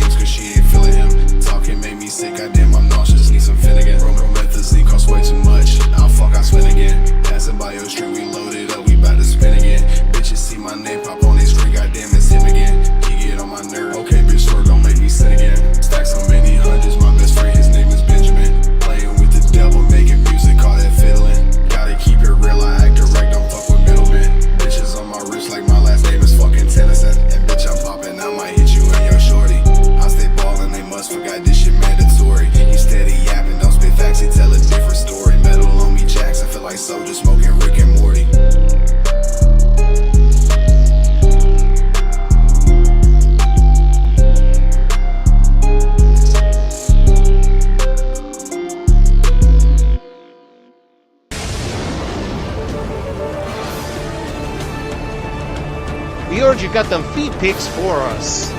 DMs cause she ain't feeling him. Talking made me sick, goddamn I'm nauseous, need some Finnegan. Promethazine costs way too much, I'll fuck, I spin again. Passing by your street, we loaded up, we bout to spin again. Bitches see my name pop on they screen, goddamn it's him again. He get on my nerve, okay bitch swear don't make me sin again. Stack so many hundreds, my best friend his name is Benjamin. Playing with the devil, making music, call that fiddling. Gotta keep it real, I act direct, don't fuck with middlemen. Bitches on my wrist like my last name is fucking Tennyson. And bitch I'm popping, I might hit you and your shorty. I stay ballin', they must forgot this shit mandatory. He steady yapping, don't spit facts, he tell a different story. Metal on me Jackson, feel like Soulja smoking Rick and Morty. We heard you got them feet pics for us.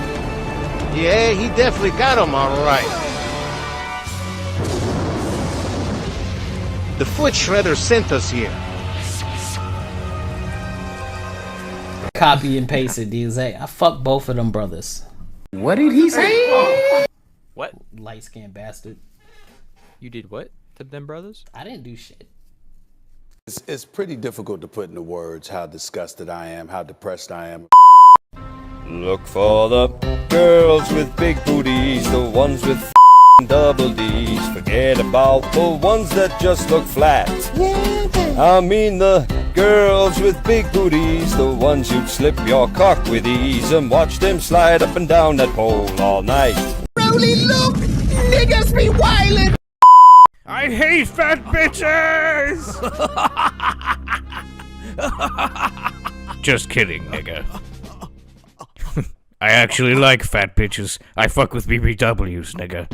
Yeah, he definitely got them all right. The foot shredder sent us here. Copy and paste it, dude. Hey, I fucked both of them brothers. What did he say? What? Light skinned bastard. You did what to them brothers? I didn't do shit. It's pretty difficult to put into words how disgusted I am, how depressed I am. Look for the girls with big booties, the ones with double D's. Forget about the ones that just look flat. I mean the girls with big booties, the ones you'd slip your cock with ease and watch them slide up and down that pole all night. Really look, niggas be wildin'. I hate fat bitches! Just kidding, nigga. I actually like fat bitches. I fuck with BBWs, nigga.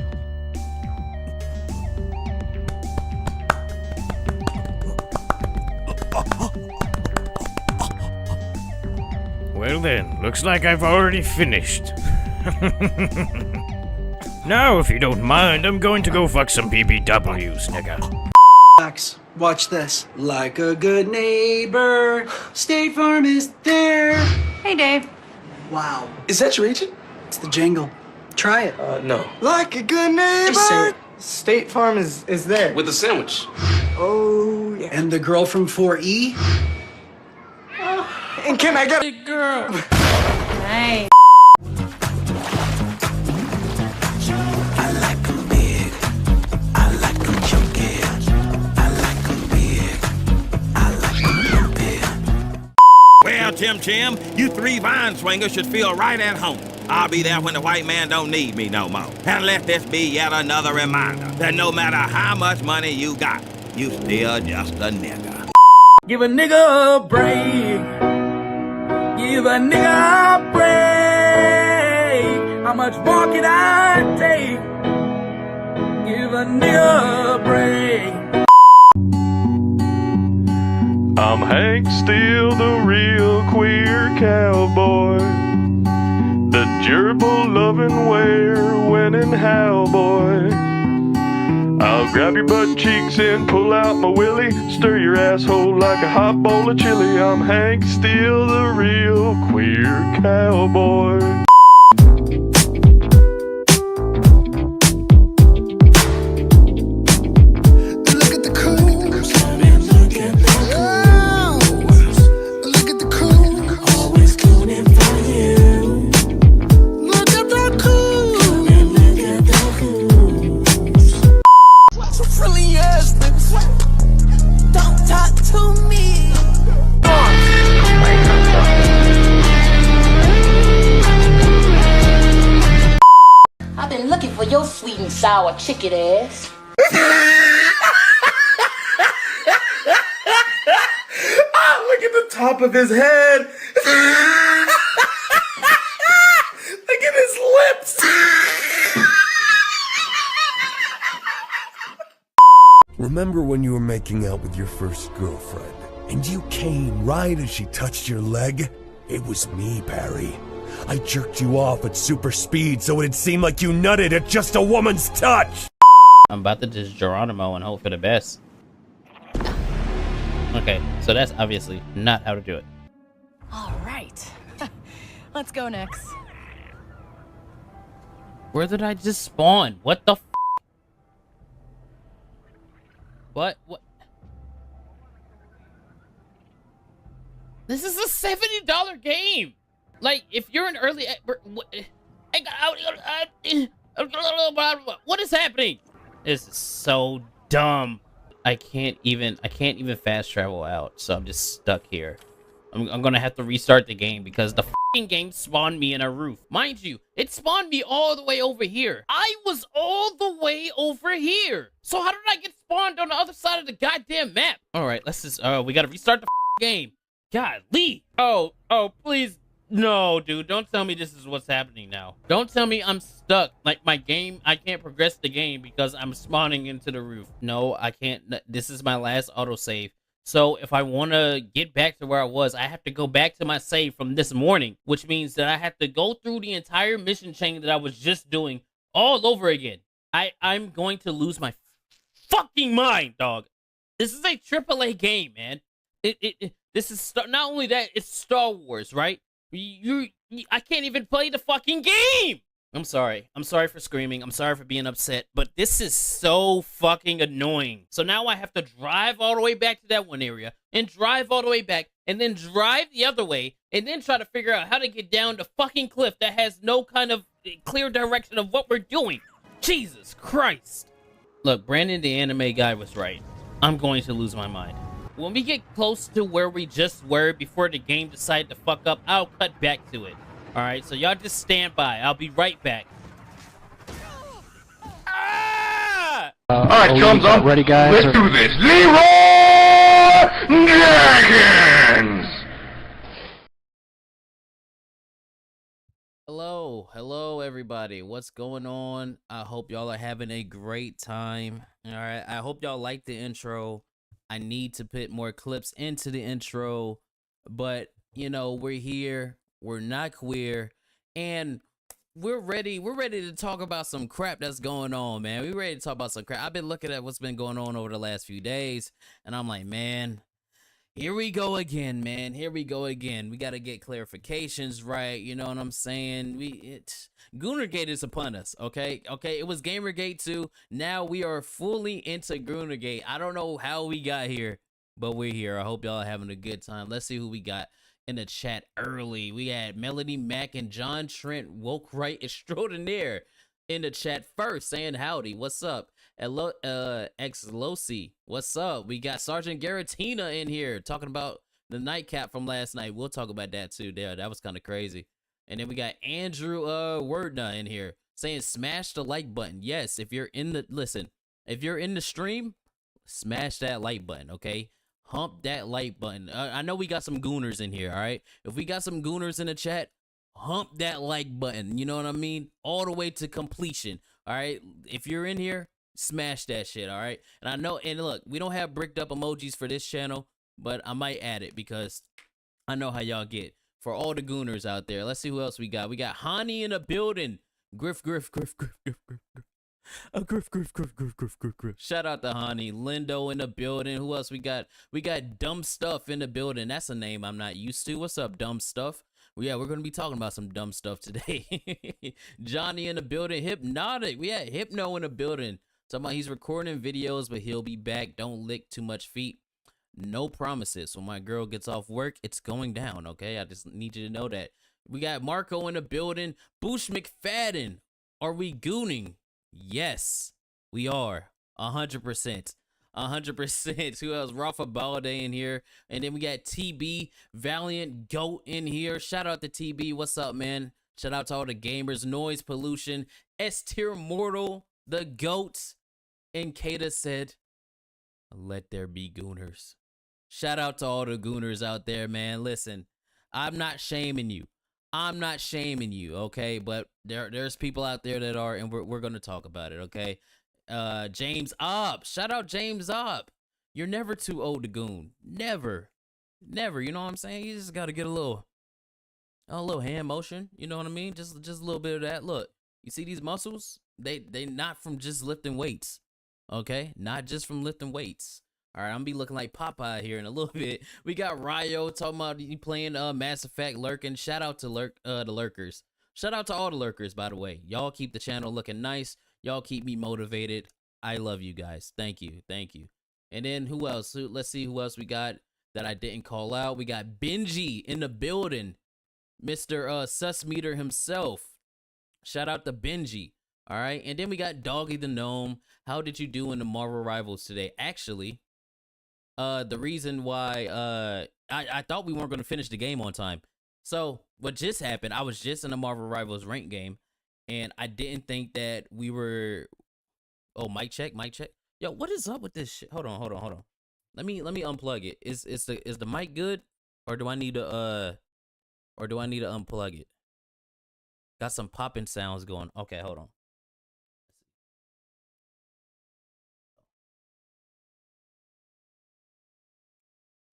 Well then, looks like I've already finished. Now, if you don't mind, I'm going to go fuck some BBWs, nigga. Max, watch this. Like a good neighbor, State Farm is there. Hey, Dave. Wow. Is that your agent? It's the jingle. Try it. No. Like a good neighbor. Just say it. State Farm is there. With a sandwich. Oh, yeah. And the girl from 4E? And can I get a girl? Nice. I like them big, I like them chunky, I like them big, I like them lumpy. Well, Tim, you three vine swingers should feel right at home. I'll be there when the white man don't need me no more. And let this be yet another reminder that no matter how much money you got, you still just a nigga. Give a nigga a break. Give a nigga a break. How much more can I take? Give a nigga a break. I'm Hank Steele, the real queer cowboy. The gerbil loving wear winning howboy. I'll grab your butt cheeks and pull out my willy, stir your asshole like a hot bowl of chili. I'm Hank Steele, the real queer cowboy. Look at the coos, look at the coos, look at the coos, always cooning for you. Look at the coos, look at the coos. Some frilly ass niggas, don't talk to me. I've been looking for your sweet and sour chicken ass. Look at the top of his head. Look at his lips. Remember when you were making out with your first girlfriend, and you came right as she touched your leg? It was me, Barry. I jerked you off at super speed so it'd seem like you nutted at just a woman's touch! I'm about to just Geronimo and hope for the best. Okay, so that's obviously not how to do it. All right. Let's go next. Where did I just spawn? What the f? What? This is a $70 game. Like, if you're an early... What is happening? This is so dumb. I can't even fast travel out, so I'm just stuck here. I'm gonna have to restart the game because the fucking game spawned me in a roof. Mind you, it spawned me all the way over here. I was all the way over here. So how did I get spawned on the other side of the goddamn map? All right, let's just, we gotta restart the game. Golly. Oh, please. No, dude, don't tell me this is what's happening now. Don't tell me I'm stuck. Like, my game, I can't progress the game because I'm spawning into the roof. No, I can't. This is my last autosave. So if I want to get back to where I was, I have to go back to my save from this morning, which means that I have to go through the entire mission chain that I was just doing all over again. I'm going to lose my fucking mind, dog. This is a AAA game, man. This is not only that, it's Star Wars, right? I can't even play the fucking game. I'm sorry for screaming. I'm sorry for being upset, but this is so fucking annoying. So now I have to drive all the way back to that one area and drive all the way back and then drive the other way and then try to figure out how to get down the fucking cliff that has no kind of clear direction of what we're doing. Jesus Christ. Look, Brandon the anime guy was right. I'm going to lose my mind. When we get close to where we just were before the game decided to fuck up, I'll cut back to it. Alright, so y'all just stand by. I'll be right back. Alright, chums up. Ready, guys? Let's do this. Leroy Jenkins! Hello everybody. What's going on? I hope y'all are having a great time. Alright, I hope y'all like the intro. I need to put more clips into the intro, but you know, we're here. We're not queer, and we're ready to talk about some crap that's going on, man. We're ready to talk about some crap. I've been looking at what's been going on over the last few days, and I'm like, man, here we go again, man. Here we go again. We got to get clarifications right, you know what I'm saying? Goonergate is upon us, okay? Okay, it was Gamergate too. Now we are fully into Goonergate. I don't know how we got here, but we're here. I hope y'all are having a good time. Let's see who we got in the chat early. We had Melody Mack and John Trent Woke Right Extraordinaire in the chat first, saying howdy. What's up? Hello, Ex-Losi. What's up? We got Sergeant Garatina in here talking about the nightcap from last night. We'll talk about that too. There, that was kind of crazy. And then we got Andrew Wordna in here saying smash the like button. Yes, if you're in the stream, smash that like button, okay? Hump that like button. I know we got some gooners in here, all right? If we got some gooners in the chat, hump that like button. You know what I mean? All the way to completion, all right? If you're in here, smash that shit, all right? And I know, and look, we don't have bricked up emojis for this channel, but I might add it because I know how y'all get. For all the gooners out there, let's see who else we got. We got Hani in the building. Griff. Griff. Shout out to Hani. Lindo in the building. Who else we got? We got Dumb Stuff in the building. That's a name I'm not used to. What's up, Dumb Stuff? Yeah, we're going to be talking about some dumb stuff today. Johnny in the building. Hypnotic. We had Hypno in the building. Talking about he's recording videos, but he'll be back. Don't lick too much feet. No promises. When my girl gets off work, it's going down, okay? I just need you to know that. We got Marco in the building. Boosh McFadden. Are we gooning? Yes, we are. 100%. 100%. Who else? Rafa Balde in here. And then we got TB, Valiant Goat in here. Shout out to TB. What's up, man? Shout out to all the gamers. Noise Pollution. S-Tier Mortal. The Goat. And Kata said, let there be gooners. Shout out to all the gooners out there, man. Listen, I'm not shaming you. Okay? But there's people out there that are, and we're going to talk about it, okay? James Opp. Shout out James Opp. You're never too old to goon. Never. You know what I'm saying? You just got to get a little hand motion. You know what I mean? Just a little bit of that. Look, you see these muscles? They not from just lifting weights. Okay? Not just from lifting weights. All right, I'm gonna be looking like Popeye here in a little bit. We got Ryo talking about he playing Mass Effect lurking. Shout out to the lurkers. Shout out to all the lurkers, by the way. Y'all keep the channel looking nice. Y'all keep me motivated. I love you guys. Thank you. Thank you. And then who else? Let's see who else we got that I didn't call out. We got Benji in the building. Mr. Sus Meter himself. Shout out to Benji. All right. And then we got Doggy the Gnome. How did you do in the Marvel Rivals today? Actually, the reason why I thought we weren't going to finish the game on time. So what just happened, I was just in a Marvel Rivals rank game, and I didn't think that we were... Oh, mic check. Yo, what is up with this shit? Hold on. Let me unplug it. Is the mic good, or do I need to unplug it? Got some popping sounds going. Okay, hold on.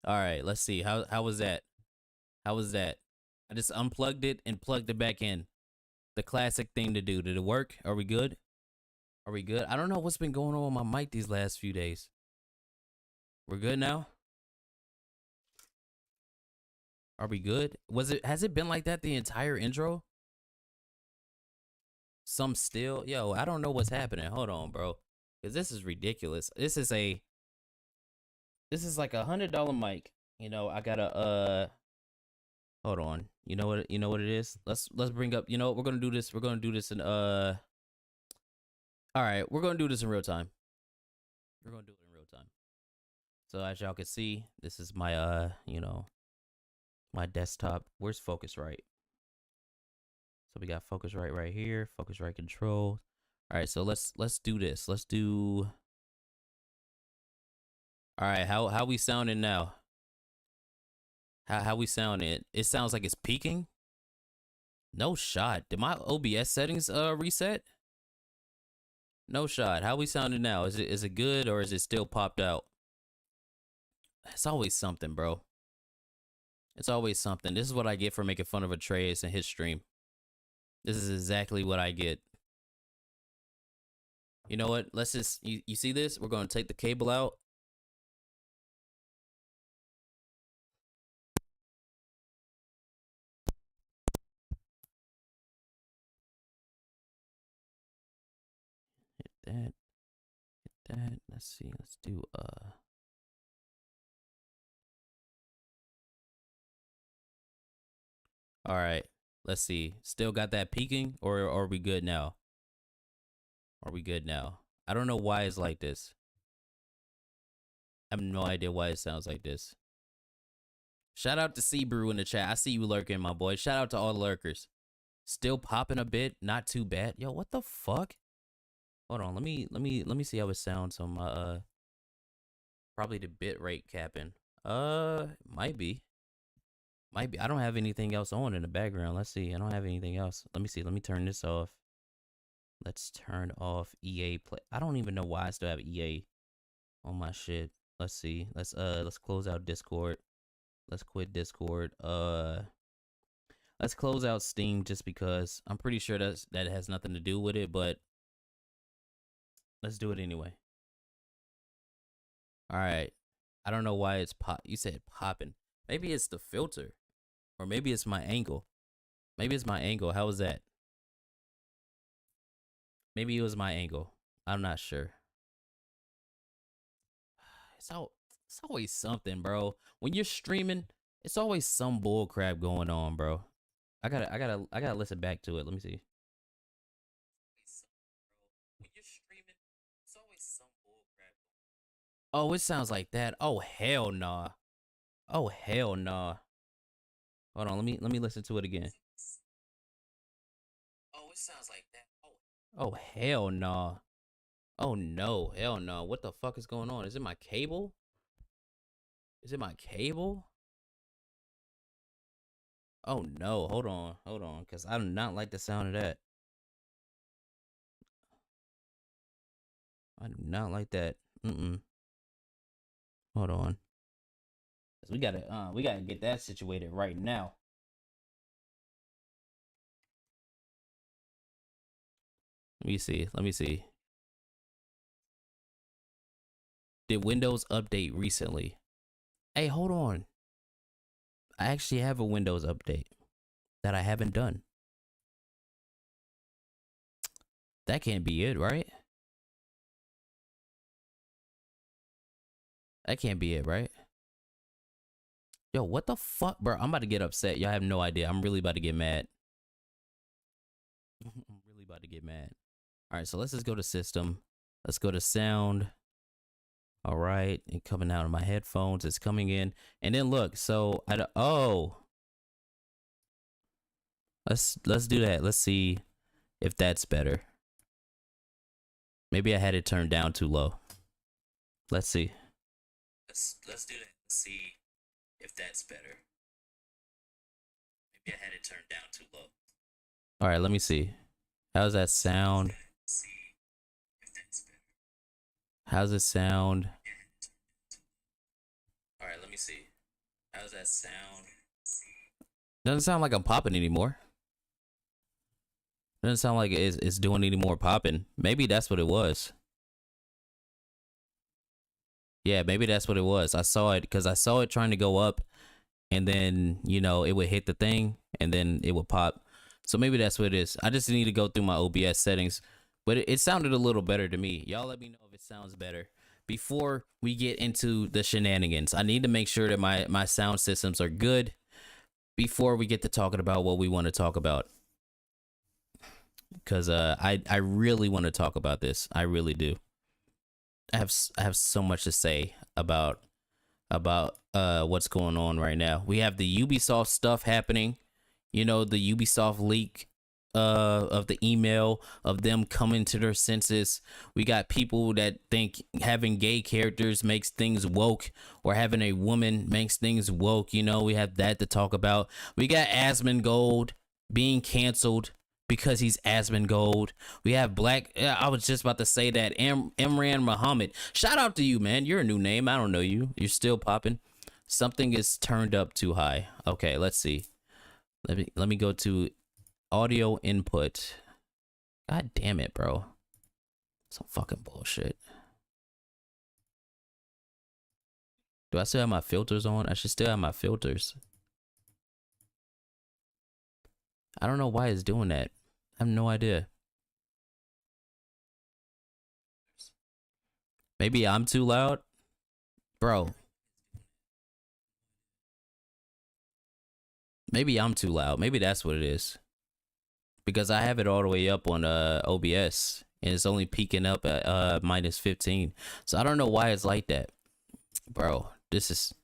All right, let's see. How was that? How was that? I just unplugged it and plugged it back in. The classic thing to do. Did it work? Are we good? Are we good? I don't know what's been going on with my mic these last few days. We're good now? Are we good? Has it been like that the entire intro? Some still? Yo, I don't know what's happening. Hold on, bro. Cause this is ridiculous. This is like $100 mic. You know, I gotta hold on. You know what it is? Let's bring up, you know what, we're gonna do this. We're gonna do this in all right, we're gonna do this in real time. We're gonna do it in real time. So as y'all can see, this is my my desktop. Where's Focusrite? So we got Focusrite right here, Focusrite control. All right, so let's do this. Let's do. All right, how we sounding now? How we sounding? It sounds like it's peaking. No shot. Did my OBS settings reset? No shot. How we sounding now? Is it good, or is it still popped out? It's always something, bro. It's always something. This is what I get for making fun of Atreus and his stream. This is exactly what I get. You know what? Let's just, you see this? We're going to take the cable out. Hit that. Let's see. Let's do, all right. Let's see. Still got that peaking, or are we good now? Are we good now? I don't know why it's like this. I have no idea why it sounds like this. Shout out to Seabrew in the chat. I see you lurking, my boy. Shout out to all the lurkers. Still popping a bit. Not too bad. Yo, what the fuck? Hold on. Let me see how it sounds on my probably the bit rate capping. Might be. I don't have anything else on in the background. Let's see. I don't have anything else. Let me see. Let me turn this off. Let's turn off EA play. I don't even know why I still have EA on my shit. Let's see. Let's close out Discord. Let's quit Discord. Let's close out Steam just because I'm pretty sure that has nothing to do with it, but let's do it anyway. All right. I don't know why it's you said popping. Maybe it's the filter. Or maybe it's my angle. Maybe it's my angle. How was that? Maybe it was my angle. I'm not sure. It's always something, bro. When you're streaming, it's always some bull crap going on, bro. I gotta listen back to it. Let me see. When you're streaming, it's always some bull crap. Oh, it sounds like that. Oh hell nah. Oh hell nah. Hold on, let me listen to it again. Oh, it sounds like that. Oh hell nah. Oh no, hell no. What the fuck is going on? Is it my cable? Is it my cable? Oh no, hold on, cause I do not like the sound of that. I do not like that. Hold on. We gotta get that situated right now. Let me see. Did Windows update recently? Hey, hold on. I actually have a Windows update that I haven't done. That can't be it, right? That can't be it, right? Yo, what the fuck, bro? I'm about to get upset. Y'all have no idea. I'm really about to get mad. I'm really about to get mad. All right, so let's just go to system. Let's go to sound. All right, and coming out of my headphones, it's coming in, and then look. So let's do that. Let's see if that's better. Maybe I had it turned down too low. Let's see. Let's do that. Let's see if that's better. Maybe I had it turned down too low. All right, let me see. How's that sound? How's it sound? All right, let me see. How's that sound? Doesn't sound like I'm popping anymore. Doesn't sound like it's doing any more popping. Maybe that's what it was. Yeah, maybe that's what it was. I saw it because I saw it trying to go up, and then, you know, it would hit the thing, and then it would pop. So maybe that's what it is. I just need to go through my OBS settings. But it sounded a little better to me. Y'all let me know if it sounds better. Before we get into the shenanigans, I need to make sure that my sound systems are good before we get to talking about what we want to talk about. Because I really want to talk about this. I really do. I have so much to say about what's going on right now. We have the Ubisoft stuff happening. You know, the Ubisoft leak of the email of them coming to their senses. We got people that think having gay characters makes things woke, or having a woman makes things woke. You know, we have that to talk about. We got Asmongold being canceled because he's Asmongold. We have I was just about to say that Imran Muhammad. Shout out to you, man. You're a new name. I don't know you. You're still popping. Something is turned up too high. Okay, let's see. Let me go to audio input. God damn it, bro. Some fucking bullshit. Do I still have my filters on? I should still have my filters. I don't know why it's doing that. I have no idea. Maybe I'm too loud? Bro. Maybe I'm too loud. Maybe that's what it is. Because I have it all the way up on OBS, and it's only peaking up at -15. So I don't know why it's like that. Bro, this is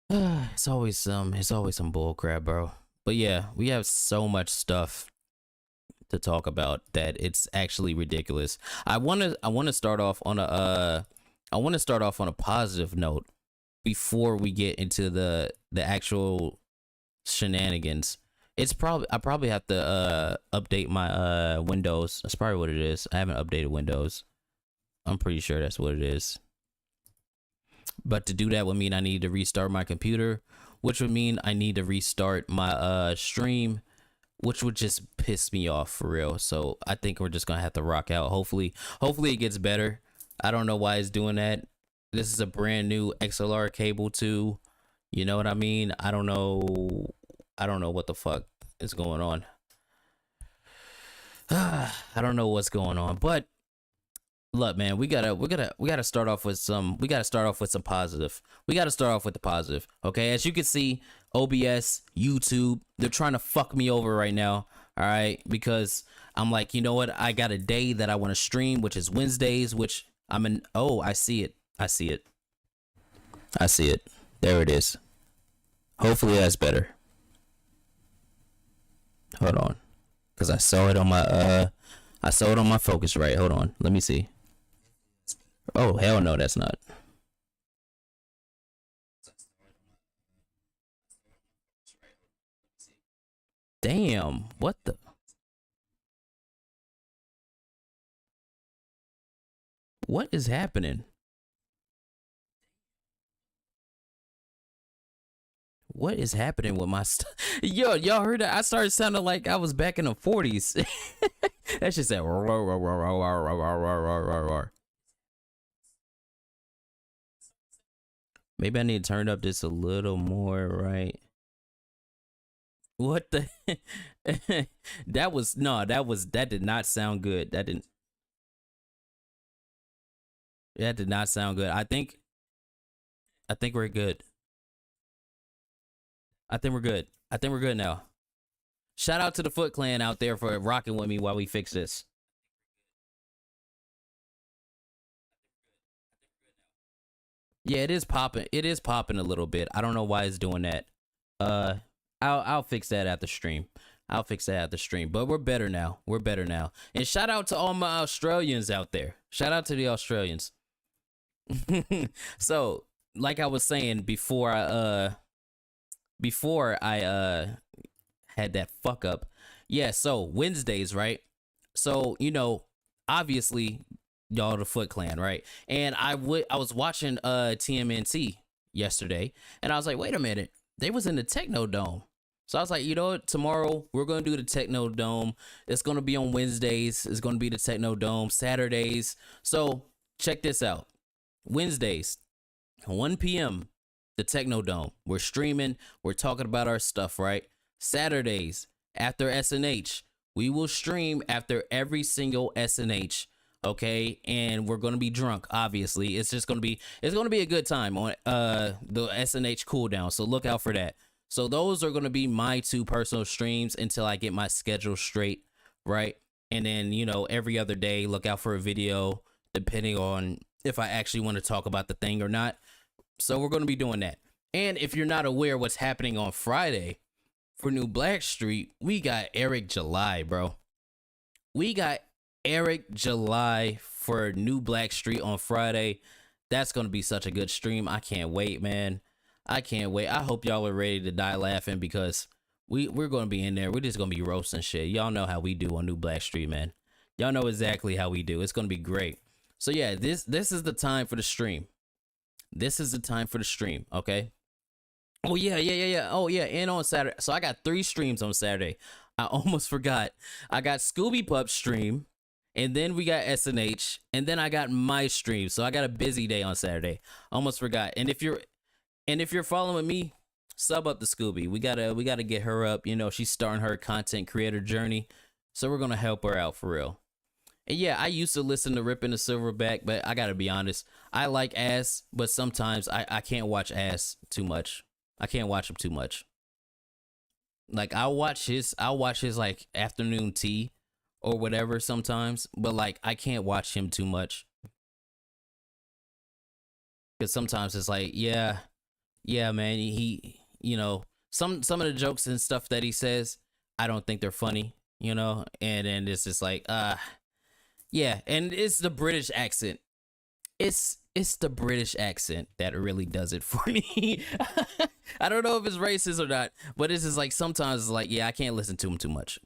it's always some bull crap, bro. But yeah, we have so much stuff to talk about that it's actually ridiculous. I want to start off on a positive note before we get into the actual shenanigans. I probably have to update my Windows. That's probably what it is. I haven't updated Windows. I'm pretty sure that's what it is. But to do that would mean I need to restart my computer, which would mean I need to restart my stream, which would just piss me off for real. So I think we're just gonna have to rock out. Hopefully it gets better. I don't know why it's doing that. This is a brand new XLR cable too. You know what I mean? I don't know what the fuck is going on. I don't know what's going on, but look, man, we gotta start off with some positive. We gotta start off with the positive. Okay, as you can see, OBS, YouTube, they're trying to fuck me over right now. All right, because I'm like, you know what? I got a day that I want to stream, which is Wednesdays, which I'm in. Oh, I see it. There it is. Hopefully that's better. Hold on, because I saw it on my Focusrite. Hold on, let me see. Oh hell no, that's not. Damn, what the? What is happening? What is happening with my stuff? Yo, y'all heard that? I started sounding like I was back in the 40s. That shit said. Maybe I need to turn up this a little more, right? What the? That did not sound good. That did not sound good. I think we're good. I think we're good. I think we're good now. Shout out to the Footclan out there for rocking with me while we fix this. Yeah, it is popping. It is popping a little bit. I don't know why it's doing that. I'll fix that at the stream. I'll fix that at the stream. But we're better now. We're better now. And shout out to all my Australians out there. Shout out to the Australians. So, like I was saying before I had that fuck up. Yeah, so Wednesdays, right? So, you know, obviously y'all the Footclan, right? And I was watching TMNT yesterday, and I was like, wait a minute, they was in the Technodome. So I was like, you know what, tomorrow we're gonna do the Technodome. It's gonna be on Wednesdays. It's gonna be the Technodome. Saturdays. So check this out. Wednesdays, 1 p.m. the Technodome. We're streaming. We're talking about our stuff, right? Saturdays after SNH, we will stream after every single SNH. Okay, and we're gonna be drunk. Obviously, it's gonna be a good time on the SNH cooldown. So look out for that. So those are gonna be my 2 personal streams until I get my schedule straight, right? And then, you know, every other day, look out for a video depending on if I actually want to talk about the thing or not. So we're gonna be doing that. And if you're not aware what's happening on Friday for New Blackstreet, we got Eric July, bro. We got Eric July for New Blackstreet on Friday. That's gonna be such a good stream. I can't wait, man. I can't wait. I hope y'all are ready to die laughing because we're gonna be in there. We're just gonna be roasting shit. Y'all know how we do on New Blackstreet, man. Y'all know exactly how we do. It's gonna be great. So yeah, this is the time for the stream. This is the time for the stream, okay? Oh yeah. Oh yeah, and on Saturday. So I got 3 streams on Saturday. I almost forgot. I got Scooby Pup stream, and then we got SNH, and then I got my stream. So I got a busy day on Saturday. Almost forgot. And if you're following me, sub up to Scooby. We gotta get her up. You know, she's starting her content creator journey. So we're gonna help her out for real. And yeah, I used to listen to Rippin' the Silverback, but I gotta be honest. I like Ass, but sometimes I can't watch Ass too much. I can't watch him too much. Like I'll watch his like afternoon tea or whatever sometimes, but like I can't watch him too much. Cause sometimes it's like, yeah, man, he you know, some of the jokes and stuff that he says, I don't think they're funny, you know, and then it's just like, yeah, and it's the British accent. It's the British accent that really does it for me. I don't know if it's racist or not, but it's just like sometimes it's like, yeah, I can't listen to him too much.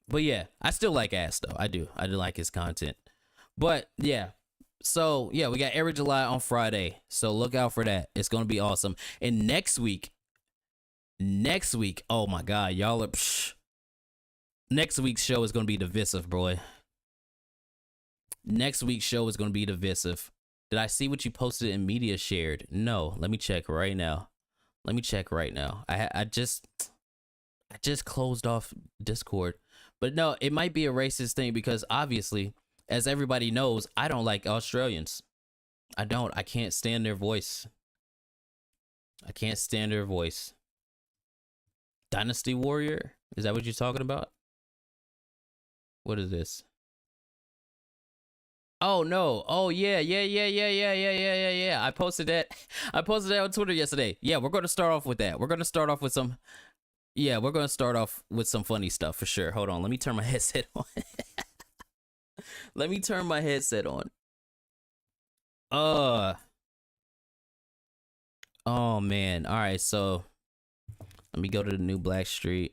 But yeah, I still like Ass though. I do like his content. But yeah, so yeah, we got Eric July on Friday. So look out for that. It's gonna be awesome. And next week, oh my God, y'all are. Next week's show is gonna be divisive, boy. Next week's show is gonna be divisive. Did I see what you posted in media shared? No. Let me check right now. I just closed off Discord. But no, it might be a racist thing because obviously, as everybody knows, I don't like Australians. I can't stand their voice. Dynasty Warrior? Is that what you're talking about? What is this? Oh no. Oh yeah. I posted that on Twitter yesterday. Yeah, we're gonna start off with that. We're gonna start off with some funny stuff for sure. Hold on, let me turn my headset on. Oh man. Alright, so let me go to the New Blackstreet.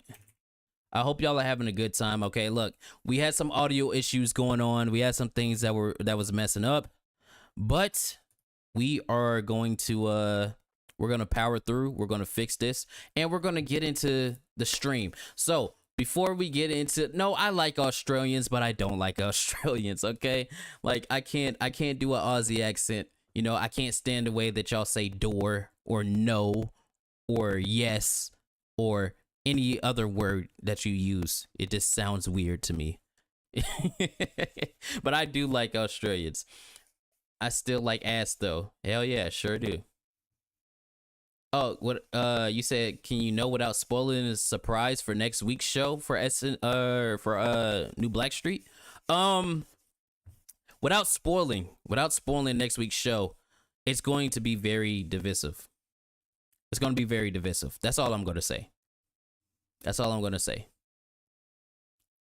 I hope y'all are having a good time. Okay, look, we had some audio issues going on. We had some things that was messing up, but we are going to we're gonna power through. We're gonna fix this, and we're gonna get into the stream. So before we get into, no, I like Australians, but I don't like Australians. Okay, like I can't do an Aussie accent. You know, I can't stand the way that y'all say door or no or yes or any other word that you use. It just sounds weird to me. But I do like Australians. I still like ass though. Hell yeah, sure do. Oh, what you said, can you know without spoiling a surprise for next week's show for New Blackstreet? Without spoiling next week's show, it's going to be very divisive. It's going to be very divisive. That's all I'm going to say. That's all I'm going to say.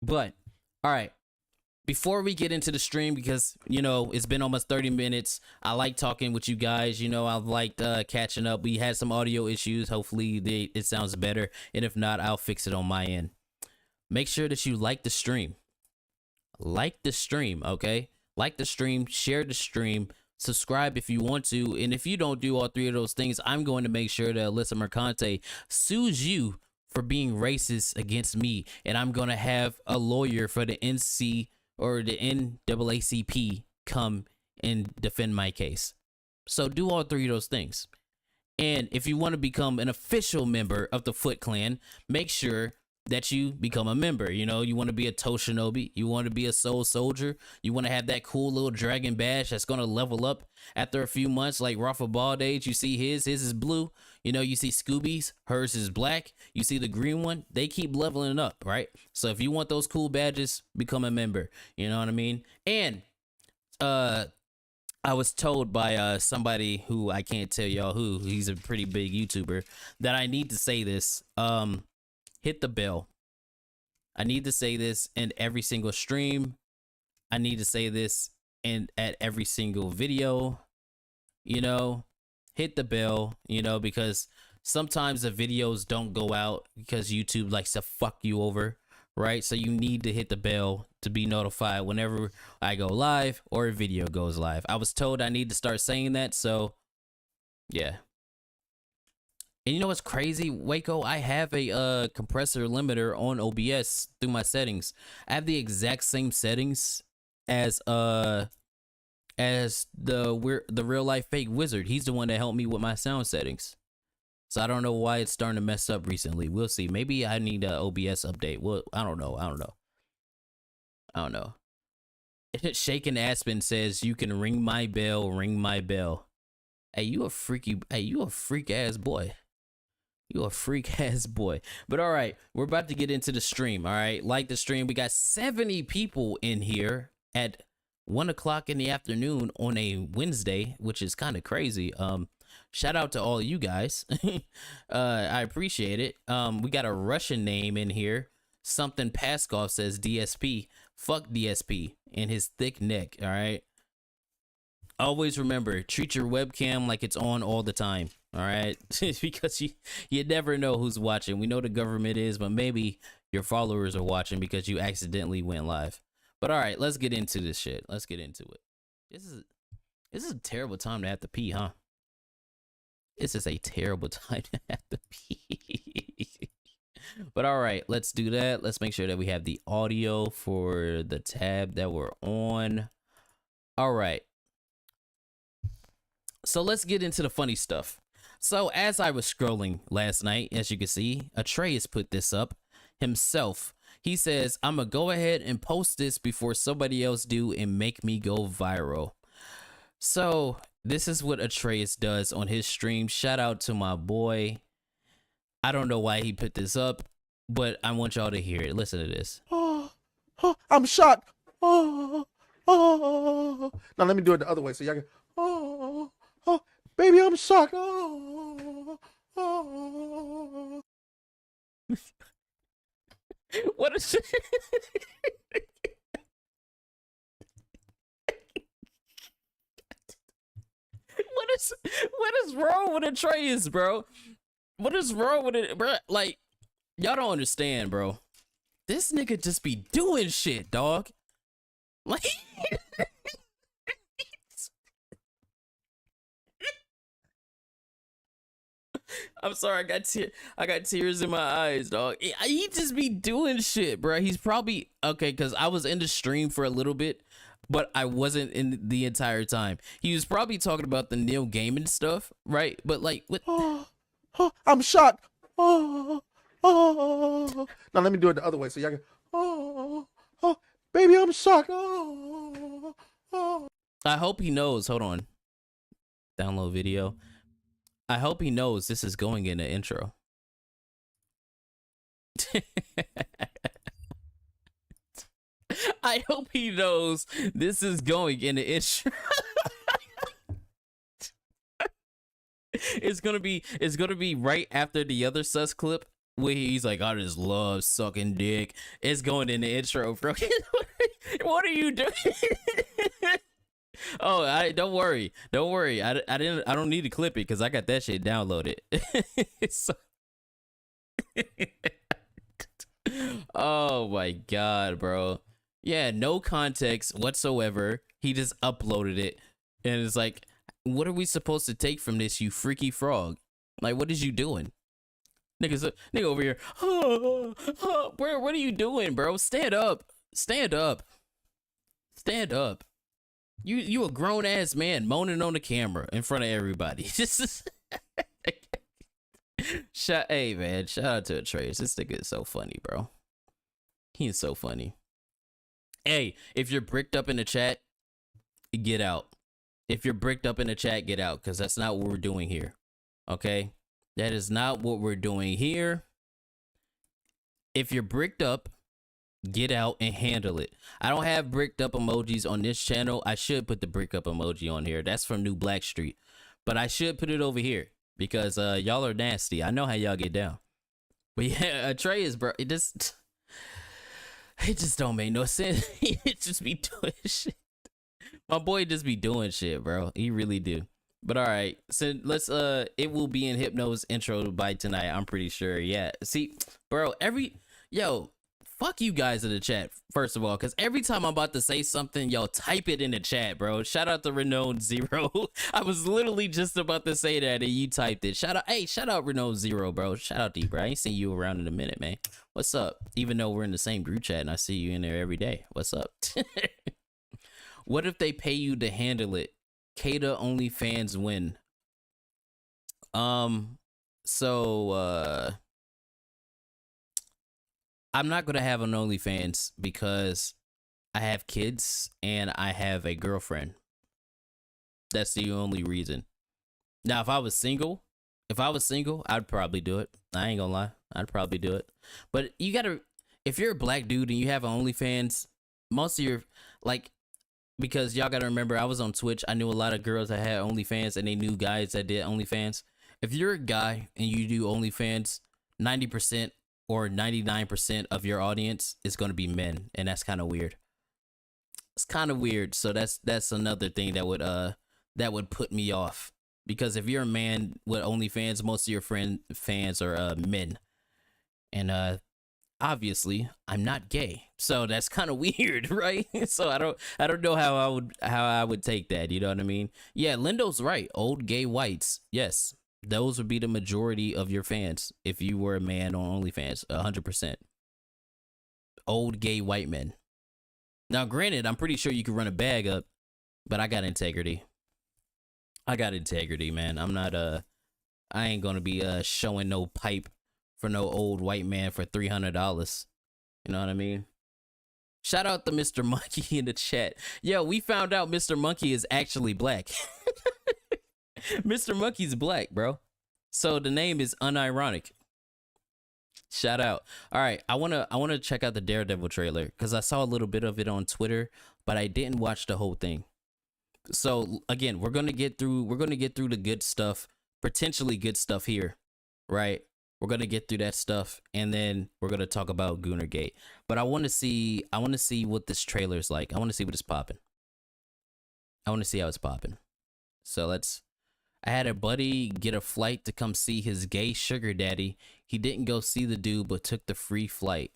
But all right, before we get into the stream, because, you know, it's been almost 30 minutes. I like talking with you guys. You know, I've liked catching up. We had some audio issues. Hopefully it sounds better. And if not, I'll fix it on my end. Make sure that you like the stream. Like the stream, okay? Like the stream, share the stream, subscribe if you want to. And if you don't do all three of those things, I'm going to make sure that Alyssa Mercante sues you for being racist against me. And I'm going to have a lawyer for the NC or the NAACP come and defend my case. So do all three of those things. And if you want to become an official member of the Footclan, make sure that you become a member. You know, you want to be a Toshinobi, you want to be a Soul Soldier, you want to have that cool little dragon badge that's going to level up after a few months, like Rafa Baldage. You see his is blue. You know, you see Scooby's, hers is black. You see the green one, they keep leveling up, right? So if you want those cool badges, become a member. You know what I mean? And I was told by somebody who I can't tell y'all who, he's a pretty big YouTuber, that I need to say this. Hit the bell. I need to say this in every single stream. I need to say this at every single video. You know, hit the bell, you know, because sometimes the videos don't go out because YouTube likes to fuck you over, right? So you need to hit the bell to be notified whenever I go live or a video goes live. I was told I need to start saying that, so yeah. And you know what's crazy, Waco? I have a compressor limiter on OBS through my settings. I have the exact same settings as the real life fake wizard. He's the one that helped me with my sound settings. So I don't know why it's starting to mess up recently. We'll see. Maybe I need a OBS update. Well, I don't know. Shaken Aspen says you can ring my bell, ring my bell. Hey, you a freak ass boy. You a freak ass boy. But all right, we're about to get into the stream. All right, like the stream. We got 70 people in here at 1 o'clock in the afternoon on a Wednesday, which is kind of crazy. Shout out to all you guys. I appreciate it. We got a Russian name in here. Something Paskov says DSP. Fuck DSP and his thick neck. All right. Always remember, treat your webcam like it's on all the time. All right, because you never know who's watching. We know the government is, but maybe your followers are watching because you accidentally went live. But all right, let's get into this shit. Let's get into it. This is a terrible time to have to pee, huh? This is a terrible time to have to pee. But all right, let's do that. Let's make sure that we have the audio for the tab that we're on. All right. So let's get into the funny stuff. So as I was scrolling last night, as you can see, Atreus put this up himself. He says, I'm going to go ahead and post this before somebody else do and make me go viral. So this is what Atreus does on his stream. Shout out to my boy. I don't know why he put this up, but I want y'all to hear it. Listen to this. I'm shocked. Now let me do it the other way so y'all can. Baby, I'm shocked. What is what is wrong with Atreus, bro? What is wrong with it, bro? Like, y'all don't understand, bro. This nigga just be doing shit, dog. Like, I'm sorry, I got tears in my eyes, dog. He just be doing shit, bro. He's probably okay, cause I was in the stream for a little bit, but I wasn't in the entire time. He was probably talking about the Neil Gaiman stuff, right? But like, what? I'm shocked. oh. Now let me do it the other way so y'all can, baby, I'm shocked. I hope he knows. Hold on. Download video. I hope he knows this is going in the intro. I hope he knows this is going in the intro. It's gonna be right after the other sus clip where he's like, I just love sucking dick. It's going in the intro, bro. What are you doing? Oh, don't worry. I don't need to clip it because I got that shit downloaded. So... Oh my god, bro. Yeah, no context whatsoever. He just uploaded it. And it's like, what are we supposed to take from this, you freaky frog? Like, what is you doing? Nigga over here. Bro, what are you doing, bro? Stand up. Stand up. Stand up. You a grown ass man moaning on the camera in front of everybody. Just hey man, shout out to Atreus. This nigga is so funny, bro. He is so funny. Hey, if you're bricked up in the chat, get out. If you're bricked up in the chat, get out, because that's not what we're doing here. Okay? That is not what we're doing here. If you're bricked up, get out and handle it. I don't have bricked up emojis on this channel. I should put the brick up emoji on here. That's from New Blackstreet. But I should put it over here because y'all are nasty. I know how y'all get down. But yeah, Atreus, bro, it just don't make no sense. It just be doing shit. My boy just be doing shit, bro. He really do. But all right, so let's it will be in Hypno's intro by tonight. I'm pretty sure. Yeah. See, bro, fuck you guys in the chat, first of all, because every time I'm about to say something, y'all type it in the chat, bro. Shout out to Renowned Zero. I was literally just about to say that and you typed it. Shout out Renowned Zero, bro. Shout out to you, bro. I ain't seen you around in a minute, man. What's up? Even though we're in the same group chat and I see you in there every day. What's up? What if they pay you to handle it? Cater OnlyFans win. So I'm not gonna have an OnlyFans because I have kids and I have a girlfriend. That's the only reason. Now, if I was single, I'd probably do it. I ain't gonna lie, I'd probably do it. But you gotta, if you're a black dude and you have an OnlyFans, most of your, like, because y'all gotta remember, I was on Twitch. I knew a lot of girls that had OnlyFans and they knew guys that did OnlyFans. If you're a guy and you do OnlyFans, 90% or 99% of your audience is going to be men, and that's kind of weird. It's kind of weird. So that's another thing that would put me off, because if you're a man with OnlyFans, most of your fans are men, and obviously I'm not gay, so that's kind of weird, right? So I don't know how I would take that. You know what I mean? Yeah, Lindo's right. Old gay whites, yes. Those would be the majority of your fans if you were a man on OnlyFans, 100%. Old gay white men. Now, granted, I'm pretty sure you could run a bag up, but I got integrity. I got integrity, man. I'm not I ain't gonna be showing no pipe for no old white man for $300. You know what I mean? Shout out to Mr. Monkey in the chat. Yo, we found out Mr. Monkey is actually black. Mr. Monkey's black, bro. So the name is unironic. Shout out. All right, I wanna check out the Daredevil trailer because I saw a little bit of it on Twitter, but I didn't watch the whole thing. So again, we're gonna get through the good stuff, potentially good stuff here, right? We're gonna get through that stuff, and then we're gonna talk about Goonergate. But I want to see what this trailer is like. I want to see what it's popping. I want to see how it's popping. So I had a buddy get a flight to come see his gay sugar daddy. He didn't go see the dude, but took the free flight.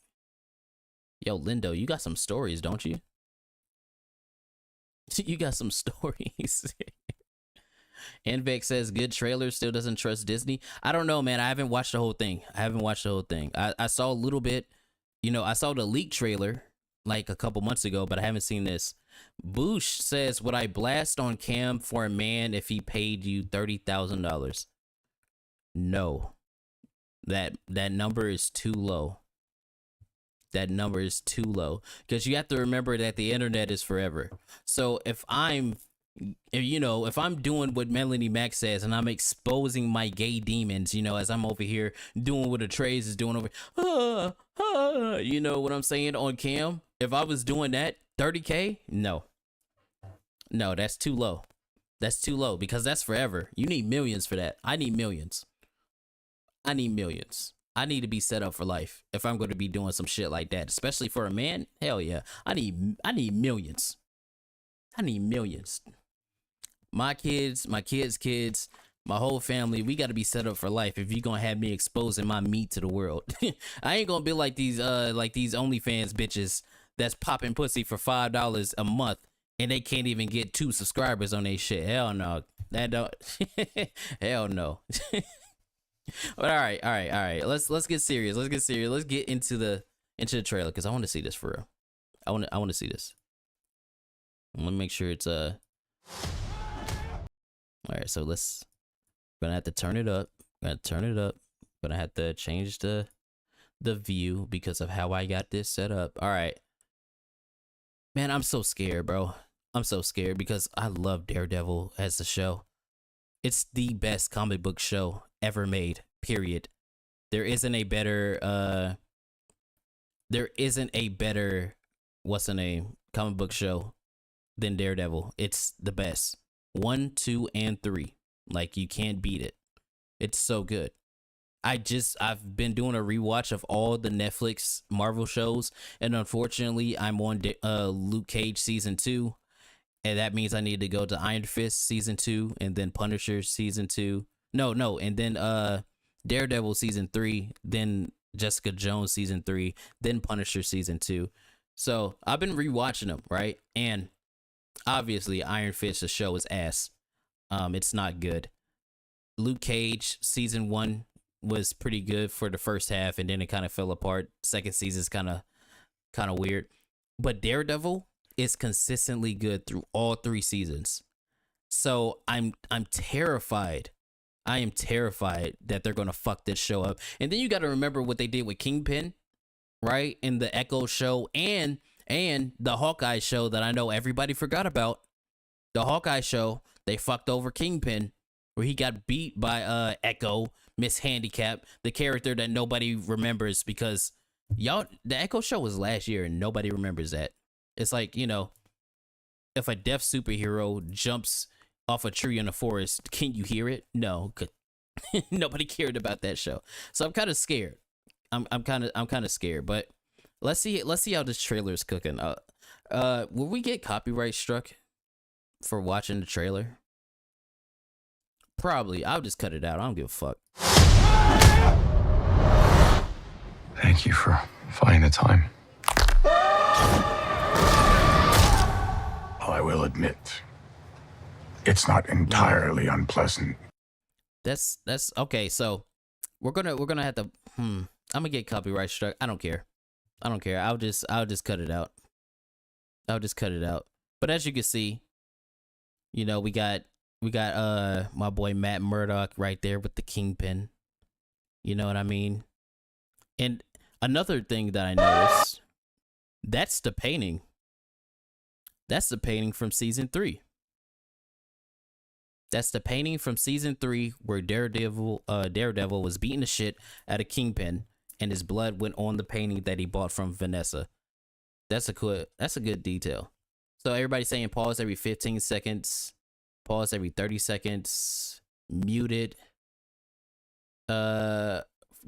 Yo, Lindo, you got some stories, don't you? You got some stories. Nvex says, good trailer, still doesn't trust Disney. I don't know, man. I haven't watched the whole thing. I saw a little bit. You know, I saw the leak trailer like a couple months ago, but I haven't seen this. Boosh says, would I blast on cam for a man if he paid you $30,000? No. That number is too low. That number is too low, because you have to remember that the internet is forever. So if I'm doing what Melanie Mac says and I'm exposing my gay demons, as I'm over here doing what Atreus is doing over, you know what I'm saying, on cam, if I was doing that, 30K, no, that's too low. That's too low, because that's forever. You need millions for that. I need millions. I need to be set up for life if I'm going to be doing some shit like that, especially for a man. Hell yeah. I need millions. I need millions. My kids, my kids, my whole family, we got to be set up for life if you're going to have me exposing my meat to the world. I ain't going to be like these OnlyFans bitches that's popping pussy for $5 a month and they can't even get 2 subscribers on their shit. Hell no. That don't. Hell no. But all right. Let's get serious. Let's get into the trailer, because I want to see this for real. I want to see this. Let me make sure it's all right. So gonna have to turn it up. Gonna have to change the view because of how I got this set up. All right, man, I'm so scared, bro. I'm so scared because I love Daredevil as a show. It's the best comic book show ever made, period. There isn't a better what's the name, comic book show than Daredevil. It's the best. 1, 2, and 3. Like, you can't beat it. It's so good. I've been doing a rewatch of all the Netflix Marvel shows, and unfortunately I'm on Luke Cage season 2. And that means I need to go to Iron Fist season 2, and then Punisher season 2. No, and then Daredevil season 3, then Jessica Jones season 3, then Punisher season 2. So I've been rewatching them, right? And obviously Iron Fist, the show, is ass. It's not good. Luke Cage season 1 was pretty good for the first half, and then it kind of fell apart. Second season's kind of weird. But Daredevil is consistently good through all 3 seasons. So I'm terrified. I am terrified that they're gonna fuck this show up. And then you got to remember what they did with Kingpin, right? In the Echo show and the Hawkeye show that I know everybody forgot about. The Hawkeye show, they fucked over Kingpin, where he got beat by Echo, Miss Handicap, the character that nobody remembers because the Echo show was last year and nobody remembers that. It's like, if a deaf superhero jumps off a tree in the forest, can you hear it? No, nobody cared about that show. So I'm kind of scared. I'm kind of scared. But let's see how this trailer is cooking. Will we get copyright struck for watching the trailer? Probably. I'll just cut it out. I don't give a fuck. Thank you for finding the time. I will admit, it's not entirely unpleasant. That's okay. So we're gonna have to. I'm gonna get copyright struck. I don't care. I'll just cut it out. But as you can see, we got my boy Matt Murdock right there with the Kingpin. You know what I mean? And another thing that I noticed, that's the painting. That's the painting from season 3. That's the painting from season 3 where Daredevil was beating the shit out of Kingpin, and his blood went on the painting that he bought from Vanessa. That's a good detail. So everybody's saying pause every 15 seconds, pause every 30 seconds, muted.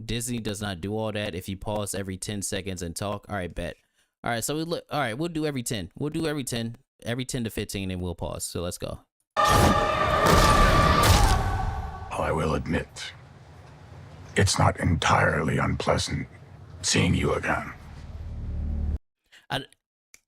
Disney does not do all that. If you pause every 10 seconds and talk, all right, bet. All right, so we'll do every 10. We'll do every 10 to 15, and we'll pause. So let's go. I will admit, it's not entirely unpleasant seeing you again.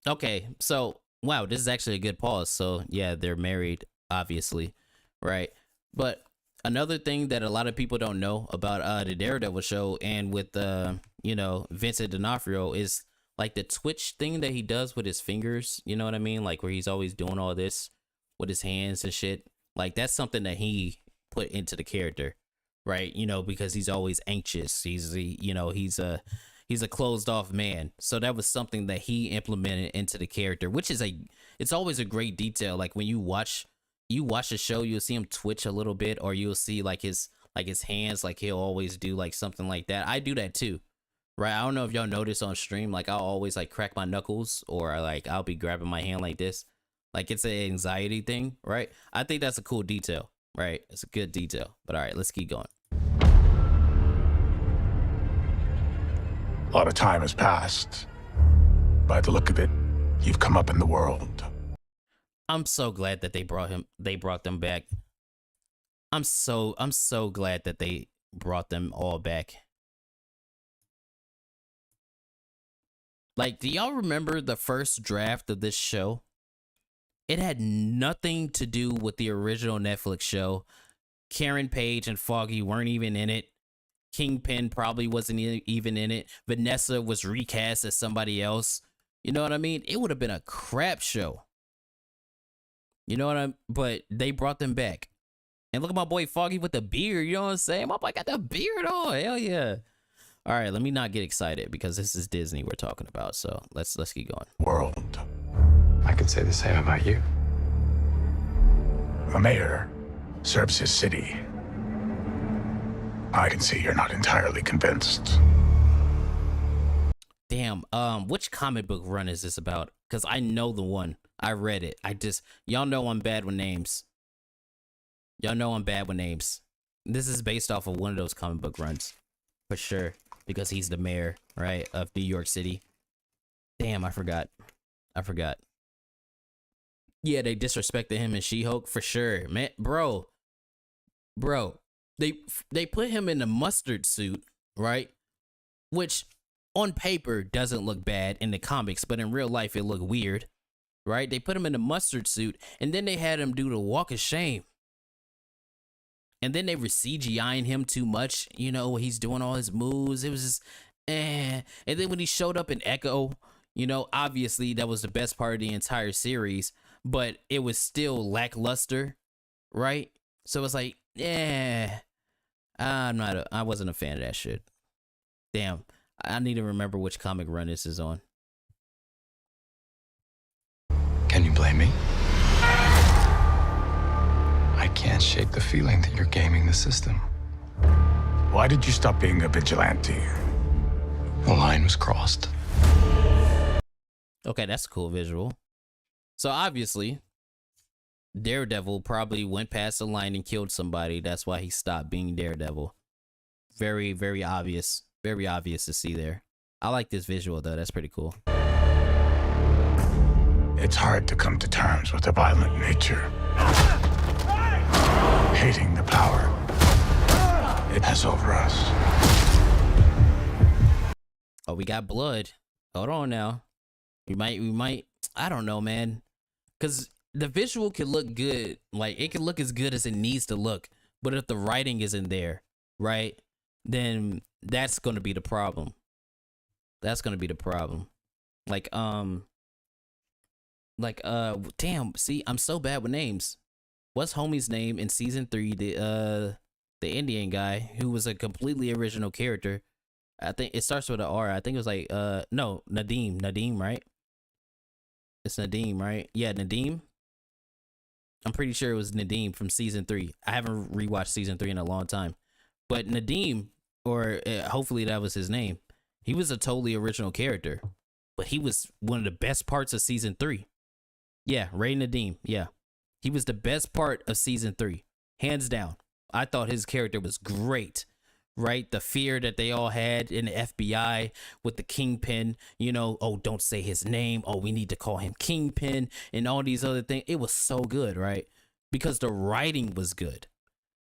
Okay, so wow, this is actually a good pause. So yeah, they're married, obviously, right? But another thing that a lot of people don't know about the Daredevil show and with Vincent D'Onofrio is like the twitch thing that he does with his fingers. You know what I mean? Like where he's always doing all this with his hands and shit. Like that's something that he put into the character. right? You know, because he's always anxious. He's a closed off man. So that was something that he implemented into the character, which is it's always a great detail. Like when you watch the show, you'll see him twitch a little bit, or you'll see like his hands, like he'll always do like something like that. I do that too. Right, I don't know if y'all notice on stream, like I'll always like crack my knuckles, or like I'll be grabbing my hand like this, like it's an anxiety thing, right? I think that's a cool detail, right? It's a good detail. But all right, let's keep going. A lot of time has passed. By the look of it, you've come up in the world. I'm so glad that they brought them back. I'm so glad that they brought them all back. Like, do y'all remember the first draft of this show? It had nothing to do with the original Netflix show. Karen Page and Foggy weren't even in it. Kingpin probably wasn't even in it. Vanessa was recast as somebody else. You know what I mean? It would have been a crap show. You know what I'm? But they brought them back. And look at my boy Foggy with the beard. You know what I'm saying? My boy got the beard on. Hell yeah. All right, let me not get excited because this is Disney we're talking about. So let's keep going. World. I could say the same about you. The mayor serves his city. I can see you're not entirely convinced. Damn, which comic book run is this about? Because I know the one. I read it. Y'all know I'm bad with names. Y'all know I'm bad with names. This is based off of one of those comic book runs. For sure. Because he's the mayor, right, of New York City. Damn, I forgot. Yeah, they disrespected him in She-Hulk for sure, man. Bro, they put him in the mustard suit, right? Which on paper doesn't look bad in the comics, but in real life it looked weird, right? They put him in the mustard suit, and then they had him do the walk of shame. And then they were CGIing him too much, you know, he's doing all his moves. It was just, And then when he showed up in Echo, you know, obviously that was the best part of the entire series, but it was still lackluster, right? So it's like, I wasn't a fan of that shit. Damn, I need to remember which comic run this is on. Can you blame me? I can't shake the feeling that you're gaming the system. Why did you stop being a vigilante? The line was crossed. Okay, that's a cool visual. So obviously, Daredevil probably went past the line and killed somebody. That's why he stopped being Daredevil. Very, very obvious. Very obvious to see there. I like this visual though. That's pretty cool. It's hard to come to terms with a violent nature. Hating the power it has over us. Oh, we got blood. Hold on now. We might, I don't know, man. Because the visual can look good. Like, it can look as good as it needs to look. But if the writing isn't there, right, then that's going to be the problem. That's going to be the problem. Damn, see, I'm so bad with names. What's homie's name in season 3? The Indian guy who was a completely original character. I think it starts with an R. I think it was like, no, Nadim, right? It's Nadim, right? Yeah, Nadim. I'm pretty sure it was Nadim from season 3. I haven't rewatched season 3 in a long time. But Nadim, or hopefully that was his name, he was a totally original character. But he was one of the best parts of season 3. Yeah, Ray Nadim, yeah. He was the best part of season 3. Hands down. I thought his character was great. Right? The fear that they all had in the FBI with the Kingpin, you know, oh, don't say his name. Oh, we need to call him Kingpin and all these other things. It was so good, right? Because the writing was good.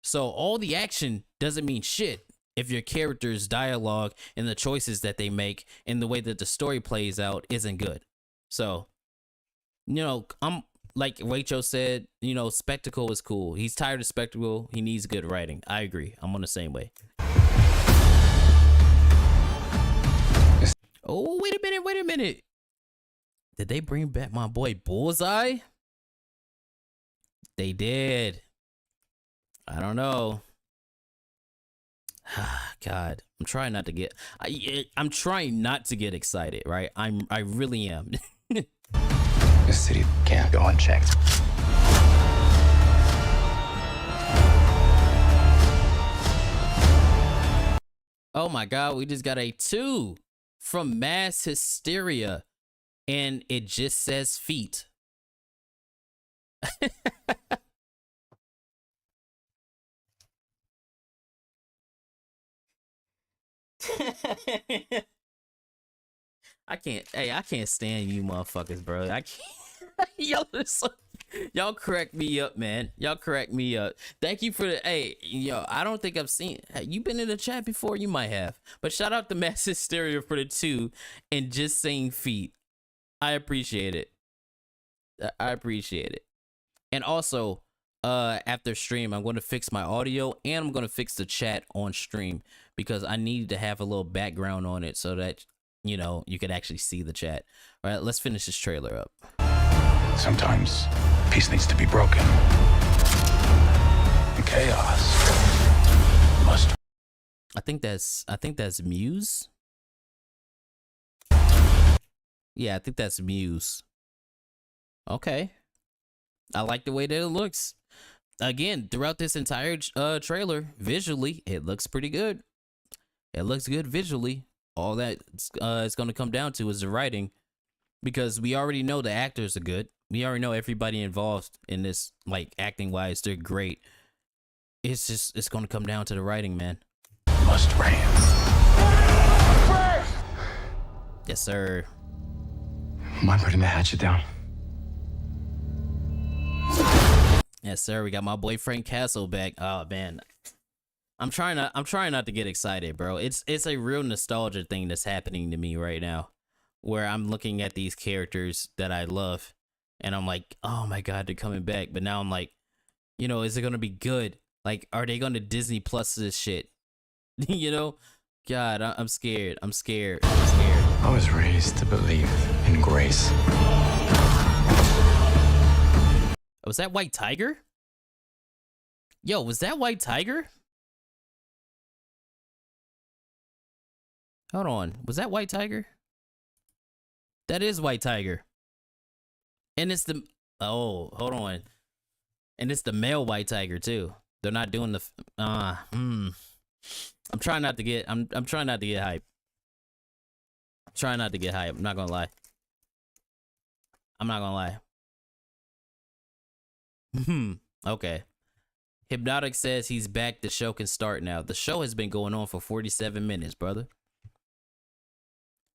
So all the action doesn't mean shit if your character's dialogue and the choices that they make and the way that the story plays out isn't good. So, you know, I'm like Rachel said, you know, spectacle is cool. He's tired of spectacle. He needs good writing. I agree. I'm on the same way. Oh, wait a minute. Did they bring back my boy Bullseye? They did. I don't know. God, I'm trying not to get. I'm trying not to get excited, right? I really am. The city can't go unchecked. Oh my God, we just got a 2 from Mass Hysteria, and it just says feet. I can't stand you motherfuckers, bro. I can't. Y'all crack me up, man. Y'all crack me up. Thank you for the, hey, yo, I don't think I've seen, you been in the chat before? You might have. But shout out to Mass Hysteria for the 2 and just saying feet. I appreciate it. I appreciate it. And also, after stream, I'm going to fix my audio and I'm going to fix the chat on stream because I need to have a little background on it so that, you know, you could actually see the chat. All right, let's finish this trailer up. Sometimes peace needs to be broken. And chaos must. I think that's Muse. Yeah, I think that's Muse. Okay. I like the way that it looks. Again, throughout this entire trailer, visually, it looks pretty good. It looks good visually. All that it's going to come down to is the writing, because we already know the actors are good. We already know everybody involved in this, like, acting wise, they're great. It's going to come down to the writing, man. Must reign. Yes, sir. Mind putting the hatchet down? Yes, sir. We got my boyfriend Castle back. Oh man, I'm trying not to get excited, bro. It's a real nostalgia thing that's happening to me right now, where I'm looking at these characters that I love, and I'm like, oh my God, they're coming back. But now I'm like, you know, is it gonna be good? Like, are they gonna Disney Plus this shit? You know, God, I'm scared. I'm scared. I'm scared. I was raised to believe in grace. Was that White Tiger? Yo, was that White Tiger? Hold on. Was that White Tiger? That is White Tiger. And it's the... Oh, hold on. And it's the male White Tiger, too. They're not doing the... I'm trying not to get... I'm trying not to get hype. I'm trying not to get hype. I'm not gonna lie. I'm not gonna lie. Okay. Hypnotic says he's back. The show can start now. The show has been going on for 47 minutes, brother.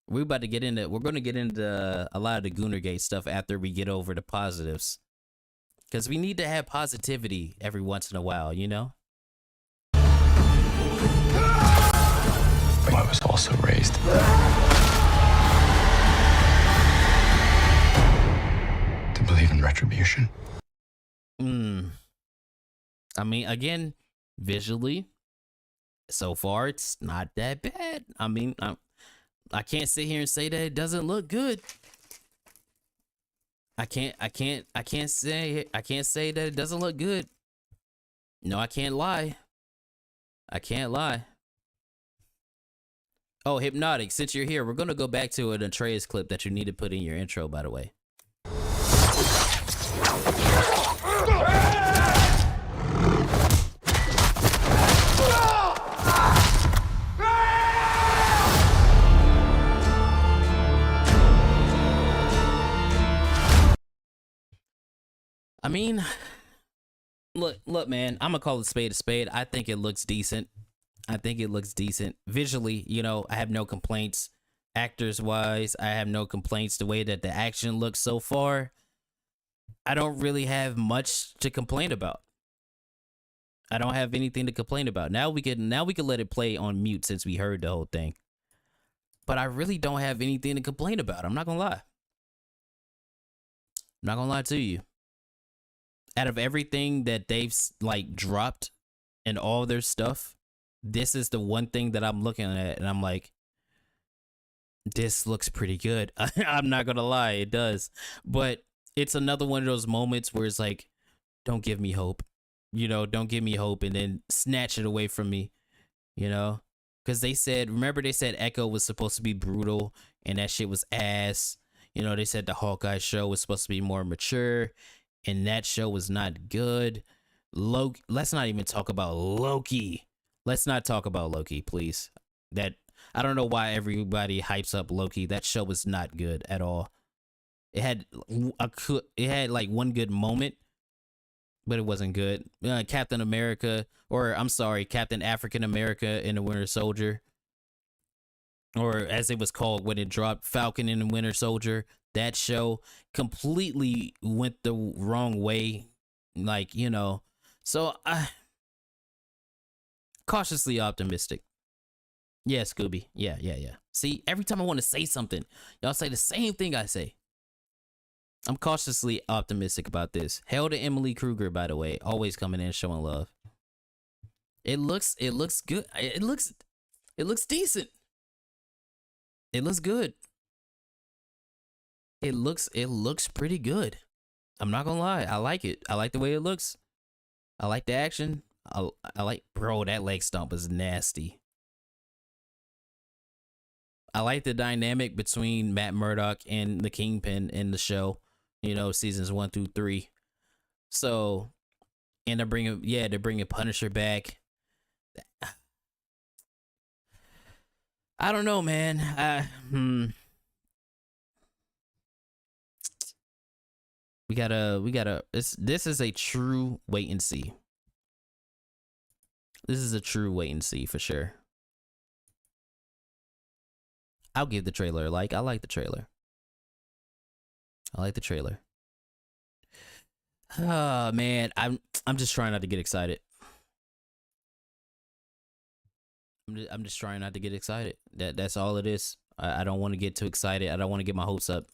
We're about to get into, we're going to get into a lot of the Goonergate stuff after we get over the positives. Because we need to have positivity every once in a while, you know? I was also raised to believe in retribution. I mean, again, visually, so far it's not that bad. I mean, I can't sit here and say that it doesn't look good. I can't say that it doesn't look good. No, I can't lie. I can't lie. Oh, Hypnotic, since you're here, we're gonna go back to an Atreus clip that you need to put in your intro, by the way. I mean, look, man, I'm gonna call it spade a spade. I think it looks decent. I think it looks decent. Visually, you know, I have no complaints. Actors wise, I have no complaints. The way that the action looks so far, I don't really have much to complain about. I don't have anything to complain about. Now we can let it play on mute since we heard the whole thing. But I really don't have anything to complain about. I'm not gonna lie. I'm not gonna lie to you. Out of everything that they've like dropped and all their stuff, this is the one thing that I'm looking at and I'm like, this looks pretty good. I'm not gonna lie, it does. But it's another one of those moments where it's like, don't give me hope. You know, don't give me hope and then snatch it away from me. you know, because they said, remember they said Echo was supposed to be brutal and that shit was ass. You know, they said the Hawkeye show was supposed to be more mature and that show was not good. Loki, let's not even talk about Loki. Let's not talk about Loki, please. That, I don't know why everybody hypes up Loki. That show was not good at all. It had like one good moment, but it wasn't good. Captain America, or I'm sorry, Captain African America in the Winter Soldier, or as it was called when it dropped, Falcon and the Winter Soldier. That show completely went the wrong way. Like, you know, so I cautiously optimistic. Yeah, Scooby. Yeah. See, every time I want to say something, y'all say the same thing I say. I'm cautiously optimistic about this. Hail to Emily Kruger, by the way, always coming in showing love. It looks good. It looks decent. It looks good. It looks pretty good. I'm not gonna lie. I like it. I like the way it looks. I like the action. I like, bro, that leg stomp is nasty. I like the dynamic between Matt Murdock and the Kingpin in the show. You know, seasons 1 through 3. So, and they're bringing Punisher back. I don't know, man. We gotta. This is a true wait and see. This is a true wait and see for sure. I'll give the trailer a like. I like the trailer. Oh man, I'm just trying not to get excited. I'm just trying not to get excited. That's all it is. I don't want to get too excited. I don't want to get my hopes up.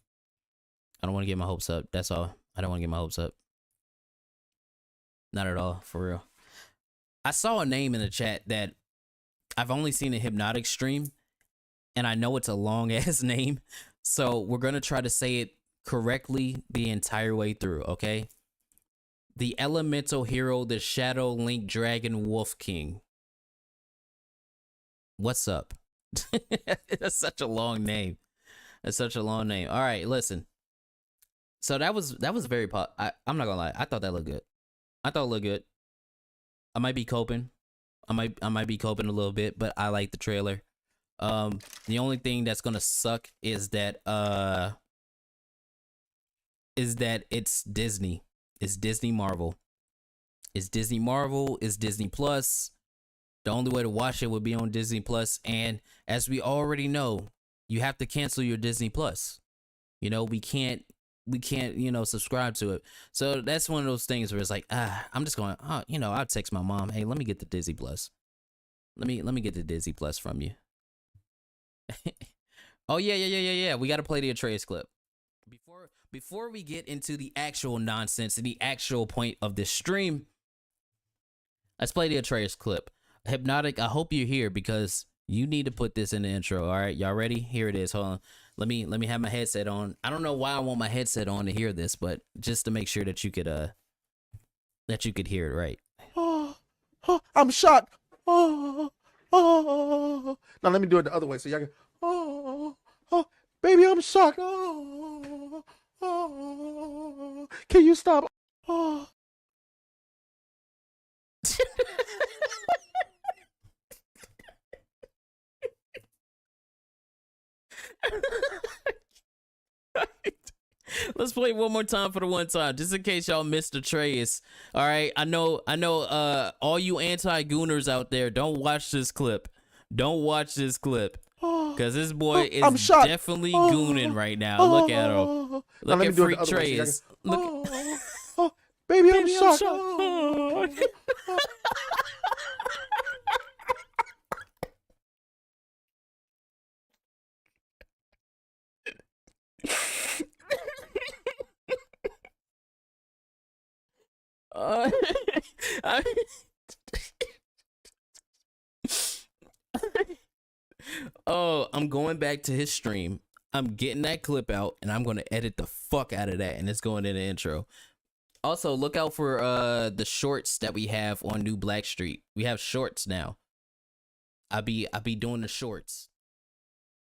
That's all. I don't want to get my hopes up. Not at all, for real. I saw a name in the chat that I've only seen a Hypnotic stream, and I know it's a long ass name, so we're gonna try to say it correctly the entire way through, okay? The Elemental Hero, the Shadow Link Dragon Wolf King. What's up? That's such a long name. All right, listen. So that was very I'm not gonna lie. I thought that looked good. I might be coping. I might be coping a little bit, but I like the trailer. The only thing that's gonna suck is that it's Disney. It's Disney Marvel. It's Disney Plus. The only way to watch it would be on Disney Plus, and as we already know, you have to cancel your Disney Plus. You know, we can't, subscribe to it. So that's one of those things where it's like, I'm just going, I'll text my mom, hey, let me get the Disney Plus. Let me get the Disney Plus from you. Oh yeah. We gotta play the Atreus clip. Before we get into the actual nonsense and the actual point of this stream, let's play the Atreus clip. Hypnotic, I hope you're here because you need to put this in the intro. All right, y'all ready? Here it is. Hold on. Let me have my headset on. I don't know why I want my headset on to hear this, but just to make sure that you could hear it right. Oh, I'm shocked. Oh. Now let me do it the other way so y'all can. Baby, I'm shocked. Can you stop? Let's play one more time for the one time, just in case y'all missed Atreus. All right, I know. All you anti-gooners out there, don't watch this clip. Because this boy is definitely gooning right now. Look at him. Look at Freak Atreus. Baby, I'm shocked. Oh, I'm going back to his stream. I'm getting that clip out and I'm going to edit the fuck out of that and it's going in the intro. Also, look out for the shorts that we have on New Black Street. We have shorts now. I be doing the shorts.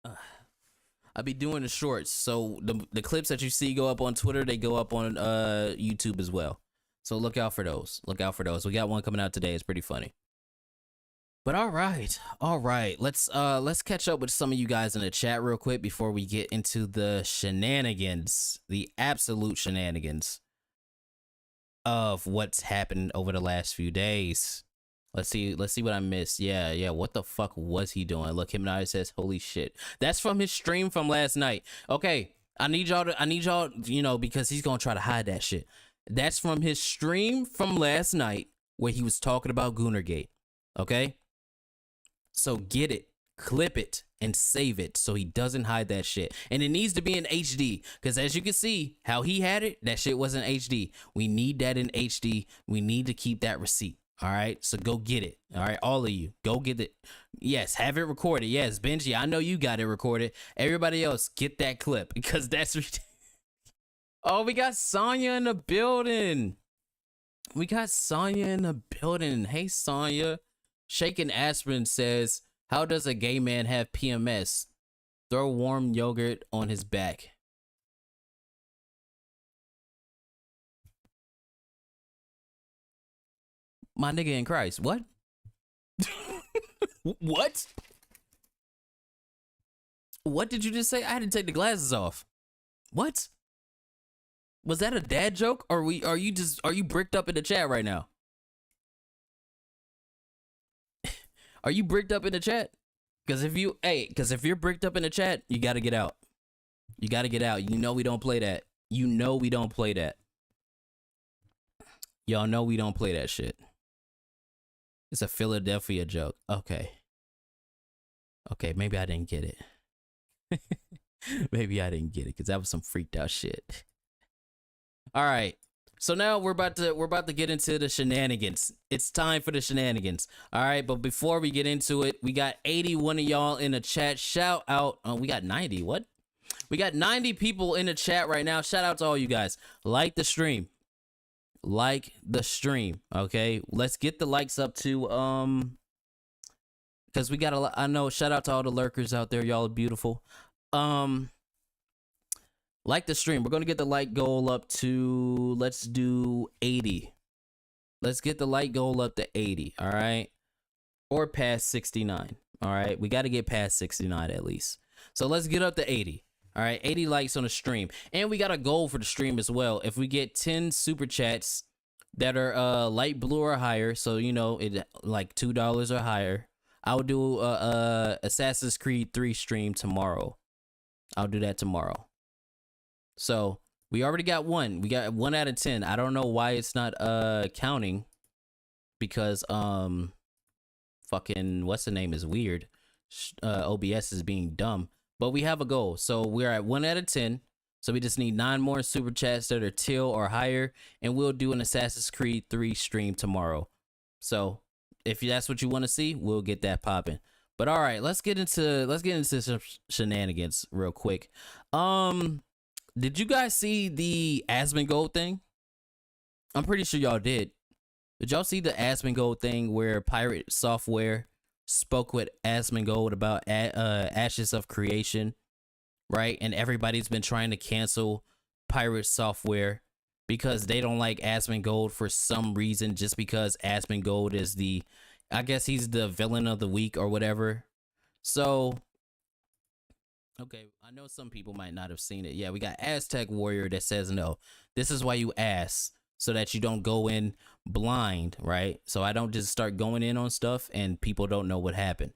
I be doing the shorts. So the clips that you see go up on Twitter, they go up on YouTube as well. So look out for those. Look out for those. We got one coming out today. It's pretty funny. But all right. Let's catch up with some of you guys in the chat real quick before we get into the shenanigans, the absolute shenanigans of what's happened over the last few days. Let's see what I missed. Yeah. What the fuck was he doing? Look, him and I says, holy shit. That's from his stream from last night. Okay, I need y'all, you know, because he's gonna try to hide that shit. That's from his stream from last night where he was talking about Goonergate. Okay? So get it, clip it, and save it so he doesn't hide that shit. And it needs to be in HD, because as you can see how he had it, that shit wasn't HD. We need that in HD. We need to keep that receipt. All right, so go get it. All right, all of you, go get it. Yes, have it recorded. Yes, Benji, I know you got it recorded. Everybody else, get that clip, because that's oh, we got Sonya in the building. Hey, Sonya. Shaken Aspirin says, how does a gay man have PMS? Throw warm yogurt on his back. My nigga in Christ. What? What? What did you just say? I had to take the glasses off. What? Was that a dad joke? Or are you bricked up in the chat right now? Are you bricked up in the chat? Because if you're bricked up in the chat, you gotta get out. You gotta get out. You know we don't play that. You know we don't play that. Y'all know we don't play that shit. It's a Philadelphia joke. Okay, maybe I didn't get it. Maybe I didn't get it because that was some freaked out shit. All right. So now we're about to get into the shenanigans. It's time for the shenanigans. All right, but before we get into it, we got 81 of y'all in the chat. Shout out. We got 90. What? We got 90 people in the chat right now. Shout out to all you guys. Like the stream. Like the stream. Okay, let's get the likes up to because we got a lot. I know. Shout out to all the lurkers out there. Y'all are beautiful. Like the stream. We're going to get the like goal up to, let's do 80. Let's get the like goal up to 80, all right? Or past 69, all right? We got to get past 69 at least. So let's get up to 80, all right? 80 likes on the stream. And we got a goal for the stream as well. If we get 10 super chats that are light blue or higher, so, you know, it like $2 or higher, I'll do Assassin's Creed 3 stream tomorrow. I'll do that tomorrow. So we already got one. We got 1 out of 10. I don't know why it's not counting, because fucking what's the name is weird. OBS is being dumb. But we have a goal. So we're at 1 out of 10. So we just need 9 more super chats that are teal or higher, and we'll do an Assassin's Creed 3 stream tomorrow. So if that's what you want to see, we'll get that popping. But all right, let's get into some shenanigans real quick. Did you guys see the Asmongold thing? I'm pretty sure y'all did. Did y'all see the Asmongold thing where Pirate Software spoke with Asmongold about Ashes of Creation, right? And everybody's been trying to cancel Pirate Software because they don't like Asmongold for some reason, just because Asmongold is I guess he's the villain of the week or whatever. So okay, I know some people might not have seen it. Yeah, we got Aztec Warrior that says no. This is why you ask, so that you don't go in blind, right? So I don't just start going in on stuff and people don't know what happened.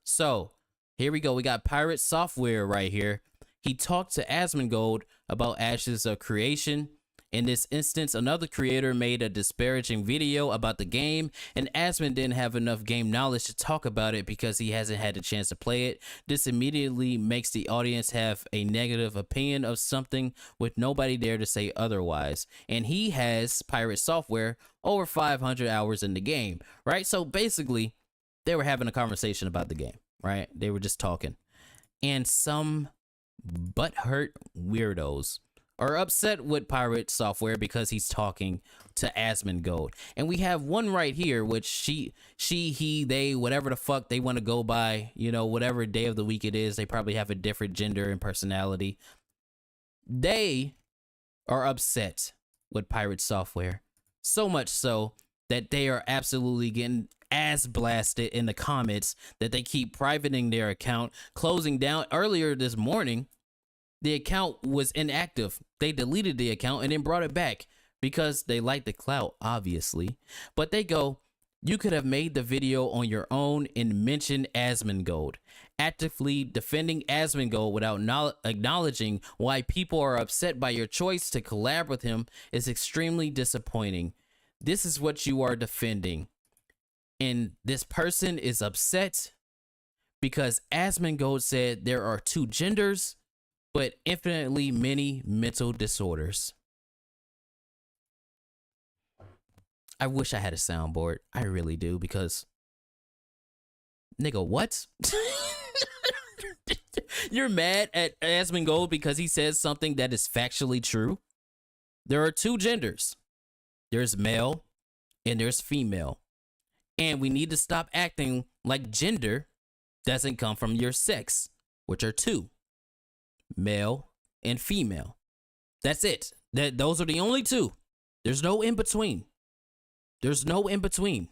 So here we go. We got Pirate Software right here. He talked to Asmongold about Ashes of Creation. In this instance, another creator made a disparaging video about the game, and Asmon didn't have enough game knowledge to talk about it because he hasn't had the chance to play it. This immediately makes the audience have a negative opinion of something with nobody there to say otherwise. And he has, Pirate Software, over 500 hours in the game, right? So basically, they were having a conversation about the game, right? They were just talking. And some butthurt weirdos are upset with Pirate Software because he's talking to Asmongold. And we have one right here, which she, he, they, whatever the fuck they want to go by, you know, whatever day of the week it is, they probably have a different gender and personality. They are upset with Pirate Software. So much so that they are absolutely getting ass blasted in the comments, that they keep privating their account, closing down. Earlier this morning, the account was inactive. They deleted the account and then brought it back because they like the clout, obviously. But they go, you could have made the video on your own and mentioned Asmongold. Actively defending Asmongold without acknowledging why people are upset by your choice to collab with him is extremely disappointing. This is what you are defending. And this person is upset because Asmongold said there are 2 genders, but infinitely many mental disorders. I wish I had a soundboard. I really do, because nigga, what? You're mad at Asmongold because he says something that is factually true? There are 2 genders. There's male and there's female. And we need to stop acting like gender doesn't come from your sex, which are 2. Male and female. That's it. Those are the only 2. There's no in between. There's no in between.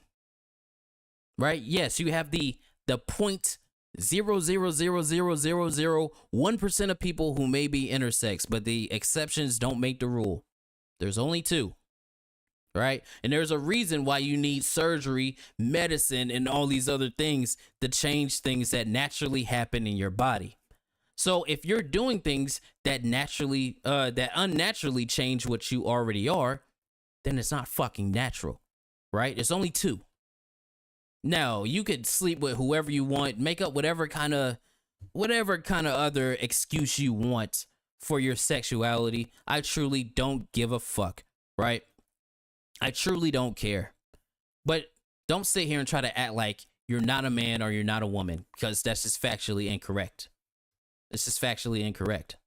Right? Yes, you have the 0.0000001% of people who may be intersex, but the exceptions don't make the rule. There's only 2. Right? And there's a reason why you need surgery, medicine, and all these other things to change things that naturally happen in your body. So if you're doing things that unnaturally change what you already are, then it's not fucking natural, right? It's only 2. Now, you could sleep with whoever you want, make up whatever kind of other excuse you want for your sexuality. I truly don't give a fuck, right? I truly don't care. But don't sit here and try to act like you're not a man or you're not a woman, because that's just factually incorrect. It's just factually incorrect.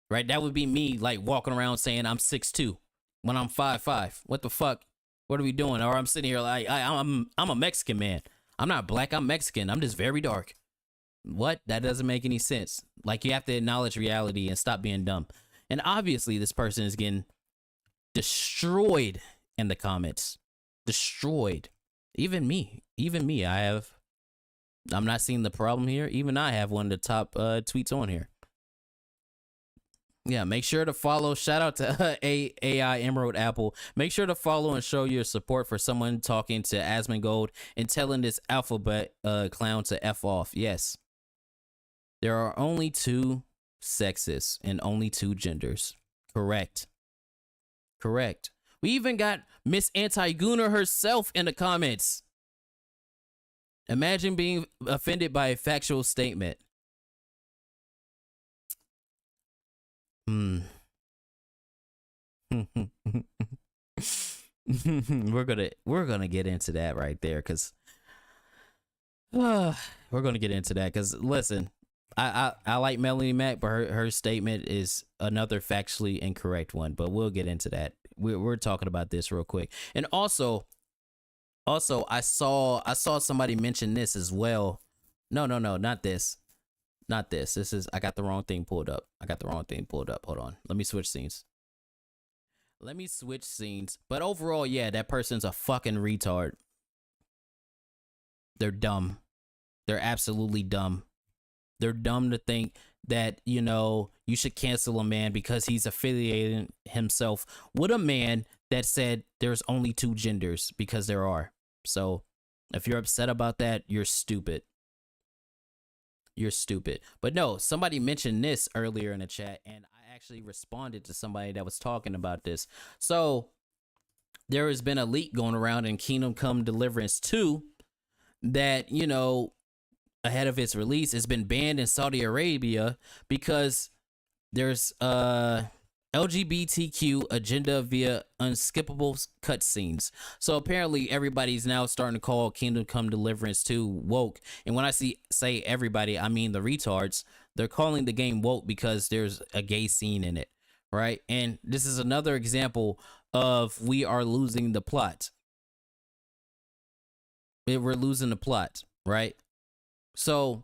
Right? That would be me like walking around saying I'm 6'2" when I'm 5'5". What the fuck? What are we doing? Or I'm sitting here like I'm a Mexican man. I'm not black, I'm Mexican. I'm just very dark. What? That doesn't make any sense. Like, you have to acknowledge reality and stop being dumb. And obviously this person is getting destroyed in the comments. Destroyed. Even me. I'm not seeing the problem here. Even I have one of the top tweets on here. Yeah, make sure to follow. Shout out to AI Emerald Apple. Make sure to follow and show your support for someone talking to Asmongold and telling this alphabet clown to F off. Yes. There are only 2 sexes and only 2 genders. Correct. Correct. We even got Miss Anti-Gooner herself in the comments. Imagine being offended by a factual statement. We're gonna get into that right there, because we're gonna get into that, because listen, I like Melanie Mac, but her statement is another factually incorrect one. But we'll get into that. We're talking about this real quick. And also I saw somebody mention this as well. No, not this. This is, I got the wrong thing pulled up. Hold on. Let me switch scenes. But overall, yeah, that person's a fucking retard. They're dumb. They're absolutely dumb. They're dumb to think that, you know, you should cancel a man because he's affiliating himself with a man that said there's only 2 genders, because there are. So if you're upset about that, you're stupid. But no, somebody mentioned this earlier in the chat, and I actually responded to somebody that was talking about this. So there has been a leak going around in Kingdom Come Deliverance 2 that, you know, ahead of its release, has been banned in Saudi Arabia because there's LGBTQ agenda via unskippable cutscenes. So apparently everybody's now starting to call Kingdom Come Deliverance 2 woke. And when I say everybody, I mean the retards. They're calling the game woke because there's a gay scene in it, right? And this is another example of we are losing the plot. We're losing the plot, right? So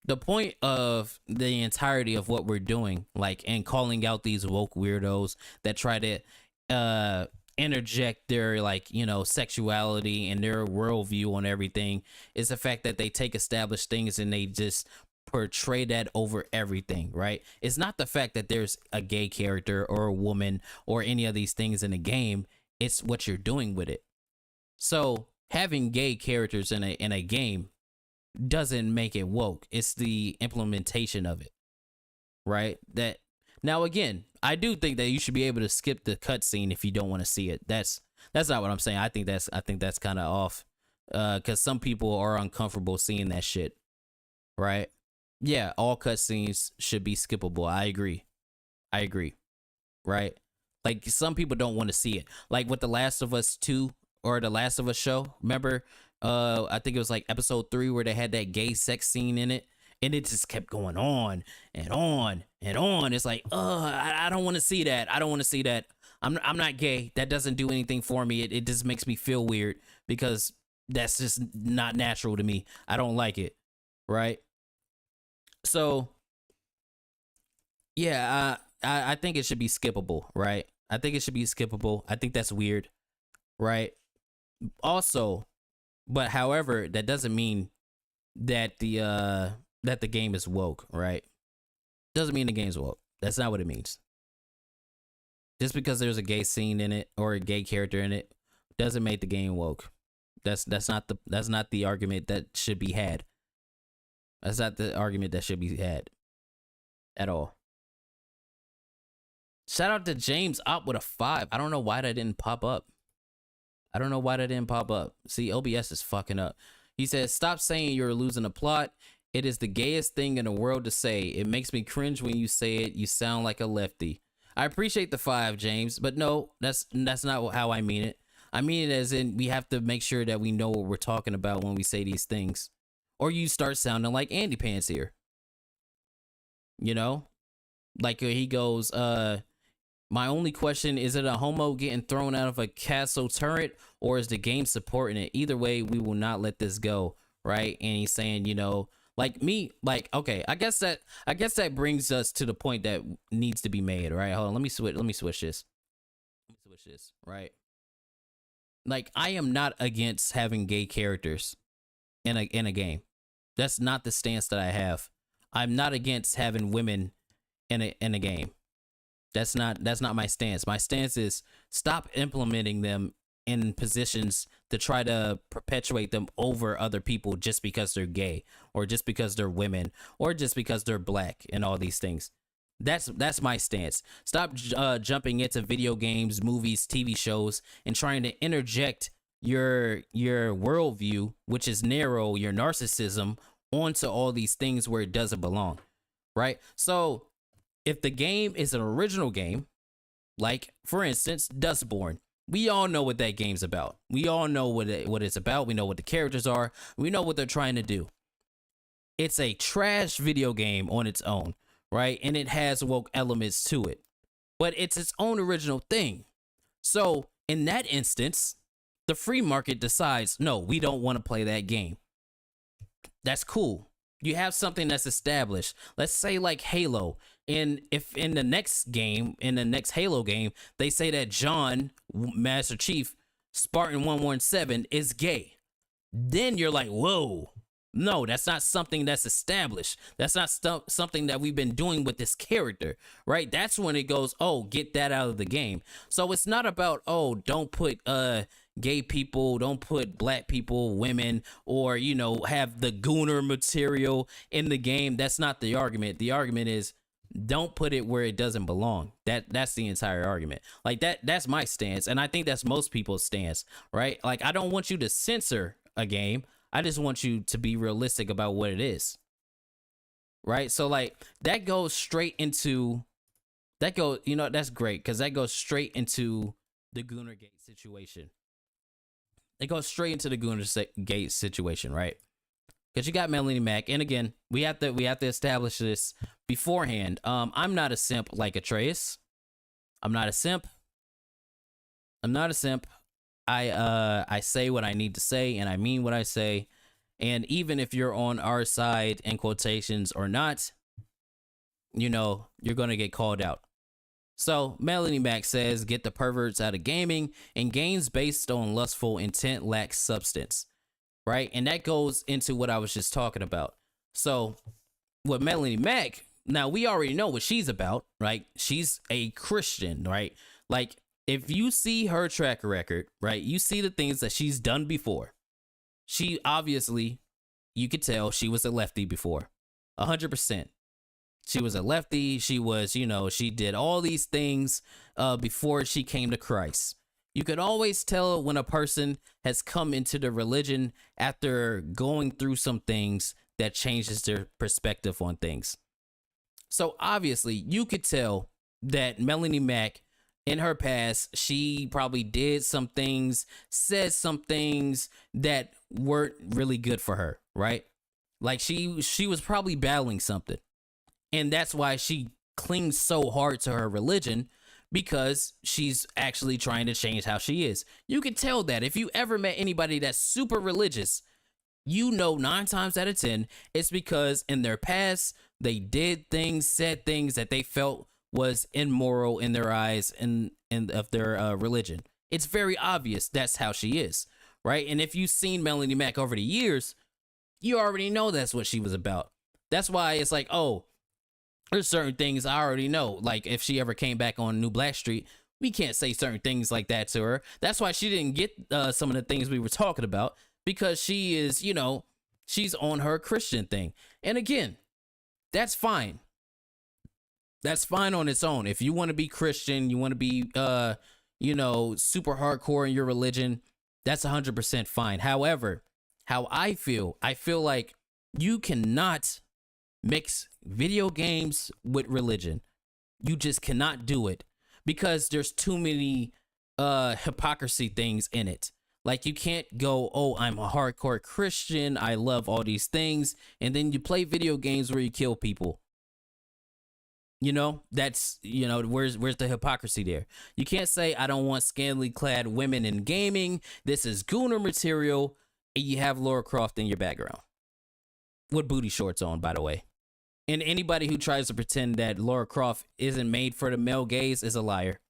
the point of the entirety of what we're doing, like, and calling out these woke weirdos that try to interject their, like, you know, sexuality and their worldview on everything, is the fact that they take established things and they just portray that over everything, right? It's not the fact that there's a gay character or a woman or any of these things in a game. It's what you're doing with it. So having gay characters in a game doesn't make it woke. It's the implementation of it, right? That now, again, I do think that you should be able to skip the cutscene if you don't want to see it. That's not what I'm saying. I think that's kind of off, because some people are uncomfortable seeing that shit, right? Yeah, all cutscenes should be skippable. I agree, right? Like, some people don't want to see it. Like with The Last of Us 2 or The Last of Us show. Remember, I think it was like episode 3 where they had that gay sex scene in it, and it just kept going on and on and on. It's like, I don't want to see that. I don't want to see that. I'm not gay. That doesn't do anything for me. It just makes me feel weird because that's just not natural to me. I don't like it, right? So yeah, I think it should be skippable, right? I think it should be skippable. I think that's weird, right? Also, but however, that doesn't mean that the game is woke, right? Doesn't mean the game's woke. That's not what it means. Just because there's a gay scene in it or a gay character in it doesn't make the game woke. That's not the argument that should be had. That's not the argument that should be had at all. Shout out to James Op with a 5. I don't know why that didn't pop up. See, OBS is fucking up. He says, stop saying you're losing the plot. It is the gayest thing in the world to say. It makes me cringe when you say it. You sound like a lefty. I appreciate the 5, James, but no, that's not how I mean it. I mean it as in we have to make sure that we know what we're talking about when we say these things. Or you start sounding like Andy Pants here. You know? Like he goes, my only question, is it a homo getting thrown out of a castle turret, or is the game supporting it? Either way, we will not let this go, right? And he's saying, you know, like me, like, okay, I guess that brings us to the point that needs to be made, right? Hold on, let me switch this, right? Like, I am not against having gay characters in a game. That's not the stance that I have. I'm not against having women in a game. That's not my stance. My stance is stop implementing them in positions to try to perpetuate them over other people just because they're gay or just because they're women or just because they're black and all these things. That's my stance. Stop jumping into video games, movies, TV shows, and trying to interject your worldview, which is narrow, your narcissism, onto all these things where it doesn't belong, right? So if the game is an original game, like for instance Dustborn, we all know what that game's about. We all know what it's about. We know what the characters are. We know what they're trying to do. It's a trash video game on its own, right? And it has woke elements to it, but it's its own original thing. So in that instance, the free market decides, no, we don't want to play that game. That's cool. You have something that's established. Let's say like Halo. And if in the next Halo game, they say that John, Master Chief, Spartan 117 is gay, then you're like, whoa, no, that's not something that's established. That's not something that we've been doing with this character, right? That's when it goes, oh, get that out of the game. So it's not about, oh, don't put gay people, don't put black people, women, or, you know, have the gooner material in the game. That's not the argument. The argument is don't put it where it doesn't belong. That's the entire argument. Like that's my stance, and I think that's most people's stance, right? Like, I don't want you to censor a game. I just want you to be realistic about what it is, right? So like that goes straight into you know, that's great because that goes straight into the Goonergate situation. It goes straight into the Goonergate situation, right? Because you got Melanie Mac, and again, we have to establish this beforehand. I'm not a simp like Atreus. I'm not a simp. I'm not a simp. I say what I need to say, and I mean what I say. And even if you're on our side in quotations or not, you know, you're gonna get called out. So Melanie Mac says, get the perverts out of gaming, and games based on lustful intent lack substance, right? And that goes into what I was just talking about. So with Melanie Mac, now we already know what she's about, right? She's a Christian, right? Like, if you see her track record, right, you see the things that she's done before. She obviously, you could tell she was a lefty before, 100%. She was a lefty. She was, you know, she did all these things before she came to Christ. You could always tell when a person has come into the religion after going through some things that changes their perspective on things. So obviously, you could tell that Melanie Mac, in her past, she probably did some things, said some things that weren't really good for her, right? Like she was probably battling something. And that's why she clings so hard to her religion, because she's actually trying to change how she is. You can tell that if you ever met anybody that's super religious, you know 9 times out of 10, it's because in their past, they did things, said things that they felt was immoral in their eyes and of their religion. It's very obvious that's how she is, right? And if you've seen Melanie Mac over the years, you already know that's what she was about. That's why it's like, oh, there's certain things I already know. Like if she ever came back on New Black Street, we can't say certain things like that to her. That's why she didn't get some of the things we were talking about, because she is, you know, she's on her Christian thing. And again, that's fine. That's fine on its own. If you want to be Christian, you want to be, you know, super hardcore in your religion, that's 100% fine. However, how I feel like you cannot mix video games with religion. You just cannot do it, because there's too many hypocrisy things in it. Like you can't go, oh, I'm a hardcore Christian, I love all these things, and then you play video games where you kill people. You know, that's, you know, where's the hypocrisy there? You can't say I don't want scantily clad women in gaming. This is Gooner material, and you have Lara Croft in your background with booty shorts on, by the way. And anybody who tries to pretend that Lara Croft isn't made for the male gaze is a liar.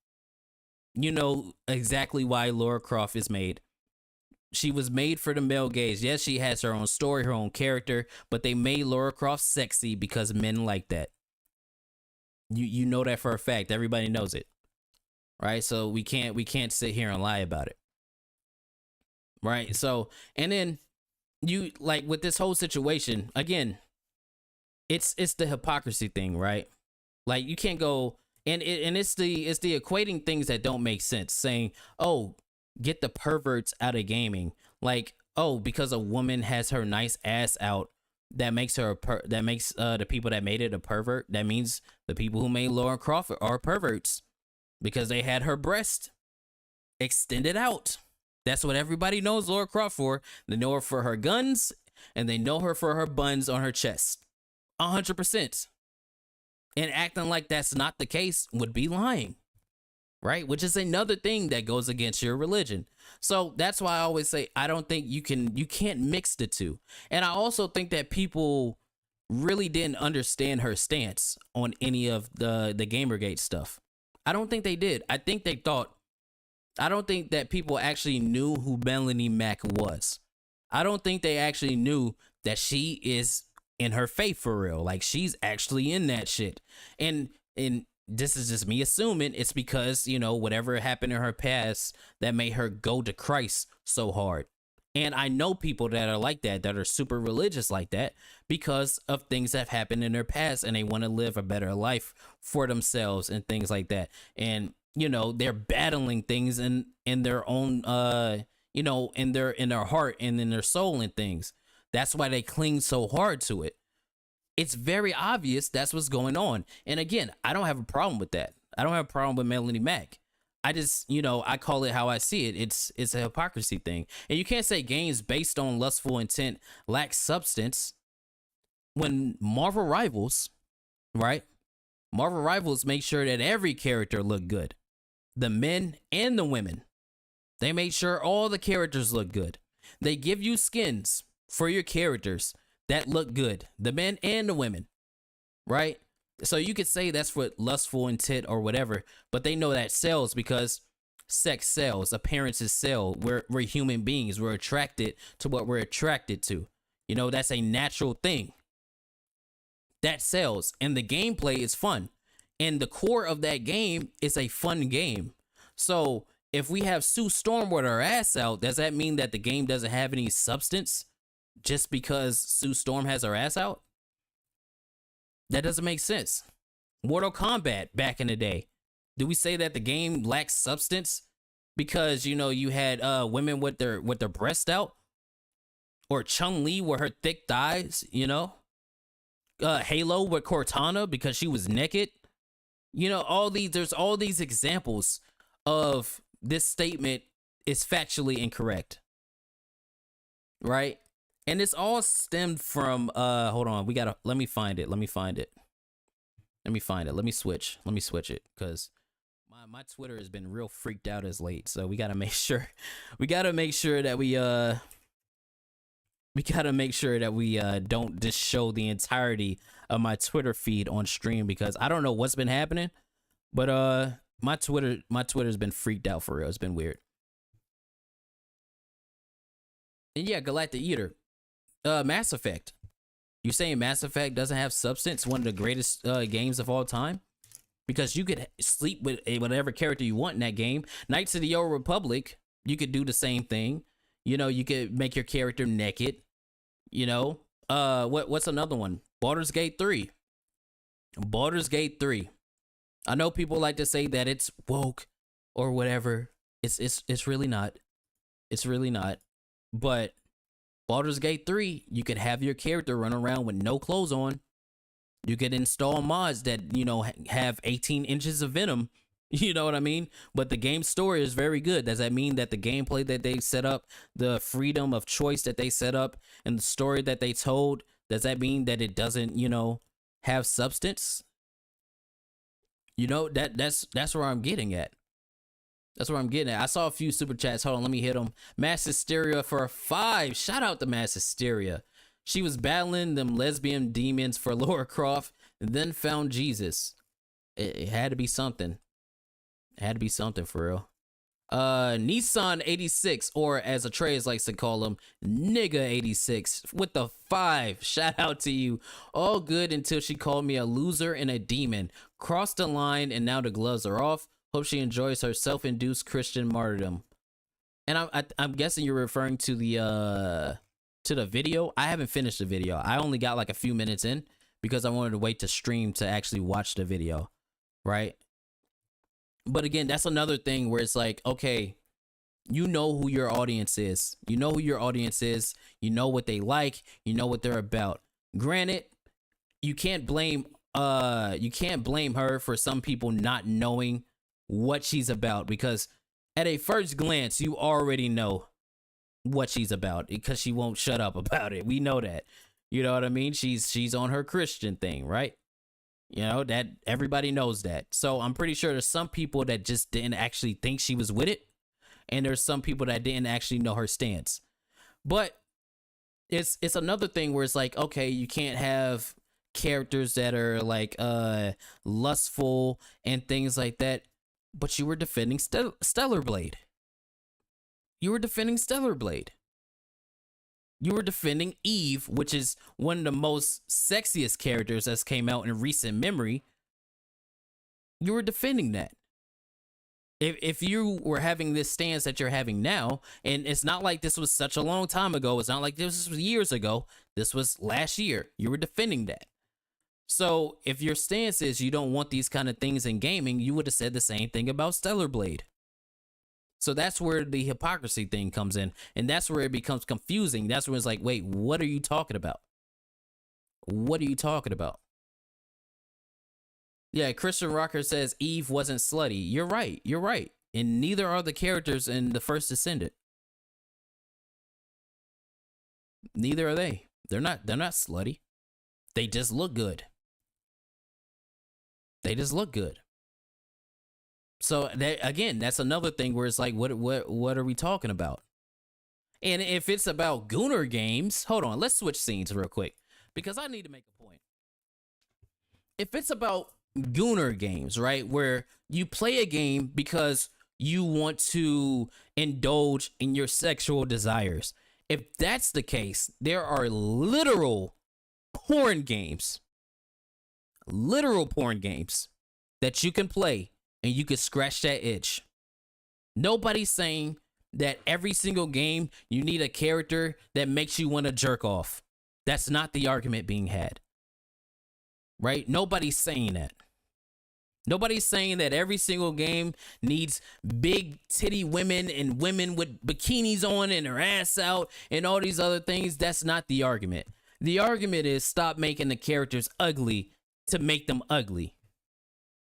You know exactly why Lara Croft is made. She was made for the male gaze. Yes, she has her own story, her own character, but they made Lara Croft sexy because men like that. You know that for a fact. Everybody knows it. Right? So we can't sit here and lie about it. Right? So, and then you, like, with this whole situation, again, it's the hypocrisy thing, right? Like you can't go, and it's the equating things that don't make sense, saying, oh, get the perverts out of gaming. Like, oh, because a woman has her nice ass out, that makes her that makes the people that made it a pervert. That means the people who made Lara Croft are perverts because they had her breast extended out. That's what everybody knows Lara Croft for. They know her for her guns, and they know her for her buns on her chest. 100%. And acting like that's not the case would be lying, right? Which is another thing that goes against your religion. So that's why I always say I don't think you can't mix the two. And I also think that people really didn't understand her stance on any of the Gamergate stuff. I don't think they did. I don't think that people actually knew who Melanie Mac was. I don't think they actually knew that she is in her faith for real. Like she's actually in that shit. And this is just me assuming it's because, you know, whatever happened in her past that made her go to Christ so hard. And I know people that are like that are super religious like that because of things that have happened in their past, and they want to live a better life for themselves and things like that. And, you know, they're battling things in their own, you know, in their heart and in their soul and things. That's why they cling so hard to it. It's very obvious that's what's going on. And again, I don't have a problem with that. I don't have a problem with Melanie Mac. I just, you know, I call it how I see it. It's a hypocrisy thing. And you can't say games based on lustful intent lack substance when Marvel Rivals, right? Marvel Rivals make sure that every character look good. the men and the women. They made sure all the characters look good. They give you skins for your characters that look good, the men and the women, right? So you could say that's for lustful intent or whatever, but they know that sells because sex sells, appearances sell. We're human beings. We're attracted to what we're attracted to. You know, that's a natural thing. That sells, and the gameplay is fun. And the core of that game is a fun game. So if we have Sue Storm with her ass out, does that mean that the game doesn't have any substance just because Sue Storm has her ass out? That doesn't make sense. Mortal Kombat back in the day, do we say that the game lacks substance because, you know, you had women with their breast out? Or Chun-Li with her thick thighs, you know? Halo with Cortana because she was naked. You know, there's all these examples of this statement is factually incorrect. Right? And it's all stemmed from hold on, let me find it. Let me switch it because my Twitter has been real freaked out as late. So we gotta make sure that we don't just show the entirety of my Twitter feed on stream because I don't know what's been happening, but my Twitter's been freaked out for real. It's been weird. And yeah, Galactic Eater, Mass Effect. You're saying Mass Effect doesn't have substance? One of the greatest games of all time? Because you could sleep with whatever character you want in that game. Knights of the Old Republic, you could do the same thing. You know, you could make your character naked. You know, what's another one? Baldur's Gate 3. Baldur's Gate 3. I know people like to say that it's woke or whatever. It's really not. It's really not. But Baldur's Gate 3, you could have your character run around with no clothes on. You could install mods that, you know, have 18 inches of venom. You know what I mean? But the game story is very good. Does that mean that the gameplay that they set up, the freedom of choice that they set up, and the story that they told, does that mean that it doesn't, you know, have substance? You know, that's where I'm getting at. That's where I'm getting at. I saw a few super chats. Hold on, let me hit them. Mass Hysteria for a 5. Shout out to Mass Hysteria. She was battling them lesbian demons for Lara Croft and then found Jesus. It had to be something. It had to be something for real. Nissan 86, or as Atreus likes to call him, nigga 86 with the 5. Shout out to you. All good until she called me a loser and a demon. Crossed the line and now the gloves are off. Hope she enjoys her self-induced Christian martyrdom. And I'm guessing you're referring to the video. I haven't finished the video. I only got like a few minutes in because I wanted to wait to stream to actually watch the video, right? But again, that's another thing where it's like, okay, you know who your audience is. You know who your audience is. You know what they like. You know what they're about. Granted, you can't blame her for some people not knowing what she's about, because at a first glance, you already know what she's about because she won't shut up about it. We know that. You know what I mean? She's on her Christian thing, right? You know, that everybody knows that. So I'm pretty sure there's some people that just didn't actually think she was with it. And there's some people that didn't actually know her stance. But it's another thing where it's like, okay, you can't have characters that are like lustful and things like that. But you were defending Stellar Blade. You were defending Stellar Blade. You were defending Eve, which is one of the most sexiest characters that's came out in recent memory. You were defending that. If you were having this stance that you're having now, and it's not like this was such a long time ago, it's not like this was years ago, this was last year, you were defending that. So if your stance is you don't want these kind of things in gaming, you would have said the same thing about Stellar Blade. So that's where the hypocrisy thing comes in. And that's where it becomes confusing. That's when it's like, wait, what are you talking about? What are you talking about? Yeah, Christian Rocker says Eve wasn't slutty. You're right. You're right. And neither are the characters in The First Descendant. Neither are they. They're not slutty. They just look good. They just look good. So that, again, that's another thing where it's like, what are we talking about? And if it's about Gooner games, hold on, let's switch scenes real quick because I need to make a point. If it's about Gooner games, right, where you play a game because you want to indulge in your sexual desires, if that's the case, there are literal porn games that you can play and you can scratch that itch. Nobody's saying that every single game you need a character that makes you want to jerk off. That's not the argument being had. Right? Nobody's saying that. Nobody's saying that every single game needs big titty women and women with bikinis on and their ass out and all these other things. That's not the argument. The argument is stop making the characters ugly to make them ugly.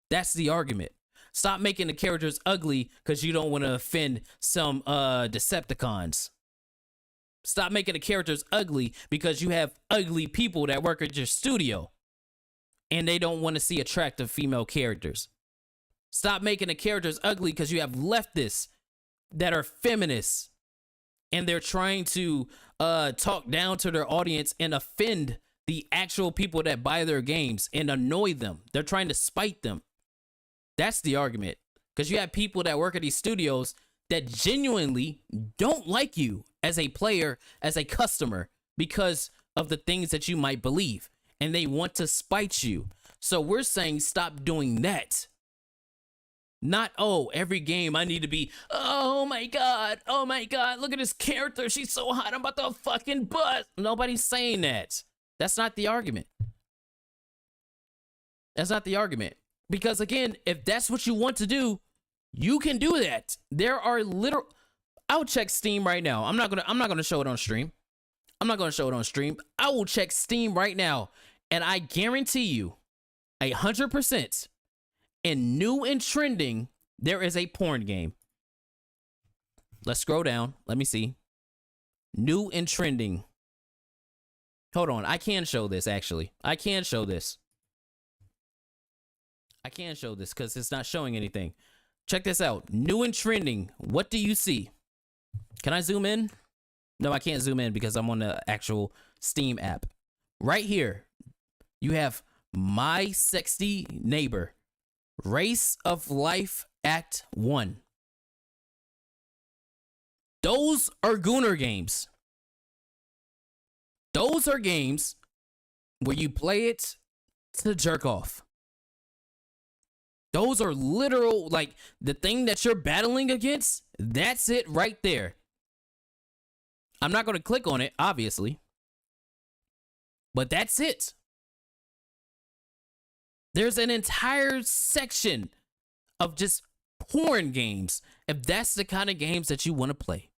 That's the argument. Stop making the characters ugly because you don't want to offend some Decepticons. Stop making the characters ugly because you have ugly people that work at your studio and they don't want to see attractive female characters. Stop making the characters ugly because you have leftists that are feminists and they're trying to talk down to their audience and offend the actual people that buy their games and annoy them. They're trying to spite them. That's the argument. Because you have people that work at these studios that genuinely don't like you as a player, as a customer, because of the things that you might believe. And they want to spite you. So we're saying stop doing that. Not, oh, every game I need to be, oh my God, look at this character. She's so hot, I'm about to fucking bust. Nobody's saying that. That's not the argument. That's not the argument. Because again, if that's what you want to do, you can do that. There are literal, I'll check Steam right now. I'm not gonna show it on stream. I will check Steam right now. And I guarantee you 100% in new and trending, there is a porn game. Let's scroll down. Let me see. New and trending. Hold on. I can show this, actually. I can show this because it's not showing anything. Check this out. New and trending. What do you see? Can I zoom in? No, I can't zoom in because I'm on the actual Steam app. Right here, you have My Sexy Neighbor. Race of Life Act 1. Those are Gooner games. Those are games where you play it to jerk off. Those are literal, like, the thing that you're battling against, that's it right there. I'm not going to click on it, obviously. But that's it. There's an entire section of just porn games, if that's the kind of games that you want to play.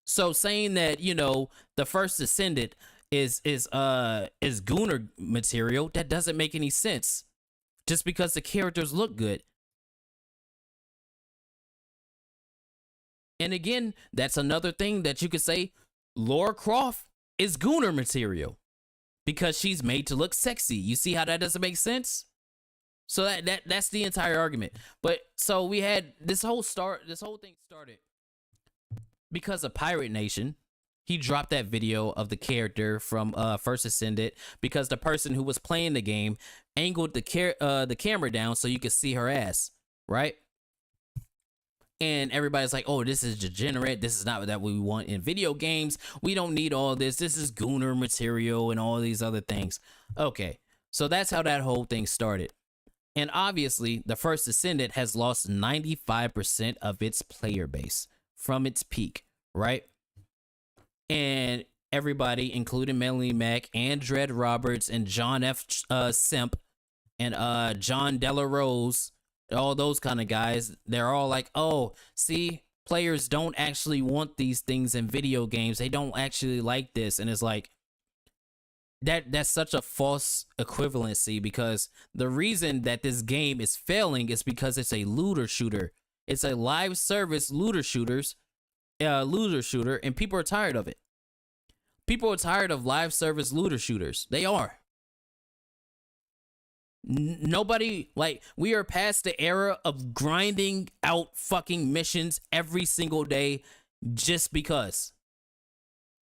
So saying that, you know, the First Ascendant is Gooner material, that doesn't make any sense. Just because the characters look good. And again, that's another thing that you could say, Lara Croft is Gooner material because she's made to look sexy. You see how that doesn't make sense? So that's the entire argument. But so we had this whole thing started because of Pirate Nation. He dropped that video of the character from First Ascendant because the person who was playing the game angled the camera down so you could see her ass, right? And everybody's like, oh, this is degenerate. This is not what we want in video games. We don't need all this. This is Gooner material and all these other things. Okay, so that's how that whole thing started. And obviously, the First Ascendant has lost 95% of its player base from its peak, right? And everybody, including Melanie Mack and Dredd Roberts and John F. Simp and John Della Rose, all those kind of guys, they're all like, oh, see, players don't actually want these things in video games. They don't actually like this. And it's like, that's such a false equivalency because the reason that this game is failing is because it's a looter shooter. It's a live service looter shooter, and people are tired of it. People are tired of live service looter shooters. They are. Nobody, like, we are past the era of grinding out fucking missions every single day just because.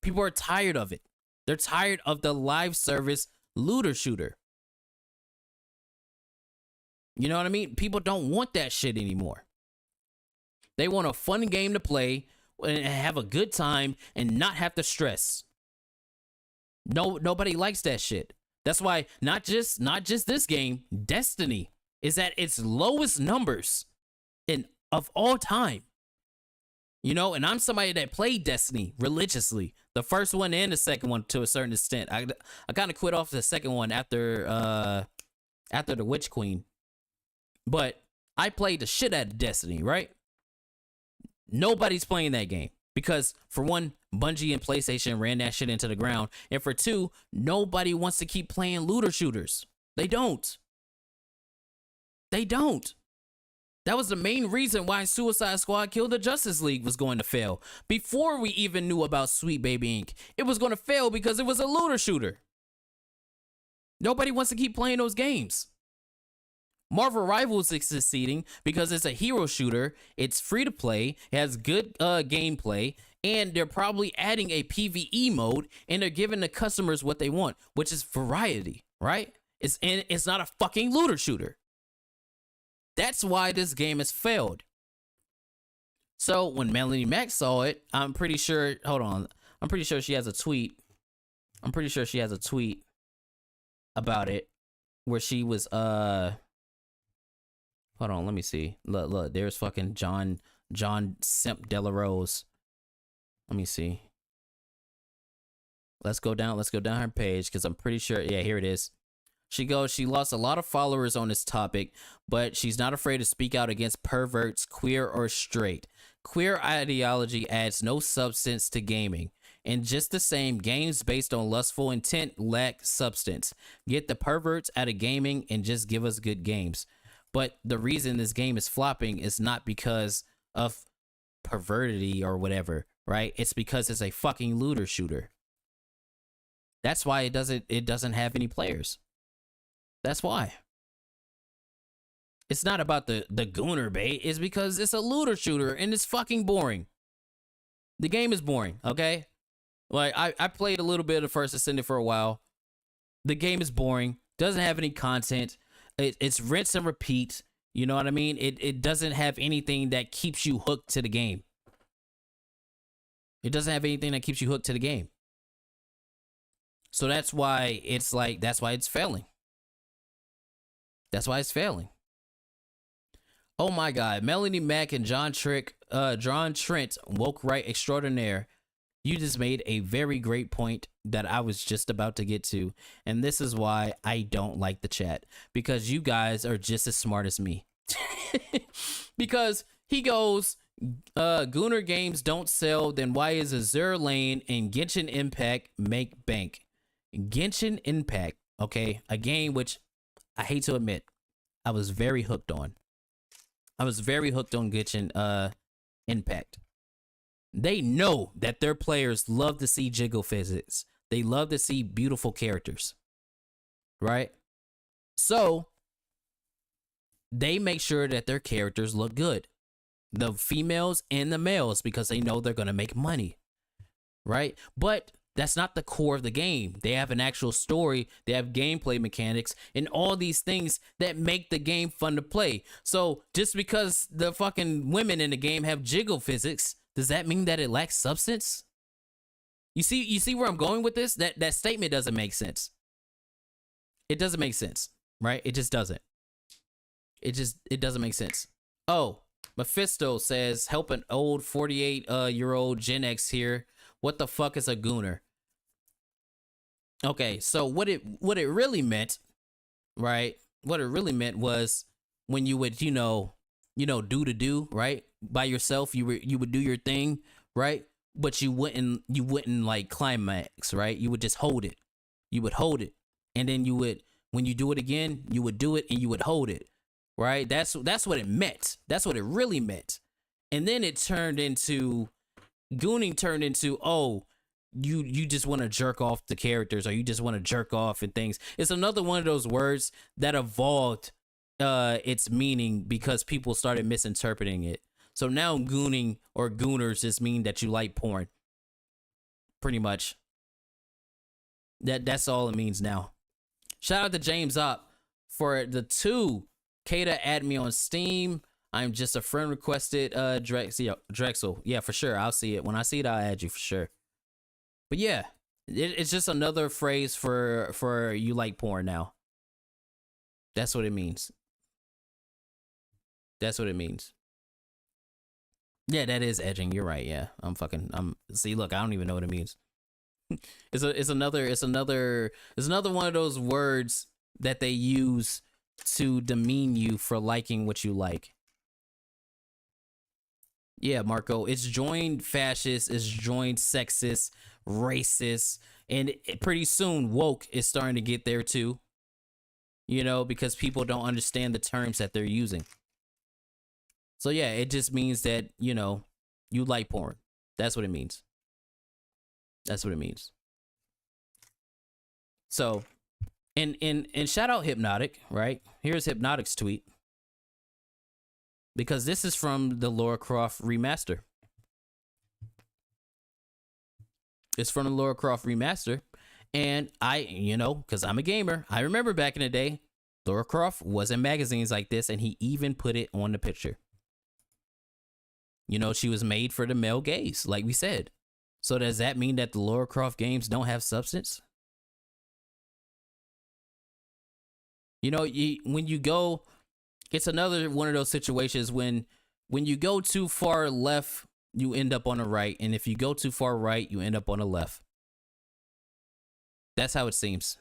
People are tired of it. They're tired of the live service looter shooter. You know what I mean? People don't want that shit anymore. They want a fun game to play and have a good time and not have to stress. Nobody likes that shit. That's why not just this game, Destiny is at its lowest numbers of all time. You know, and I'm somebody that played Destiny religiously, the first one and the second one to a certain extent. I kind of quit off the second one after the Witch Queen, but I played the shit out of Destiny, right? Nobody's playing that game because, for one, Bungie and PlayStation ran that shit into the ground, and for two, nobody wants to keep playing looter shooters. They don't. That was the main reason why Suicide Squad Kill the Justice League was going to fail. Before we even knew about Sweet Baby Inc., it was going to fail because it was a looter shooter. Nobody wants to keep playing those games. Marvel Rivals is succeeding because it's a hero shooter, it's free to play, it has good gameplay, and they're probably adding a PvE mode, and they're giving the customers what they want, which is variety, right? It's not a fucking looter shooter. That's why this game has failed. So when Melanie Mac saw it, I'm pretty sure she has a tweet. I'm pretty sure she has a tweet about it where she was hold on, let me see. Look, there's fucking John Simp Delarose. Let me see. Let's go down her page because I'm pretty sure, yeah, here it is. She goes, she lost a lot of followers on this topic, but she's not afraid to speak out against perverts, queer or straight. Queer ideology adds no substance to gaming. And just the same, games based on lustful intent lack substance. Get the perverts out of gaming and just give us good games. But the reason this game is flopping is not because of pervertity or whatever, right? It's because it's a fucking looter shooter. That's why it doesn't have any players. That's why. It's not about the Goonergate. It's because it's a looter shooter and it's fucking boring. The game is boring, okay? Like, I played a little bit of First Ascendant for a while. The game is boring. Doesn't have any content. It's rinse and repeat. You know what I mean? It doesn't have anything that keeps you hooked to the game. It doesn't have anything that keeps you hooked to the game. So that's why it's failing. That's why it's failing. Oh my God, Melanie Mac and John Trent, woke right extraordinaire. You just made a very great point that I was just about to get to. And this is why I don't like the chat. Because you guys are just as smart as me. Because he goes, Gooner games don't sell, then why is Azure Lane and Genshin Impact make bank? Genshin Impact, okay, a game which I hate to admit, I was very hooked on. I was very hooked on Genshin Impact. They know that their players love to see jiggle physics. They love to see beautiful characters. Right? So, they make sure that their characters look good. The females and the males, because they know they're going to make money. Right? But that's not the core of the game. They have an actual story, they have gameplay mechanics, and all these things that make the game fun to play. So just because the fucking women in the game have jiggle physics, does that mean that it lacks substance? You see where I'm going with this? That statement doesn't make sense. It doesn't make sense, right? It just doesn't. It doesn't make sense. Oh, Mephisto says, help an old 48-year-old Gen X here. What the fuck is a gooner? Okay, so what it really meant, right? What it really meant was when you would, do, right? By yourself, you would do your thing, right? But you wouldn't like climax, right? You would just hold it. You would hold it. And then when you do it again, you would do it and you would hold it. Right? That's what it meant. That's what it really meant. And then it turned into gooning turned into, oh, you just want to jerk off the characters, or you just want to jerk off and things. It's another one of those words that evolved its meaning because people started misinterpreting it. So now gooning or gooners just mean that you like porn. Pretty much. That's all it means now. Shout out to James Up for the 2. Kata add me on Steam. I'm just a friend requested Drexel. Yeah, for sure. I'll see it. When I see it, I'll add you for sure. But yeah, it's just another phrase for you like porn now. That's what it means. That's what it means. Yeah, that is edging. You're right. Yeah, see, look, I don't even know what it means. It's another one of those words that they use to demean you for liking what you like. Yeah, Marco, it's joined fascist, it's joined sexist, racist, and pretty soon woke is starting to get there too. You know, because people don't understand the terms that they're using. So yeah, it just means that, you know, you like porn. That's what it means. That's what it means. So, and shout out Hypnotic, right? Here's Hypnotic's tweet. Because this is from the Lara Croft remaster. It's from the Lara Croft remaster. And you know, because I'm a gamer, I remember back in the day, Lara Croft was in magazines like this, and he even put it on the picture. You know, she was made for the male gaze, like we said. So does that mean that the Lara Croft games don't have substance? You know, when you go, it's another one of those situations when you go too far left, you end up on the right. And if you go too far right, you end up on the left. That's how it seems.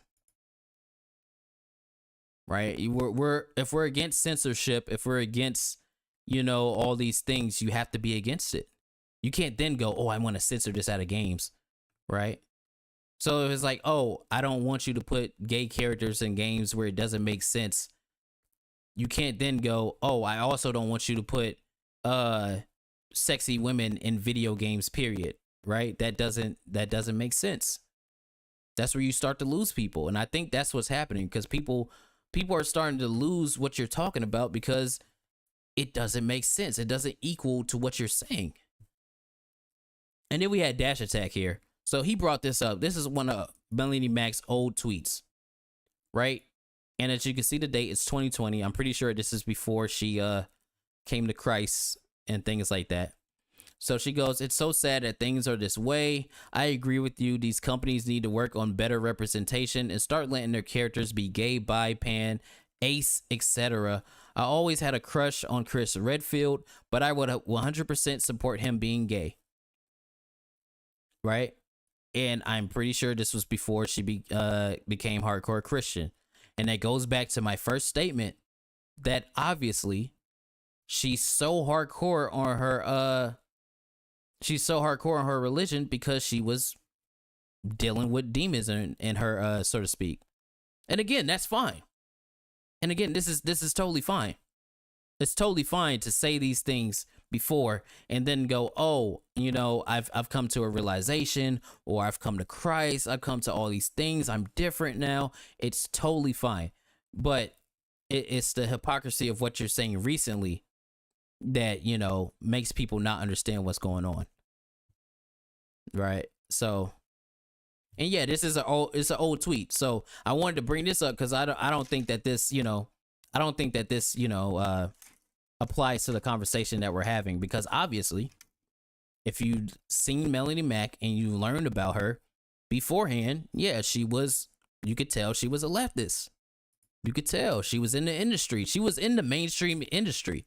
Right? If we're against censorship, if we're against, you know, all these things, you have to be against it. You can't then go, oh, I want to censor this out of games, right? So if it's like, oh, I don't want you to put gay characters in games where it doesn't make sense. You can't then go, oh, I also don't want you to put sexy women in video games, period, right? That doesn't make sense. That's where you start to lose people. And I think that's what's happening, because people are starting to lose what you're talking about because it doesn't make sense. It doesn't equal to what you're saying. And then we had Dash Attack here. So he brought this up. This is one of Melanie Mac's old tweets, right? And as you can see, the date is 2020. I'm pretty sure this is before she came to Christ and things like that. So she goes, it's so sad that things are this way. I agree with you. These companies need to work on better representation and start letting their characters be gay, bi, pan, ace, etc. I always had a crush on Chris Redfield, but I would 100% support him being gay. Right? And I'm pretty sure this was before she became hardcore Christian. And that goes back to my first statement that obviously she's so hardcore on her religion because she was dealing with demons in her so to speak. And again, that's fine. And again, this is totally fine. It's totally fine to say these things before and then go, oh, you know, I've come to a realization, or I've come to Christ, I've come to all these things, I'm different now. It's totally fine. But it's the hypocrisy of what you're saying recently that, you know, makes people not understand what's going on. Right? So, and yeah, this is it's an old tweet. So I wanted to bring this up because I don't think that this, you know, applies to the conversation that we're having, because obviously if you've seen Melanie Mac and you learned about her beforehand, yeah, you could tell she was a leftist. You could tell she was in the industry. She was in the mainstream industry.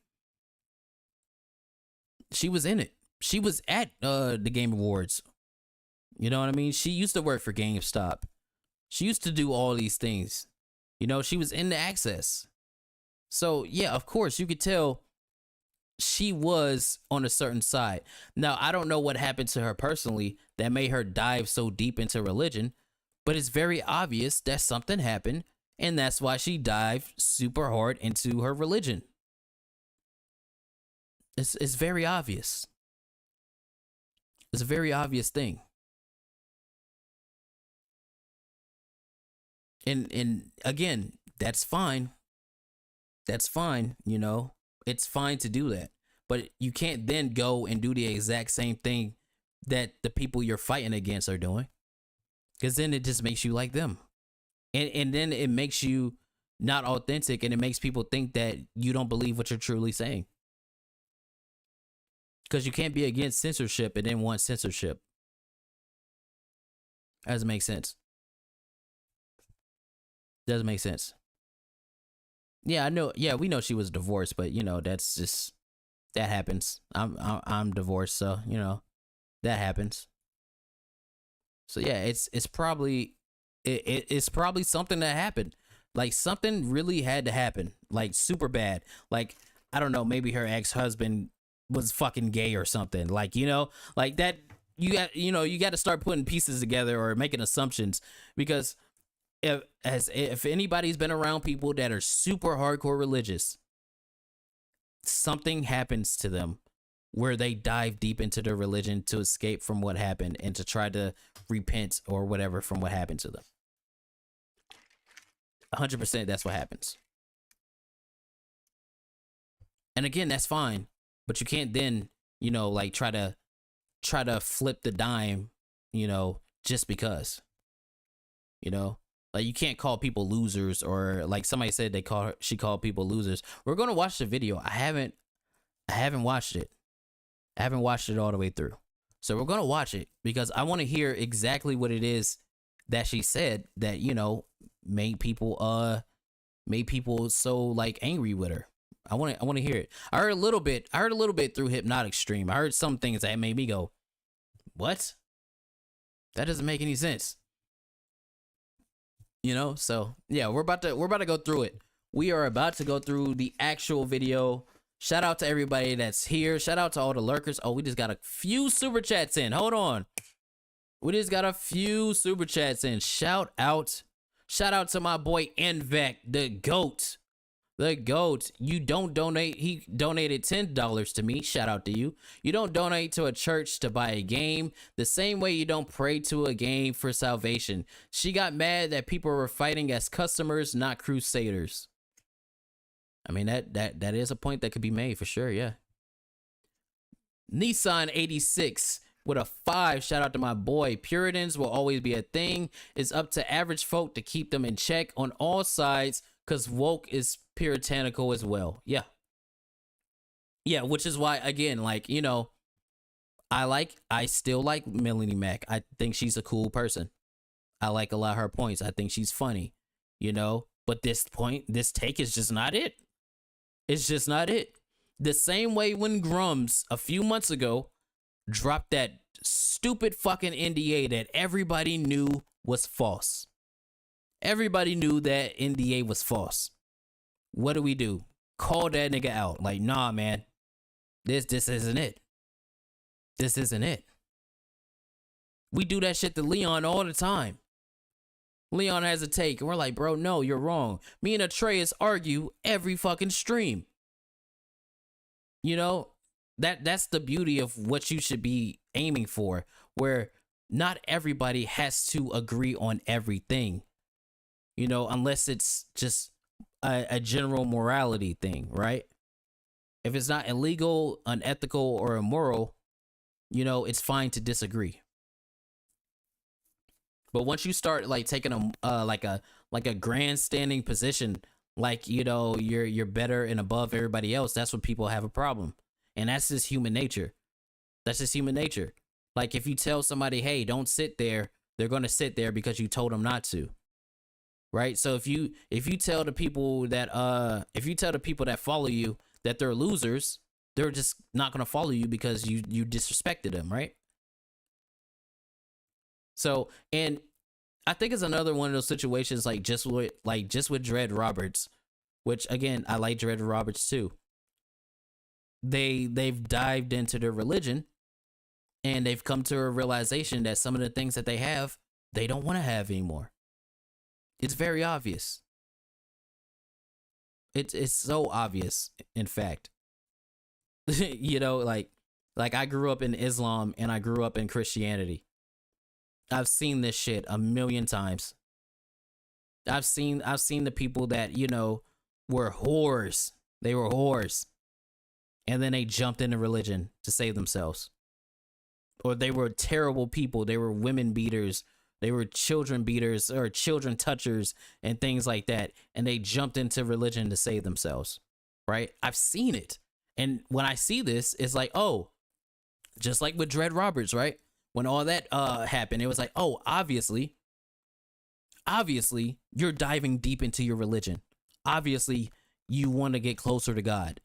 She was in it. She was at the Game Awards. You know what I mean? She used to work for GameStop. She used to do all these things. You know, she was in the Access. So yeah, of course you could tell she was on a certain side. Now, I don't know what happened to her personally that made her dive so deep into religion, but it's very obvious that something happened, and that's why she dived super hard into her religion. It's very obvious. It's a very obvious thing. And again, that's fine. That's fine, you know. It's fine to do that. But you can't then go and do the exact same thing that the people you're fighting against are doing. Because then it just makes you like them. And then it makes you not authentic, and it makes people think that you don't believe what you're truly saying. Because you can't be against censorship and then want censorship. Doesn't make sense. Doesn't make sense. Yeah, I know. Yeah, we know she was divorced, but you know, that's just, that happens. I'm divorced, so you know, that happens. So yeah, it's probably it's probably something that happened. Like something really had to happen, like super bad. Like I don't know, maybe her ex-husband was fucking gay or something. Like, you know, like that. You got to start putting pieces together or making assumptions, because if anybody's been around people that are super hardcore religious, something happens to them where they dive deep into their religion to escape from what happened and to try to repent or whatever from what happened to them. 100% that's what happens. And again, that's fine, but you can't then, you know, like try to flip the dime, you know, just because, you know, like you can't call people losers, or like somebody said she called people losers. We're going to watch the video. I haven't watched it. I haven't watched it all the way through. So we're going to watch it because I want to hear exactly what it is that she said that, you know, made people so like angry with her. I want to hear it. I heard a little bit through Hypnotic Stream. I heard some things that made me go, what? That doesn't make any sense. You know? So yeah, we're about to go through it. We are about to go through the actual video. Shout out to everybody that's here. Shout out to all the lurkers. Oh, we just got a few super chats in. Hold on. We just got a few super chats in. Shout out to my boy Envec, the GOAT. The GOAT. You don't donate. He donated $10 to me. Shout out to you. You don't donate to a church to buy a game. The same way you don't pray to a game for salvation. She got mad that people were fighting as customers, not crusaders. I mean, that is a point that could be made for sure, yeah. Nissan 86 with a 5. Shout out to my boy. Puritans will always be a thing. It's up to average folk to keep them in check on all sides, because woke is puritanical as well. Yeah. Yeah, which is why, again, like, you know, I still like Melanie Mac. I think she's a cool person. I like a lot of her points. I think she's funny, you know, but this take is just not it. It's just not it. The same way when Grums a few months ago dropped that stupid fucking NDA that everybody knew was false. Everybody knew that NDA was false. What do? Call that nigga out. Like, nah, man. This isn't it. This isn't it. We do that shit to Leon all the time. Leon has a take, and we're like, bro, no, you're wrong. Me and Atreus argue every fucking stream. You know, that's the beauty of what you should be aiming for, where not everybody has to agree on everything. You know, unless it's just a general morality thing, right? If it's not illegal, unethical, or immoral, you know, it's fine to disagree. But once you start like taking a like a grandstanding position, like, you know, you're better and above everybody else, that's when people have a problem. And that's just human nature. That's just human nature. Like if you tell somebody, hey, don't sit there, they're gonna sit there because you told them not to. Right? So if you tell the people that follow you that they're losers, they're just not gonna follow you because you disrespected them, right? So, and I think it's another one of those situations like just with Dread Roberts, which again, I like Dread Roberts too. They've dived into their religion and they've come to a realization that some of the things that they have, they don't want to have anymore. It's very obvious. It's so obvious, in fact. You know, like I grew up in Islam and I grew up in Christianity. I've seen this shit a million times. I've seen the people that, you know, were whores. They were whores. And then they jumped into religion to save themselves. Or they were terrible people. They were women beaters. They were children beaters or children touchers and things like that. And they jumped into religion to save themselves. Right? I've seen it. And when I see this, it's like, oh, just like with Dread Roberts, right? When all that happened, it was like, oh, obviously, you're diving deep into your religion. Obviously, you want to get closer to God.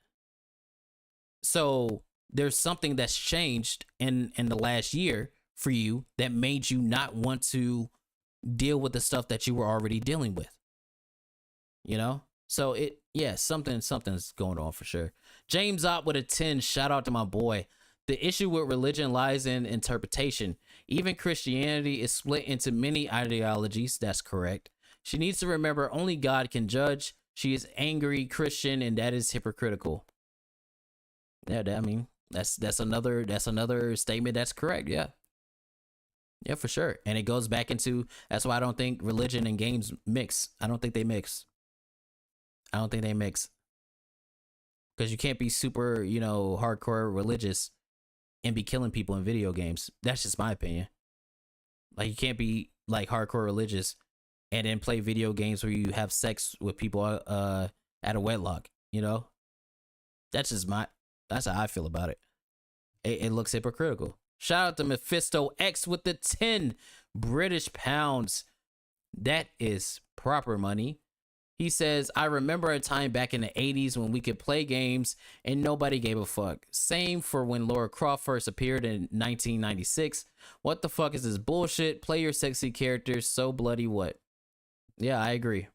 So there's something that's changed in the last year for you that made you not want to deal with the stuff that you were already dealing with. You know? So something's going on for sure. James Ott with a 10. Shout out to my boy. The issue with religion lies in interpretation. Even Christianity is split into many ideologies. That's correct. She needs to remember only God can judge. She is angry Christian, and that is hypocritical. Yeah, I mean, that's another statement that's correct. Yeah, for sure. And it goes back into, that's why I don't think religion and games mix. I don't think they mix. Because you can't be super, you know, hardcore religious and be killing people in video games. That's just my opinion. Like, you can't be like hardcore religious and then play video games where you have sex with people at a wedlock, you know? That's how I feel about it. It looks hypocritical. Shout out to Mephisto X with the 10 British pounds. That is proper money. He says, I remember a time back in the 80s when we could play games and nobody gave a fuck. Same for when Lara Croft first appeared in 1996. What the fuck is this bullshit? Play your sexy characters, so bloody what? Yeah, I agree.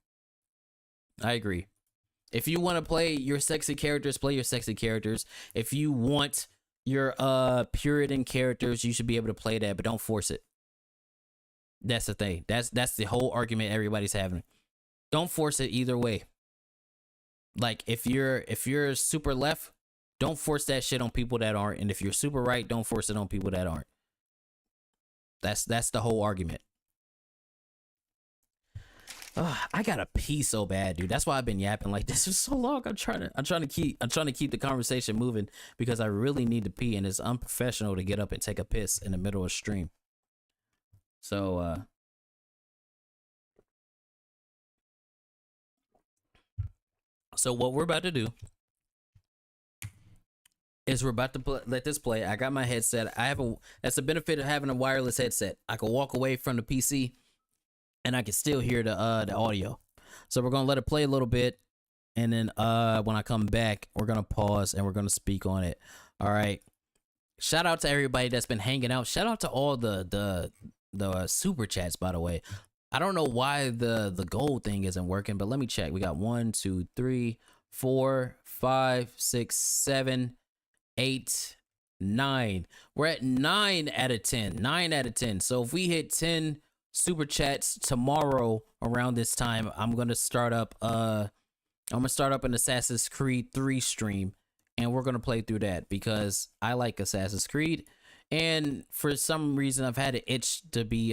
If you want to play your sexy characters, play your sexy characters. If you want your Puritan characters, you should be able to play that, but don't force it. That's the thing. That's the whole argument everybody's having. Don't force it either way. Like, if you're super left, don't force that shit on people that aren't. And if you're super right, don't force it on people that aren't. That's the whole argument. I gotta pee so bad, dude. That's why I've been yapping like this for so long. I'm trying to keep the conversation moving because I really need to pee, and it's unprofessional to get up and take a piss in the middle of stream. So what we're about to do is we're about to let this play. I got my headset. That's the benefit of having a wireless headset. I can walk away from the PC and I can still hear the audio. So we're gonna let it play a little bit, and then when I come back, we're gonna pause and we're gonna speak on it. All right. Shout out to everybody that's been hanging out. Shout out to all the super chats, by the way. I don't know why the gold thing isn't working, but let me check. We got 1, 2, 3, 4, 5, 6, 7, 8, 9. We're at 9 out of 10. 9 out of 10. So if we hit 10 super chats tomorrow around this time, I'm gonna start up an Assassin's Creed 3 stream, and we're gonna play through that because I like Assassin's Creed, and for some reason I've had an itch to play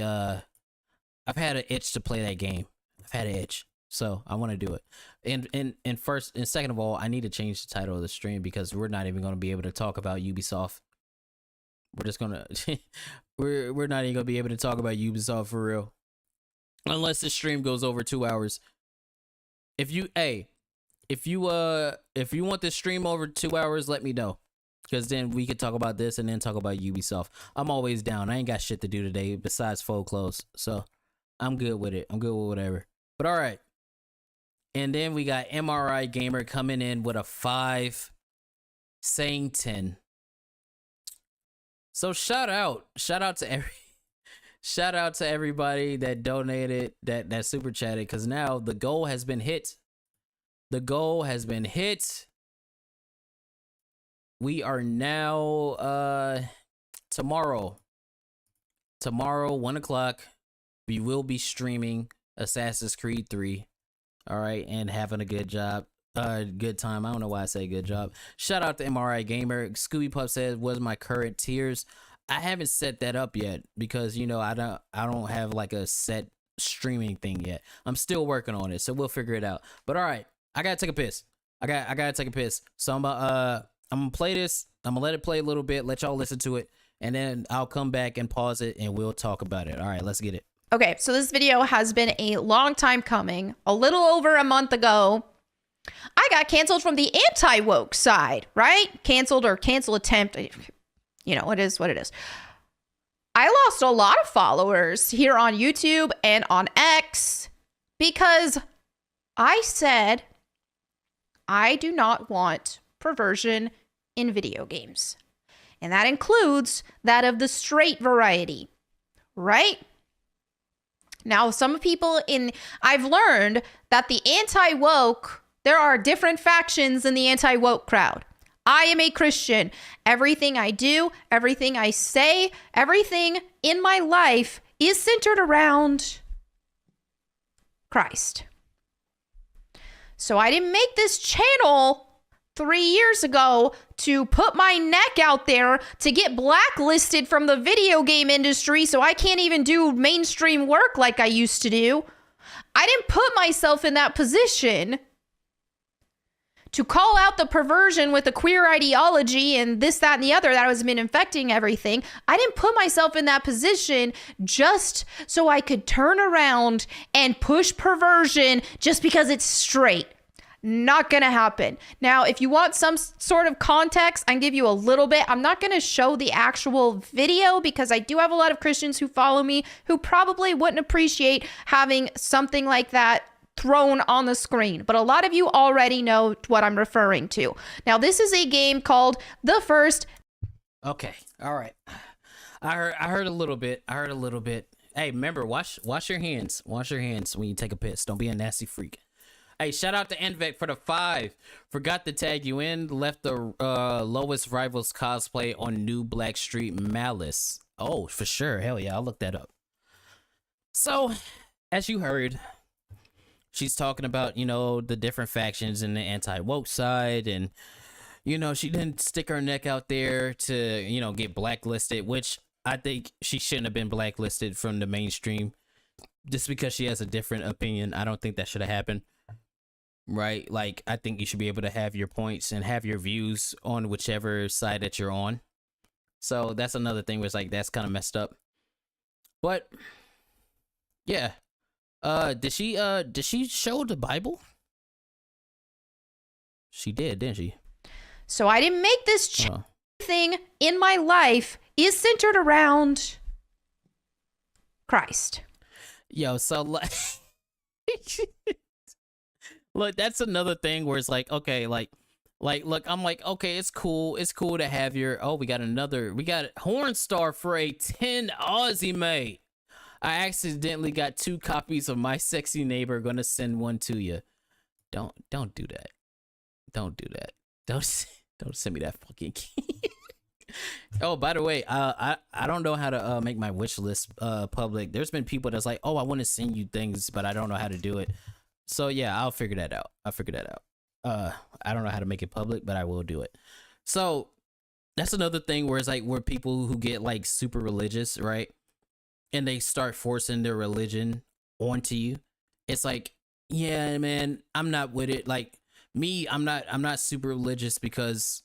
that game. I've had an itch, so I want to do it. And first and second of all, I need to change the title of the stream because we're not even gonna be able to talk about Ubisoft. We're just gonna we're not even gonna be able to talk about Ubisoft for real, unless the stream goes over 2 hours. If you want this stream over 2 hours, let me know, because then we could talk about this and then talk about Ubisoft. I'm always down. I ain't got shit to do today besides fold clothes, so I'm good with it. I'm good with whatever. But all right, and then we got MRI Gamer coming in with a 5, saying 10. So shout out to everybody that donated, that super chatted, because now the goal has been hit. The goal has been hit. We are now tomorrow 1 o'clock. We will be streaming Assassin's Creed 3. All right, and having a good time. I don't know why I say good job. Shout out to MRI Gamer. Scooby Pup says, "Was my current tiers?" I haven't set that up yet because, you know, I don't have like a set streaming thing yet. I'm still working on it, so we'll figure it out. But all right, I gotta take a piss. I gotta take a piss. So I'm gonna play this. I'm gonna let it play a little bit, let y'all listen to it, and then I'll come back and pause it and we'll talk about it. All right, let's get it. Okay, so this video has been a long time coming. A little over a month ago, I got canceled from the anti-woke side, right? Canceled or cancel attempt. You know, it is what it is. I lost a lot of followers here on YouTube and on X because I said I do not want perversion in video games. And that includes that of the straight variety, right? Now, some people I've learned that the anti-woke, there are different factions in the anti-woke crowd. I am a Christian. Everything I do, everything I say, everything in my life is centered around Christ. So I didn't make this channel 3 years ago to put my neck out there to get blacklisted from the video game industry so I can't even do mainstream work like I used to do. I didn't put myself in that position to call out the perversion with the queer ideology and this, that, and the other that has been infecting everything. I didn't put myself in that position just so I could turn around and push perversion just because it's straight. Not gonna happen. Now, if you want some sort of context, I can give you a little bit. I'm not gonna show the actual video because I do have a lot of Christians who follow me who probably wouldn't appreciate having something like that thrown on the screen. But a lot of you already know what I'm referring to. Now, this is a game called The First. Okay, all right. I heard a little bit. Hey, remember, wash your hands. Wash your hands when you take a piss. Don't be a nasty freak. Hey, shout out to Envec for the 5. Forgot to tag you in. Left the lowest rivals cosplay on New Black Street Malice. Oh, for sure. Hell yeah, I'll look that up. So, as you heard, she's talking about, you know, the different factions in the anti-woke side. And, you know, she didn't stick her neck out there to, you know, get blacklisted, which I think she shouldn't have been blacklisted from the mainstream. Just because she has a different opinion, I don't think that should have happened. Right? Like, I think you should be able to have your points and have your views on whichever side that you're on. So that's another thing where it's like, that's kind of messed up. But yeah. Did she show the Bible? She did, didn't she? So I didn't make this thing in my life is centered around Christ. Yo, so like look, that's another thing where it's like, okay, like look, I'm like, okay, it's cool to have your, we got Hornstar for a 10 Aussie, mate. I accidentally got 2 copies of My Sexy Neighbor, gonna send one to you. Don't do that. Don't do that. Don't send me that fucking key. Oh, by the way, I don't know how to make my wish list public. There's been people that's like, oh, I want to send you things, but I don't know how to do it. So yeah, I'll figure that out. I don't know how to make it public, but I will do it. So that's another thing where it's like, where people who get like super religious, right? And they start forcing their religion onto you. It's like, yeah, man, I'm not with it. Like me, I'm not super religious because,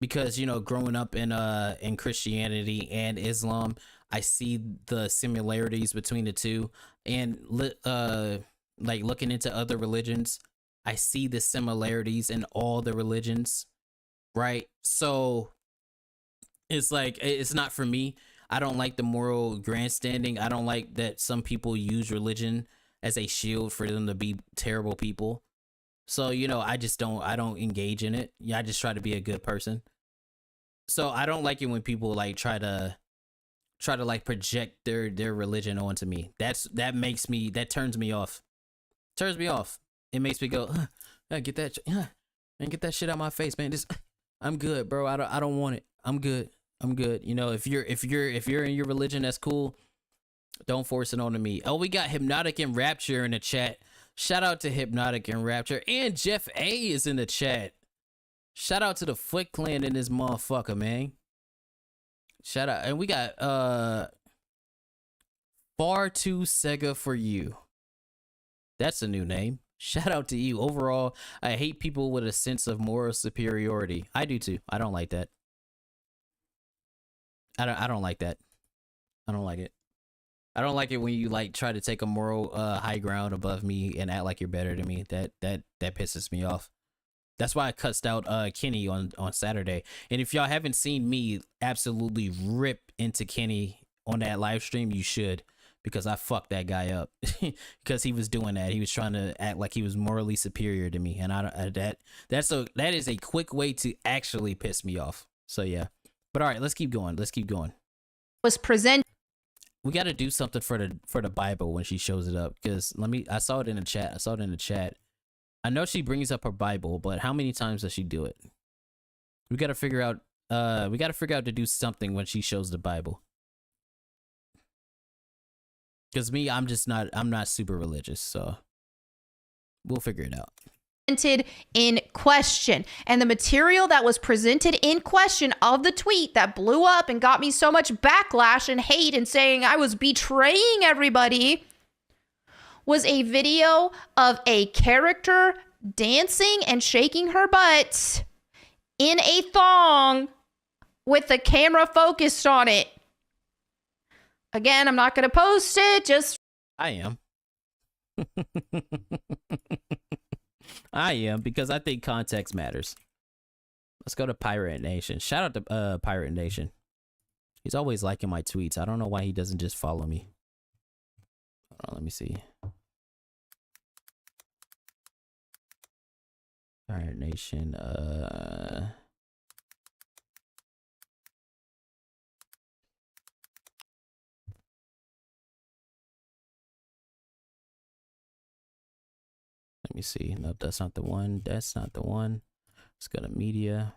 you know, growing up in Christianity and Islam, I see the similarities between the two, and like looking into other religions, I see the similarities in all the religions, right? So it's like, it's not for me. I don't like the moral grandstanding. I don't like that some people use religion as a shield for them to be terrible people. So, you know, I don't engage in it. Yeah, I just try to be a good person. So I don't like it when people like try to like project their religion onto me. That turns me off. It makes me go, get that shit out my face, man. I'm good, bro. I don't want it. I'm good. You know, if you're in your religion, that's cool. Don't force it onto me. Oh, we got Hypnotic and Rapture in the chat. Shout out to Hypnotic and Rapture, and Jeff A is in the chat. Shout out to the Footclan in this motherfucker, man. Shout out, and we got Far too Sega for you. That's a new name. Shout out to you. Overall, I hate people with a sense of moral superiority. I do too. I don't like that. I don't like that. I don't like it. I don't like it when you like try to take a moral high ground above me and act like you're better than me. That pisses me off. That's why I cussed out Kenny on Saturday. And if y'all haven't seen me absolutely rip into Kenny on that live stream, you should, because I fucked that guy up because he was doing that. He was trying to act like he was morally superior to me, and that is a quick way to actually piss me off. So yeah. But all right, let's keep going. Let's keep going. Was present. We got to do something for the Bible when she shows it up, because I saw it in the chat. I know she brings up her Bible, but how many times does she do it? We got to figure out to do something when she shows the Bible. Cuz me, I'm not super religious, so we'll figure it out. In question, and the material that was presented in question of the tweet that blew up and got me so much backlash and hate and saying I was betraying everybody was a video of a character dancing and shaking her butt in a thong with the camera focused on it. Again, I'm not going to post it, just... I am. I am, because I think context matters. Let's go to Pirate Nation. Shout out to Pirate Nation. He's always liking my tweets. I don't know why he doesn't just follow me. Hold on, let me see. Pirate Nation. Let me see. Nope, that's not the one. That's not the one. Let's go to media.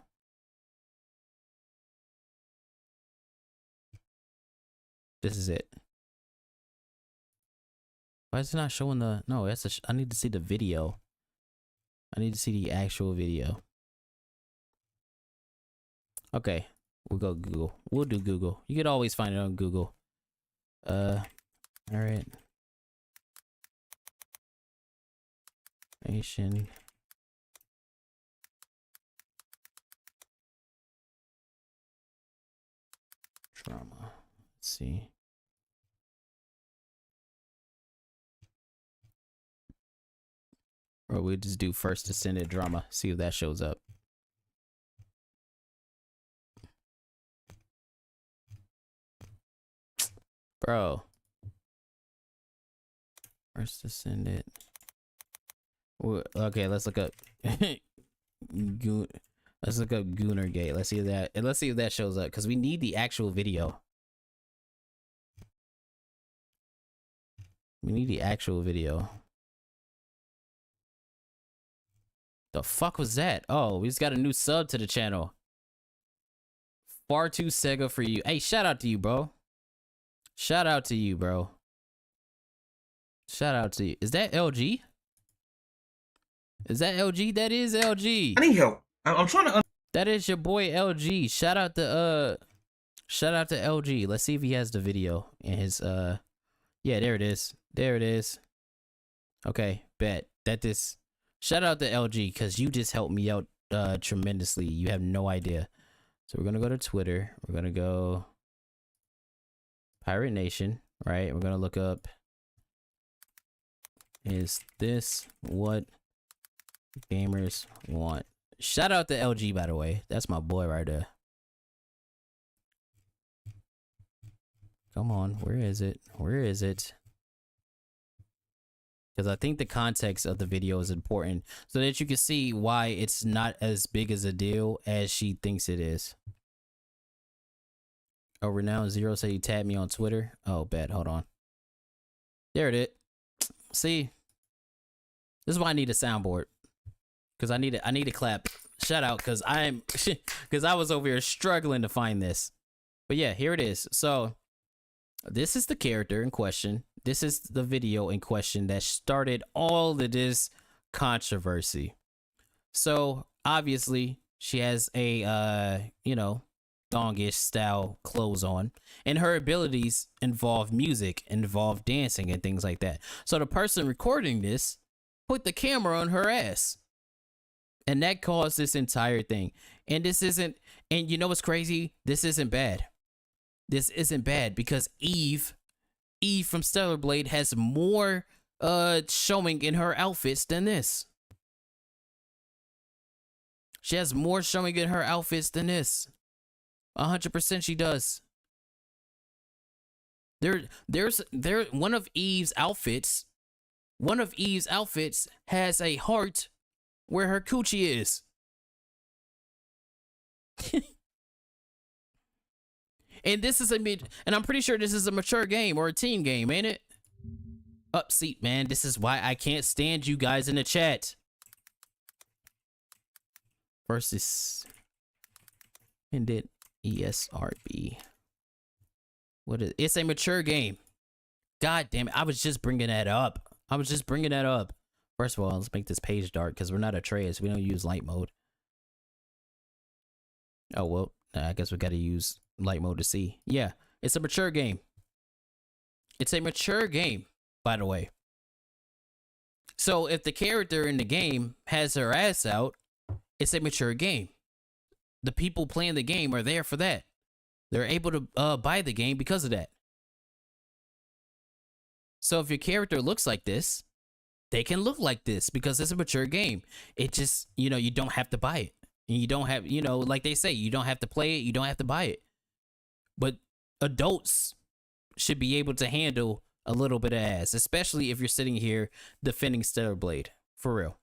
This is it. Why is it not showing the... No, that's I need to see the video. I need to see the actual video. Okay, we'll go Google. We'll do Google. You could always find it on Google. All right. Nation. Drama. Let's see. Or we'll just do first descendant drama. See if that shows up. Bro. First descendant. Okay, let's look up. Let's look up Goonergate. Let's see if that shows up, because we need the actual video. We need the actual video. The fuck was that? Oh, we just got a new sub to the channel. Far too Sega for you. Hey, shout out to you, bro. Shout out to you, bro. Shout out to you. Is that LG? Is that LG? That is LG. I need help. I'm trying to... That is your boy LG. Shout out to LG. Let's see if he has the video in his yeah, there it is. There it is. Okay, bet. Shout out to LG, because you just helped me out tremendously. You have no idea. So we're gonna go to Twitter. We're gonna go Pirate Nation, right? We're gonna look up, is this what gamers want? Shout out to LG, by the way. That's my boy right there. Come on, where is it? Where is it? Because I think the context of the video is important so that you can see why it's not as big as a deal as she thinks it is. Oh, Renowned Zero say you tagged me on Twitter. Oh, bad. Hold on. There it is. See? This is why I need a soundboard. Because I need to clap. Shout out, because I was over here struggling to find this. But yeah, here it is. So this is the character in question. This is the video in question that started all of this controversy. So obviously she has a thongish style clothes on, and her abilities involve music, involve dancing, and things like that. So the person recording this put the camera on her ass, and that caused this entire thing. And this isn't, and you know what's crazy? This isn't bad. This isn't bad because Eve from Stellar Blade has more showing in her outfits than this. She has more showing in her outfits than this. 100% she does. There's one of Eve's outfits has a heart where her coochie is. And this is and I'm pretty sure this is a mature game or a teen game, ain't it? See, man, this is why I can't stand you guys in the chat. Versus ended ESRB. What is it's a mature game. God damn it, I was just bringing that up. First of all, let's make this page dark because we're not Atreus. We don't use light mode. Oh, well, I guess we got to use light mode to see. Yeah, it's a mature game. It's a mature game, by the way. So if the character in the game has her ass out, it's a mature game. The people playing the game are there for that. They're able to buy the game because of that. So if your character looks like this, they can look like this because it's a mature game. It just, you don't have to buy it. And you don't have, like they say, you don't have to play it, you don't have to buy it. But adults should be able to handle a little bit of ass, especially if you're sitting here defending Stellar Blade. For real.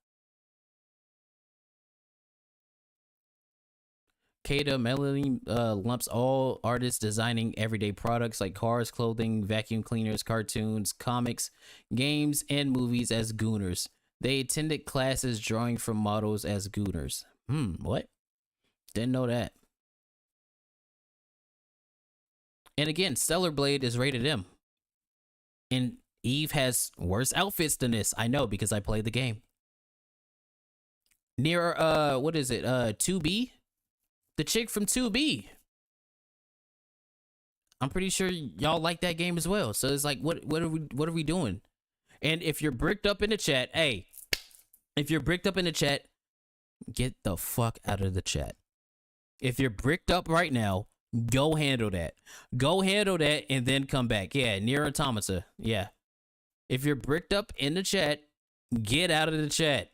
Kada Melanie lumps all artists designing everyday products like cars, clothing, vacuum cleaners, cartoons, comics, games, and movies as gooners. They attended classes drawing from models as gooners. What? Didn't know that. And again, Stellar Blade is rated M. And Eve has worse outfits than this. I know because I played the game. Near, what is it? 2B? The chick from 2B. I'm pretty sure y'all like that game as well. So it's like, what are we doing? And if you're bricked up in the chat, hey, if you're bricked up in the chat, get the fuck out of the chat. If you're bricked up right now, go handle that. Go handle that and then come back. Yeah, Near Automata. Yeah. If you're bricked up in the chat, get out of the chat.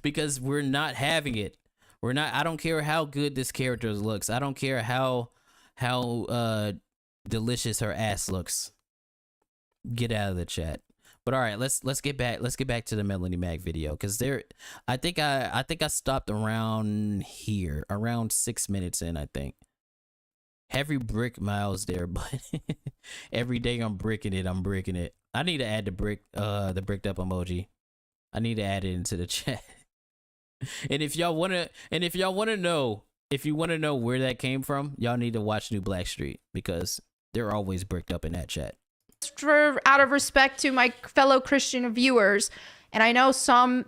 Because we're not having it. We're not. I don't care how good this character looks. I don't care how delicious her ass looks. Get out of the chat. But all right, let's get back to the Melanie Mac video because I think I stopped around here, around 6 minutes in. I think heavy brick miles there, but every day I'm bricking it. I need to add the bricked up emoji. I need to add it into the chat. And if y'all wanna know where that came from, y'all need to watch New Blackstreet because they're always bricked up in that chat. Out of respect to my fellow Christian viewers, and I know some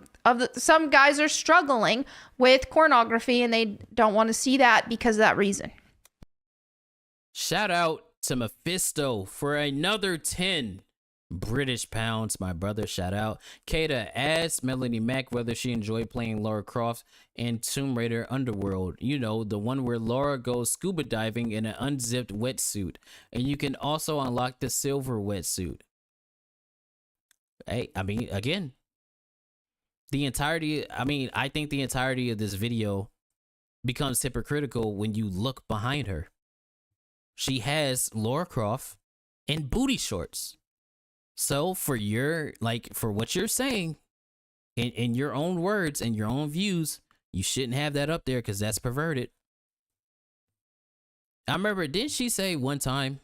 guys are struggling with pornography and they don't want to see that because of that reason. Shout out to Mephisto for another 10 British pounds, my brother. Shout out. Kada asked Melanie Mac whether she enjoyed playing Lara Croft in Tomb Raider Underworld. You know, the one where Lara goes scuba diving in an unzipped wetsuit. And you can also unlock the silver wetsuit. Hey, I mean, again, I think the entirety of this video becomes hypocritical when you look behind her. She has Lara Croft in booty shorts. So for what you're saying, in your own words and your own views, you shouldn't have that up there because that's perverted. I remember, didn't she say one time?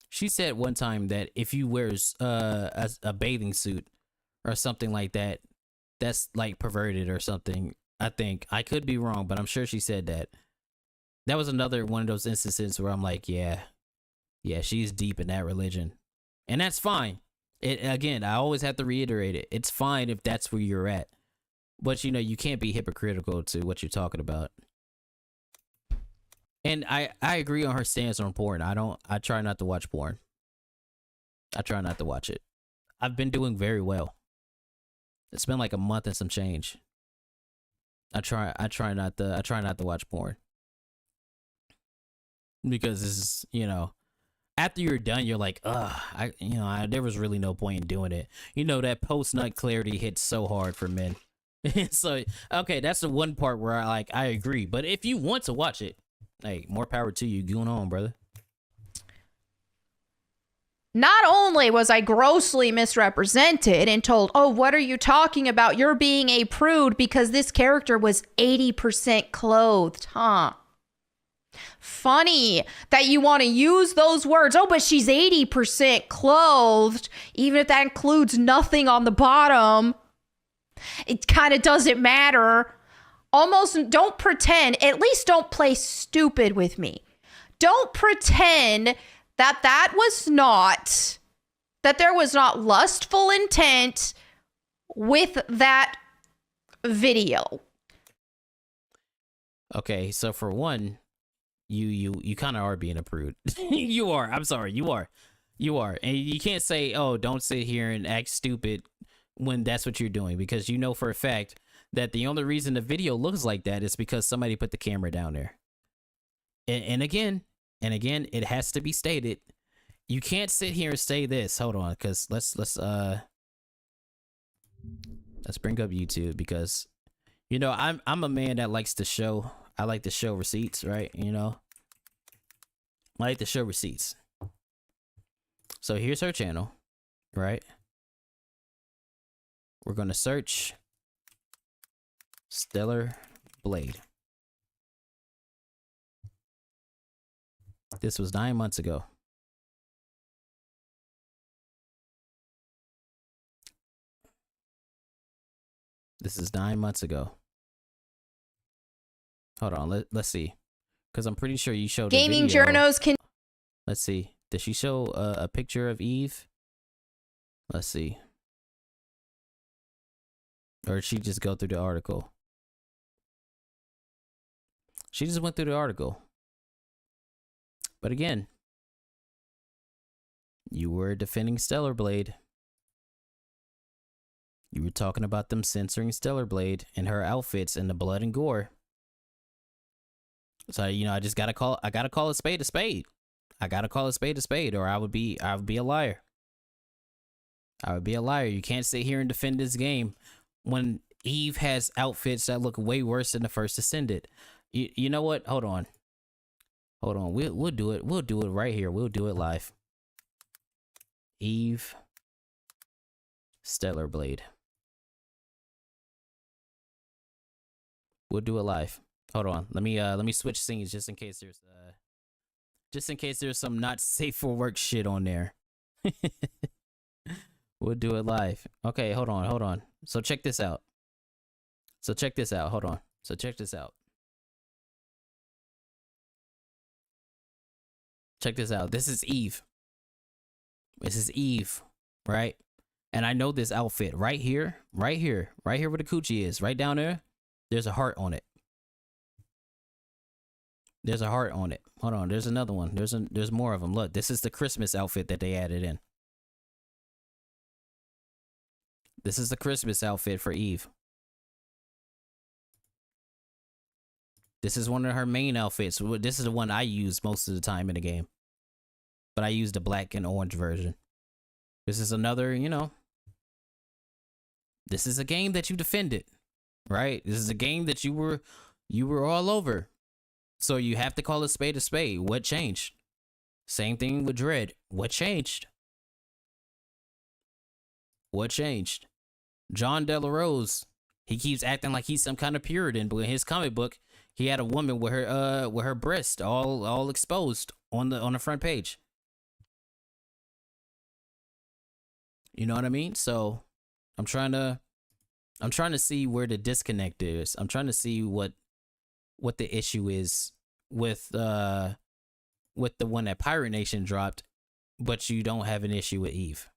She said one time that if you wear a bathing suit or something like that, that's like perverted or something. I think I could be wrong, but I'm sure she said that. That was another one of those instances where I'm like, yeah, she's deep in that religion. And that's fine. Again, I always have to reiterate it. It's fine if that's where you're at. But, you can't be hypocritical to what you're talking about. And I agree on her stance on porn. I try not to watch porn. I try not to watch it. I've been doing very well. It's been like a month and some change. I try not to watch porn. Because this is, you know, after you're done, you're like, there was really no point in doing it. You know, that post-nut clarity hits so hard for men. So, okay, that's the one part where I agree. But if you want to watch it, hey, more power to you. Going on, brother. Not only was I grossly misrepresented and told, oh, what are you talking about? You're being a prude because this character was 80% clothed, huh? Funny that you want to use those words. Oh, but she's 80% clothed, even if that includes nothing on the bottom. It kind of doesn't matter. Almost don't pretend, at least don't play stupid with me. Don't pretend that there was not lustful intent with that video. Okay, so for one, you kind of are being a prude. You are. I'm sorry. You are. And you can't say, oh, don't sit here and act stupid when that's what you're doing, because you know for a fact that the only reason the video looks like that is because somebody put the camera down there. And again, it has to be stated. You can't sit here and say this. Hold on, because let's bring up YouTube, because you know I'm a man that likes to show. I like to show receipts, right? You know, I like to show receipts. So here's her channel, right? We're gonna search Stellar Blade. This was 9 months ago. This is 9 months ago. Hold on, let's see, because I'm pretty sure you showed Gaming a video. journos can. Let's see. Did she show a picture of Eve? Let's see. Or did she just go through the article? She just went through the article. But again, you were defending Stellar Blade. You were talking about them censoring Stellar Blade and her outfits and the blood and gore. So, you know, I gotta call a spade a spade. I gotta call a spade a spade, or I would be a liar. I would be a liar. You can't sit here and defend this game when Eve has outfits that look way worse than the first Ascended. You know what? Hold on. We'll do it. We'll do it right here. We'll do it live. Eve Stellar Blade. We'll do it live. Hold on. Let me switch scenes just in case there's some not safe for work shit on there. We'll do it live. Okay, hold on. So check this out. Hold on. So check this out. Check this out. This is Eve. Right? And I know this outfit right here where the coochie is, right down there. There's a heart on it. Hold on, there's another one. There's more of them. Look, this is the Christmas outfit that they added in. This is the Christmas outfit for Eve. This is one of her main outfits. This is the one I use most of the time in the game. But I use the black and orange version. This is another, you know. This is a game that you defended, right? This is a game that you were all over. So you have to call a spade a spade. What changed? Same thing with Dread. What changed? John Delarose, he keeps acting like he's some kind of Puritan, but in his comic book, he had a woman with her breast all exposed on the front page. You know what I mean? So I'm trying to see where the disconnect is. I'm trying to see what the issue is with the one that Pirate Nation dropped, but you don't have an issue with Eve.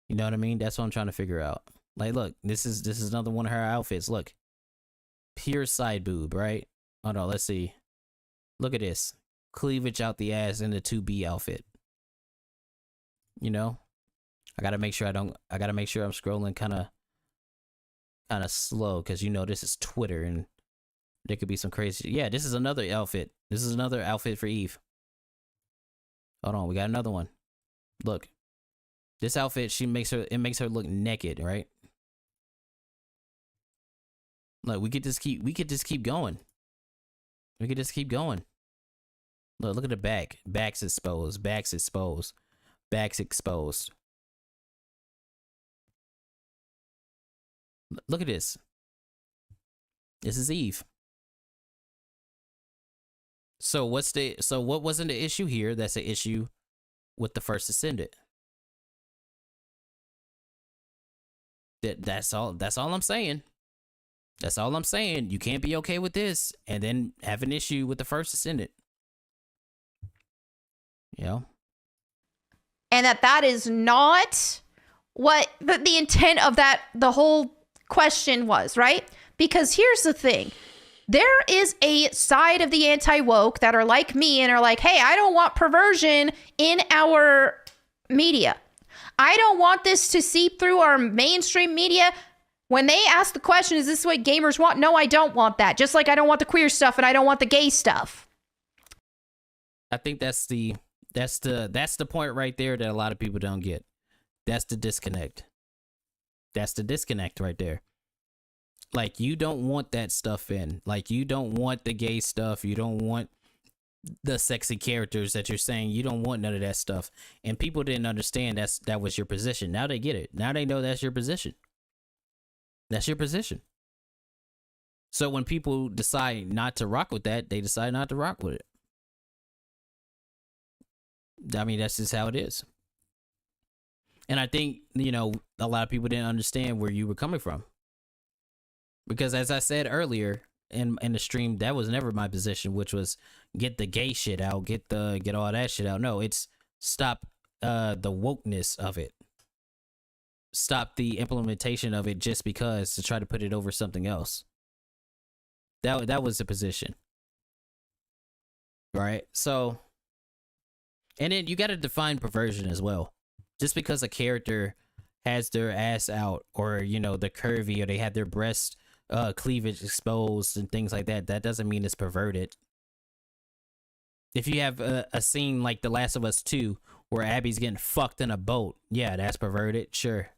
You know what I mean? That's what I'm trying to figure out. Like, look, this is another one of her outfits. Look, pure side boob, right? Hold on, let's see. Look at this. Cleavage out the ass in the 2B outfit. You know? I gotta make sure I'm scrolling kind of slow, because you know this is Twitter and there could be some crazy. Yeah, this is another outfit. This is another outfit for Eve. Hold on, we got another one. Look. This outfit, it makes her look naked, right? Look, we could just keep going. We could just keep going. Look at the back. Back's exposed. Back's exposed. Back's exposed. Look at this. This is Eve. So what wasn't the issue here? That's an issue with the First Ascendant. That's all I'm saying. That's all I'm saying. You can't be okay with this and then have an issue with the First Ascendant. You know? And that is not what the intent of the whole question was, right? Because here's the thing. There is a side of the anti-woke that are like me and are like, hey, I don't want perversion in our media. I don't want this to seep through our mainstream media. When they ask the question, is this what gamers want? No, I don't want that. Just like I don't want the queer stuff and I don't want the gay stuff. I think that's the point right there that a lot of people don't get. That's the disconnect. That's the disconnect right there. Like, you don't want that stuff in. Like, you don't want the gay stuff. You don't want the sexy characters that you're saying. You don't want none of that stuff. And people didn't understand that was your position. Now they get it. Now they know that's your position. That's your position. So when people decide not to rock with that, they decide not to rock with it. I mean, that's just how it is. And I think, you know, a lot of people didn't understand where you were coming from. Because as I said earlier in the stream, that was never my position, which was get the gay shit out, get all that shit out. No, it's stop the wokeness of it. Stop the implementation of it just because to try to put it over something else. That was the position. Right? So, and then you got to define perversion as well. Just because a character has their ass out, or, you know, they're curvy, or they have their breast cleavage exposed and things like that, that doesn't mean it's perverted. If you have a scene like The Last of Us 2 where Abby's getting fucked in a boat, yeah, that's perverted, sure.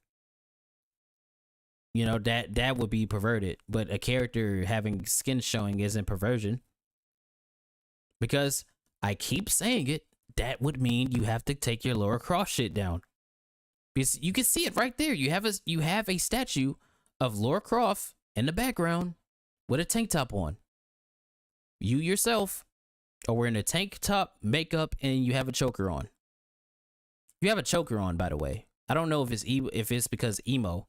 You know, that would be perverted. But a character having skin showing isn't perversion. Because I keep saying it, that would mean you have to take your lower cross shit down. Because you can see it right there. You have a statue of Laura Croft in the background with a tank top on. You yourself are wearing a tank top, makeup, and you have a choker on. You have a choker on, by the way. I don't know if it's because emo,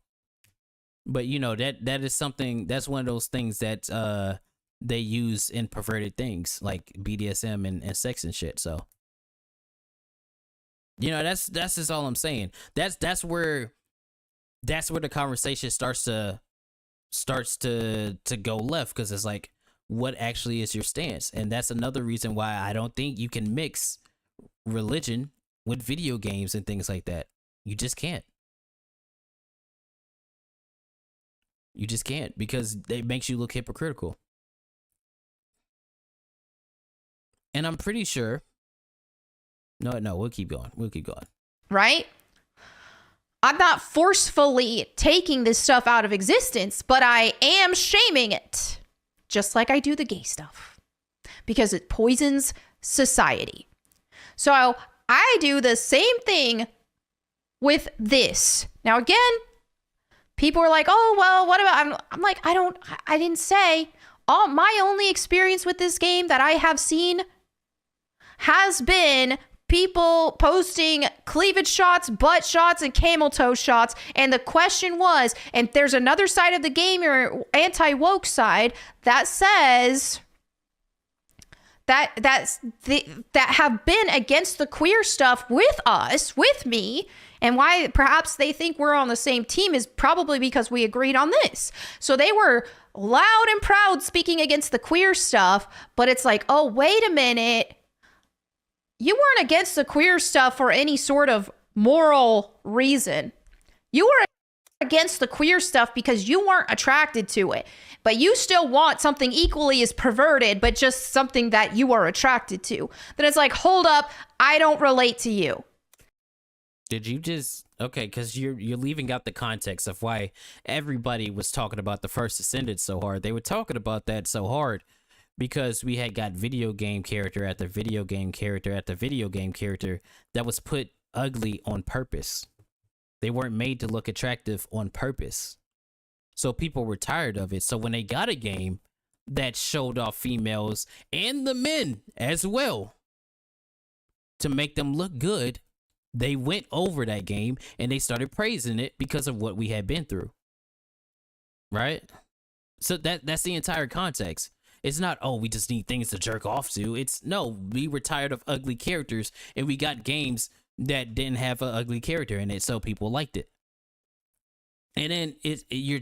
but you know that is something. That's one of those things that they use in perverted things like BDSM and sex and shit. So, you know, that's just all I'm saying. That's where the conversation starts to go left, because it's like, what actually is your stance? And that's another reason why I don't think you can mix religion with video games and things like that. You just can't. You just can't, because it makes you look hypocritical. And I'm pretty sure. No, we'll keep going. Right? I'm not forcefully taking this stuff out of existence, but I am shaming it. Just like I do the gay stuff. Because it poisons society. So I do the same thing with this. Now again, people are like, oh, well, what about, I'm like, I didn't say. My only experience with this game that I have seen has been people posting cleavage shots, butt shots, and camel toe shots. And the question was, and there's another side of the game, your anti-woke side, that says that have been against the queer stuff with us, with me, And why perhaps they think we're on the same team is probably because we agreed on this. So they were loud and proud speaking against the queer stuff, but it's like, oh, wait a minute. You weren't against the queer stuff for any sort of moral reason. You were against the queer stuff because you weren't attracted to it, but you still want something equally as perverted, but just something that you are attracted to. Then it's like, hold up, I don't relate to you. Did you just okay? Because you're leaving out the context of why everybody was talking about the First Ascendant so hard. They were talking about that so hard because we had got video game character after video game character after video game character that was put ugly on purpose. They weren't made to look attractive on purpose. So people were tired of it. So when they got a game that showed off females and the men as well to make them look good, they went over that game and they started praising it because of what we had been through. Right? So that's the entire context. It's not, oh, we just need things to jerk off to. It's, no, we were tired of ugly characters and we got games that didn't have an ugly character in it, so people liked it. And then you're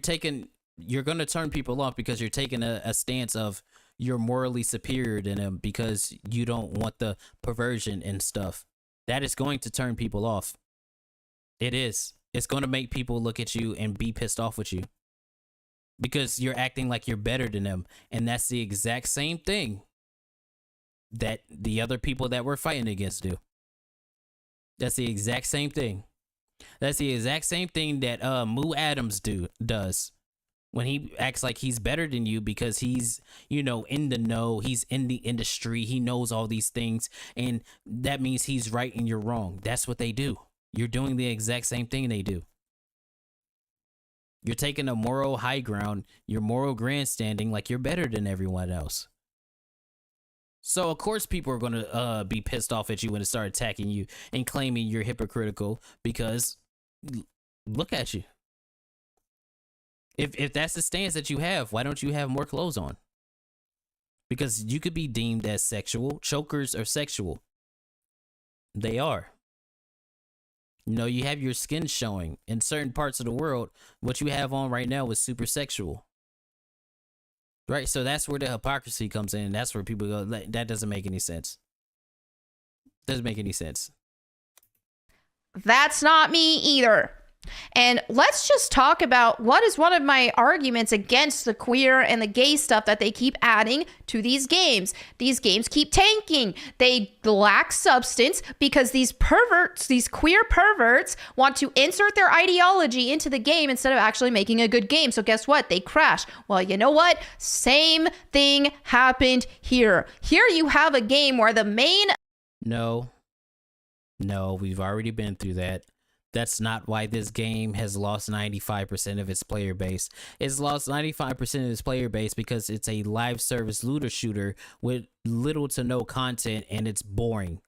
going to turn people off because you're taking a stance of you're morally superior to them because you don't want the perversion and stuff. That is going to turn people off. It is. It's going to make people look at you and be pissed off with you because you're acting like you're better than them. And that's the exact same thing that the other people that we're fighting against do. That's the exact same thing. That's the exact same thing that Moo Adams does when he acts like he's better than you because he's, in the know, he's in the industry, he knows all these things, and that means he's right and you're wrong. That's what they do. You're doing the exact same thing they do. You're taking a moral high ground, you're moral grandstanding like you're better than everyone else. So, of course, people are going to be pissed off at you when they start attacking you and claiming you're hypocritical because look at you. If that's the stance that you have, why don't you have more clothes on? Because you could be deemed as sexual. Chokers are sexual. They are. You have your skin showing. In certain parts of the world, what you have on right now is super sexual. Right, so that's where the hypocrisy comes in. That's where people go, that doesn't make any sense. Doesn't make any sense. That's not me either. And let's just talk about what is one of my arguments against the queer and the gay stuff that they keep adding to these games. These games keep tanking. They lack substance because these perverts, these queer perverts, want to insert their ideology into the game instead of actually making a good game. So guess what? They crash. Well, you know what? Same thing happened here. Here you have a game where the main... No, we've already been through that. That's not why this game has lost 95% of its player base. It's lost 95% of its player base because it's a live service looter shooter with little to no content and it's boring.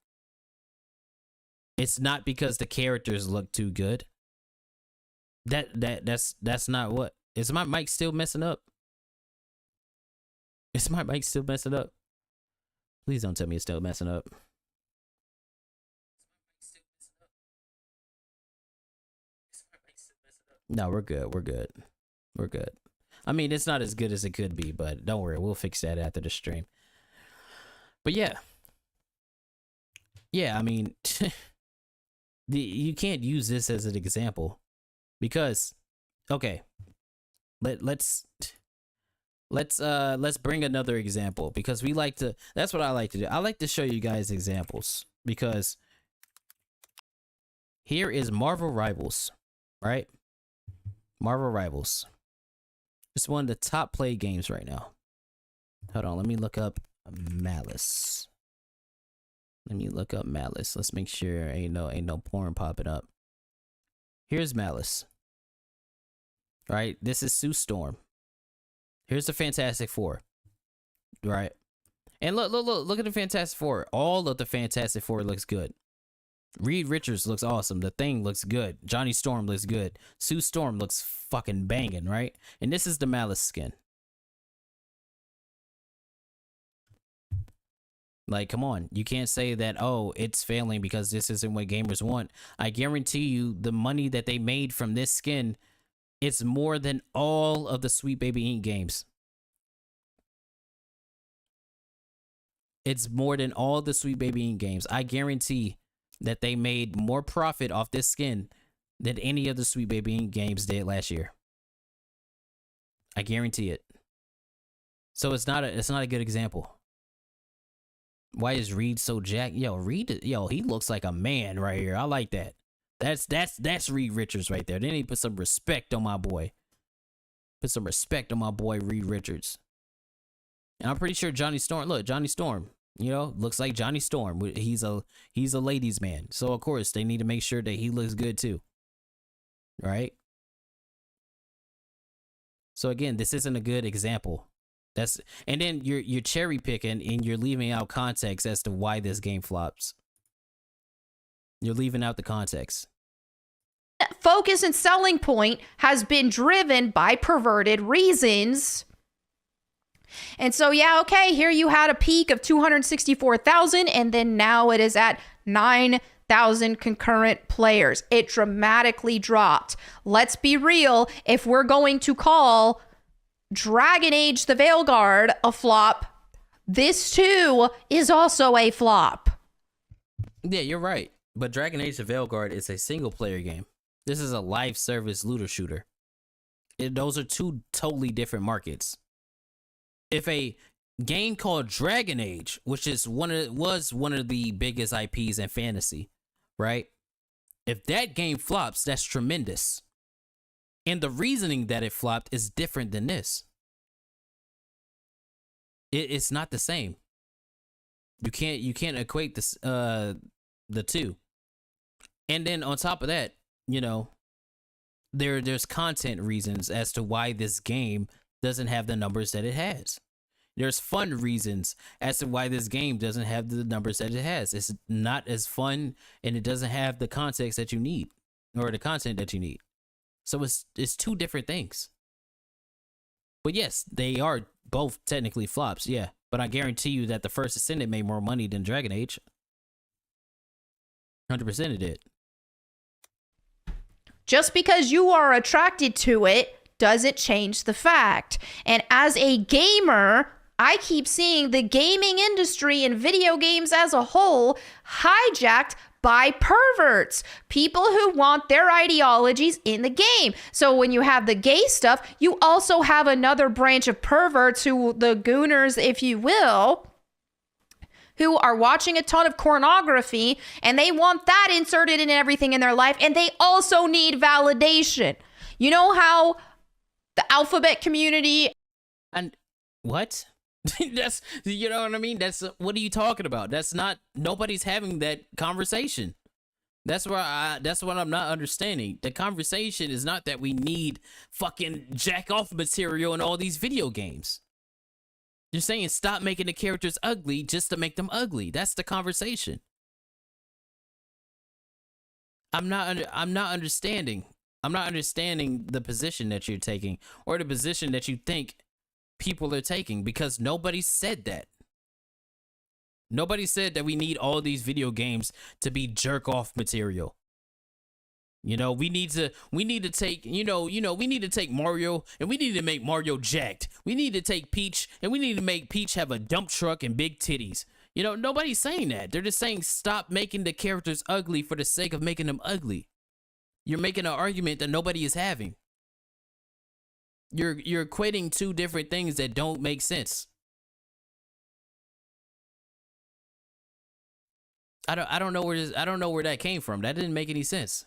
It's not because the characters look too good. That's not what. Is my mic still messing up? Is my mic still messing up? Please don't tell me it's still messing up. No, we're good. I mean, it's not as good as it could be, but don't worry, we'll fix that after the stream. But yeah, I mean, you can't use this as an example because, okay, let's bring another example because we like to. That's what I like to do. I like to show you guys examples because here is Marvel Rivals, right? Marvel Rivals. It's one of the top played games right now. Hold on, let me look up Malice. Let's make sure ain't no porn popping up. Here's Malice. Right? This is Sue Storm. Here's the Fantastic Four. Right? And look at the Fantastic Four. All of the Fantastic Four looks good. Reed Richards looks awesome. The Thing looks good. Johnny Storm looks good. Sue Storm looks fucking banging, right? And this is the Malice skin. Like, come on. You can't say that, oh, it's failing because this isn't what gamers want. I guarantee you the money that they made from this skin, it's more than all of the Sweet Baby Inc. games. It's more than all the Sweet Baby Inc. games. I guarantee that they made more profit off this skin than any of the Sweet Baby Inc. games did last year. I guarantee it. So it's not a good example. Why is Reed so jacked? Yo, he looks like a man right here. I like that. That's Reed Richards right there. Then he put some respect on my boy. Put some respect on my boy Reed Richards. And I'm pretty sure Johnny Storm. Look, Johnny Storm. You know, looks like Johnny Storm. He's a ladies' man. So of course they need to make sure that he looks good too. Right? So again, this isn't a good example. And then you're cherry picking and you're leaving out context as to why this game flops. You're leaving out the context. Focus and selling point has been driven by perverted reasons. And so, yeah, okay, here you had a peak of 264,000, and then now it is at 9,000 concurrent players. It dramatically dropped. Let's be real. If we're going to call Dragon Age the Veilguard a flop, this too is also a flop. Yeah, you're right. But Dragon Age the Veilguard is a single player game. This is a live service looter shooter. Those are two totally different markets. If a game called Dragon Age, which is was one of the biggest IPs in fantasy, right? If that game flops, that's tremendous. And the reasoning that it flopped is different than this. It's not the same. You can't equate this the two. And then on top of that, you know, there's content reasons as to why this game doesn't have the numbers that it has. There's fun reasons as to why this game doesn't have the numbers that it has. It's not as fun and it doesn't have the context that you need or the content that you need. So it's two different things. But yes, they are both technically flops, yeah. But I guarantee you that the First Ascendant made more money than Dragon Age. 100% it did. Just because you are attracted to it doesn't change the fact. And as a gamer, I keep seeing the gaming industry and video games as a whole hijacked by perverts, people who want their ideologies in the game. So when you have the gay stuff, you also have another branch of perverts, who the gooners, if you will, who are watching a ton of pornography and they want that inserted in everything in their life, and they also need validation. You know how the alphabet community and what? That's, you know what I mean? That's what are you talking about? That's not, nobody's having that conversation. That's what I'm not understanding. The conversation is not that we need fucking jack off material in all these video games. You're saying stop making the characters ugly just to make them ugly. That's the conversation. I'm not understanding. I'm not understanding the position that you're taking or the position that you think people are taking, because nobody said that. Nobody said that we need all these video games to be jerk off material. You know, we need to take, we need to take Mario and we need to make Mario jacked. We need to take Peach and we need to make Peach have a dump truck and big titties. You know, nobody's saying that. They're just saying stop making the characters ugly for the sake of making them ugly. You're making an argument that nobody is having. You're equating two different things that don't make sense. I don't know where that came from. That didn't make any sense.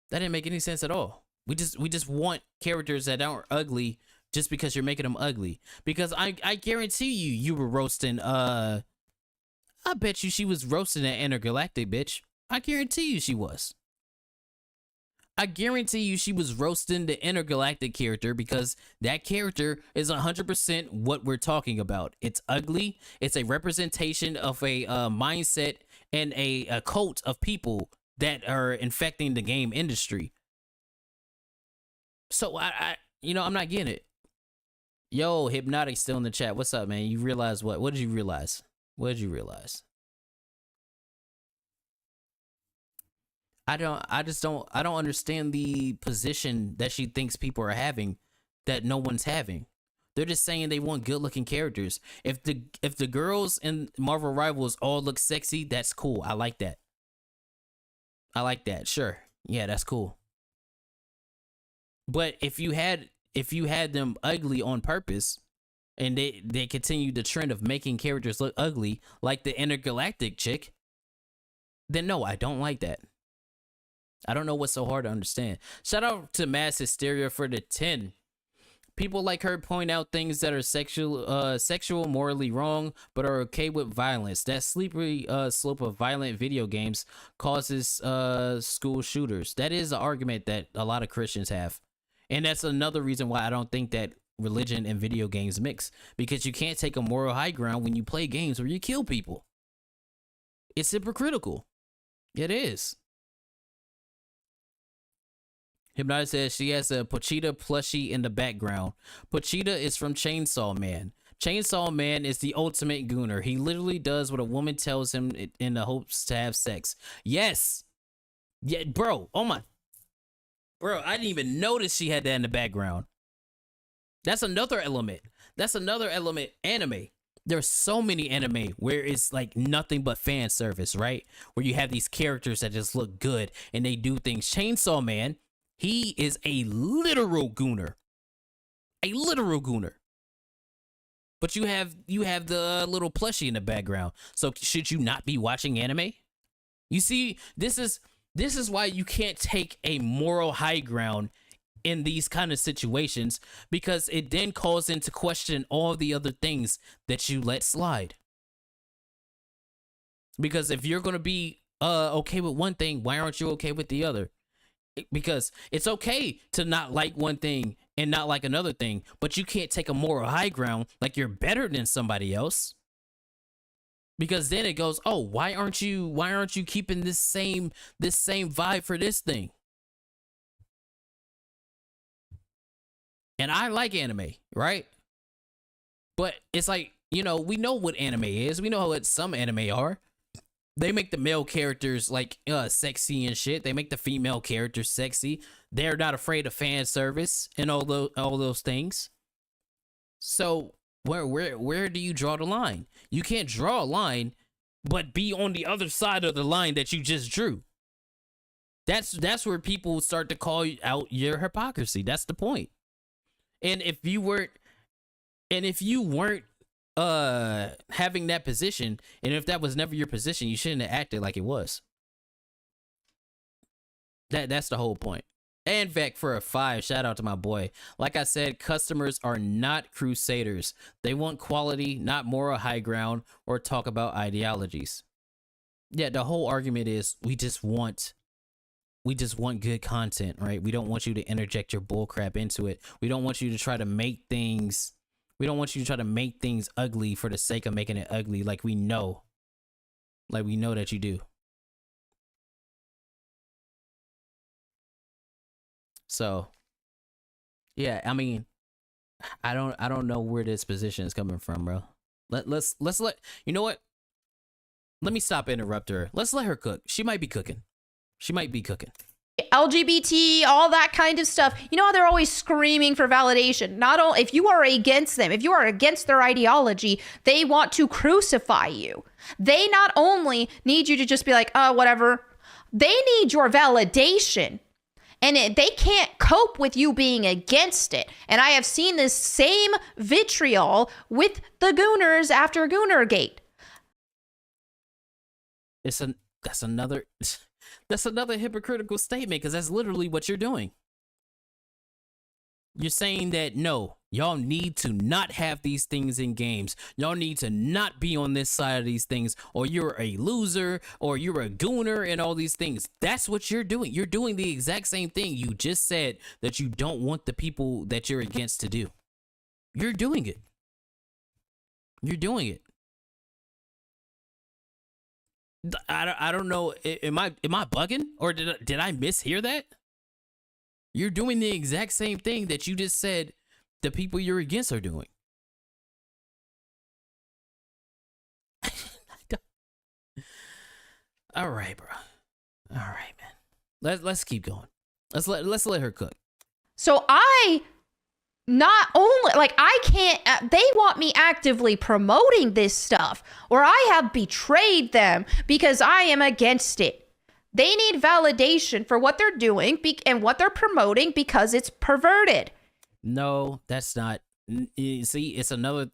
That didn't make any sense at all. We just want characters that aren't ugly just because you're making them ugly. Because I guarantee you were roasting I bet you she was roasting that intergalactic bitch. I guarantee you she was. I guarantee you she was roasting the intergalactic character, because that character is 100% what we're talking about. It's ugly. It's a representation of a mindset and a cult of people that are infecting the game industry. So I'm not getting it. Yo, Hypnotic still in the chat. What's up, man? You realize what? What did you realize? What did you realize? I don't understand the position that she thinks people are having that no one's having. They're just saying they want good-looking characters. If the girls in Marvel Rivals all look sexy, that's cool. I like that. I like that. Sure. Yeah, that's cool. But if you had them ugly on purpose, and they continue the trend of making characters look ugly, like the intergalactic chick, then no, I don't like that. I don't know what's so hard to understand. Shout out to Mass Hysteria for the 10. People like her point out things that are sexual, morally wrong, but are okay with violence. That slippery slope of violent video games causes school shooters. That is an argument that a lot of Christians have. And that's another reason why I don't think that religion and video games mix. Because you can't take a moral high ground when you play games where you kill people. It's hypocritical. It is. Hypnotic says she has a Pochita plushie in the background. Pochita is from Chainsaw Man. Chainsaw Man is the ultimate gooner. He literally does what a woman tells him in the hopes to have sex. Yes. Yeah, bro. Oh my. Bro, I didn't even notice she had that in the background. That's another element. That's another element. Anime. There's so many anime where it's like nothing but fan service, right? Where you have these characters that just look good and they do things. Chainsaw Man, he is a literal gooner. A literal gooner. But you have the little plushie in the background. So should you not be watching anime? You see, this is why you can't take a moral high ground in these kind of situations, because it then calls into question all the other things that you let slide. Because if you're going to be okay with one thing, why aren't you okay with the other? Because it's okay to not like one thing and not like another thing, but you can't take a moral high ground like you're better than somebody else. Because then it goes, oh, why aren't you keeping this same vibe for this thing? And I like anime, right? But it's like, we know what anime is. We know what some anime are. They make the male characters like sexy and shit. They make the female characters sexy. They're not afraid of fan service and all those things. So where do you draw the line? You can't draw a line, but be on the other side of the line that you just drew. That's where people start to call out your hypocrisy. That's the point. And if you weren't having that position, and if that was never your position, you shouldn't have acted like it was. That's the whole point. And Vec for a 5, shout out to my boy. Like I said, customers are not crusaders. They want quality, not moral high ground or talk about ideologies. Yeah, the whole argument is we just want good content, right? We don't want you to interject your bullcrap into it. We don't want you to try to make things ugly for the sake of making it ugly, like we know that you do. So, yeah, I mean, I don't know where this position is coming from, bro. Let's you know what? Let me stop interrupting her. Let's let her cook. She might be cooking. LGBT, all that kind of stuff. You know how they're always screaming for validation. Not only if you are against them, if you are against their ideology, they want to crucify you. They not only need you to just be like, oh, whatever. They need your validation. And they can't cope with you being against it. And I have seen this same vitriol with the Gooners after Goonergate. That's another hypocritical statement, because that's literally what you're doing. You're saying that, no, y'all need to not have these things in games. Y'all need to not be on this side of these things, or you're a loser, or you're a gooner, and all these things. That's what you're doing. You're doing the exact same thing you just said that you don't want the people that you're against to do. You're doing it. I don't know. Am I bugging, or did I mishear that? You're doing the exact same thing that you just said the people you're against are doing. All right, bro. All right, man. Let's keep going. Let's let her cook. So I not only, like, I can't, they want me actively promoting this stuff, or I have betrayed them because I am against it. They need validation for what they're doing and what they're promoting because it's perverted. No, that's not. See, it's another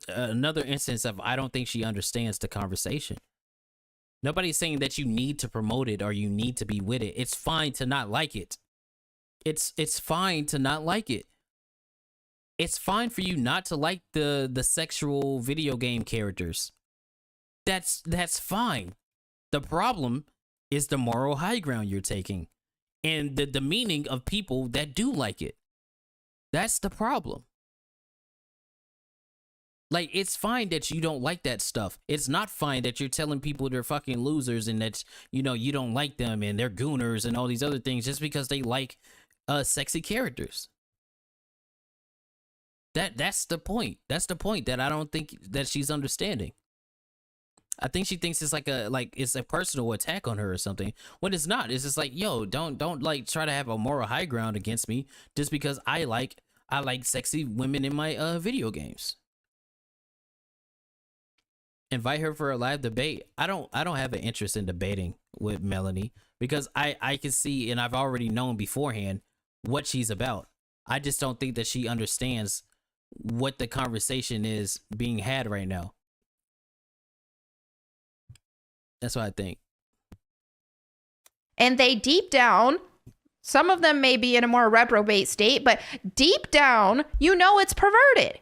instance of I don't think she understands the conversation. Nobody's saying that you need to promote it or you need to be with it. It's fine to not like it. It's fine to not like it. It's fine for you not to like the sexual video game characters. That's fine. The problem is the moral high ground you're taking and the meaning of people that do like it. That's the problem. Like, it's fine that you don't like that stuff. It's not fine that you're telling people they're fucking losers and that, you know, you don't like them and they're gooners and all these other things just because they like sexy characters. That's the point. That's the point that I don't think that she's understanding. I think she thinks it's it's a personal attack on her or something. When it's not. It's just like, yo, don't like try to have a moral high ground against me just because I like sexy women in my video games. Invite her for a live debate. I don't have an interest in debating with Melanie because I can see and I've already known beforehand what she's about. I just don't think that she understands what the conversation is being had right now. That's what I think. And they deep down, some of them may be in a more reprobate state, but deep down, you know it's perverted.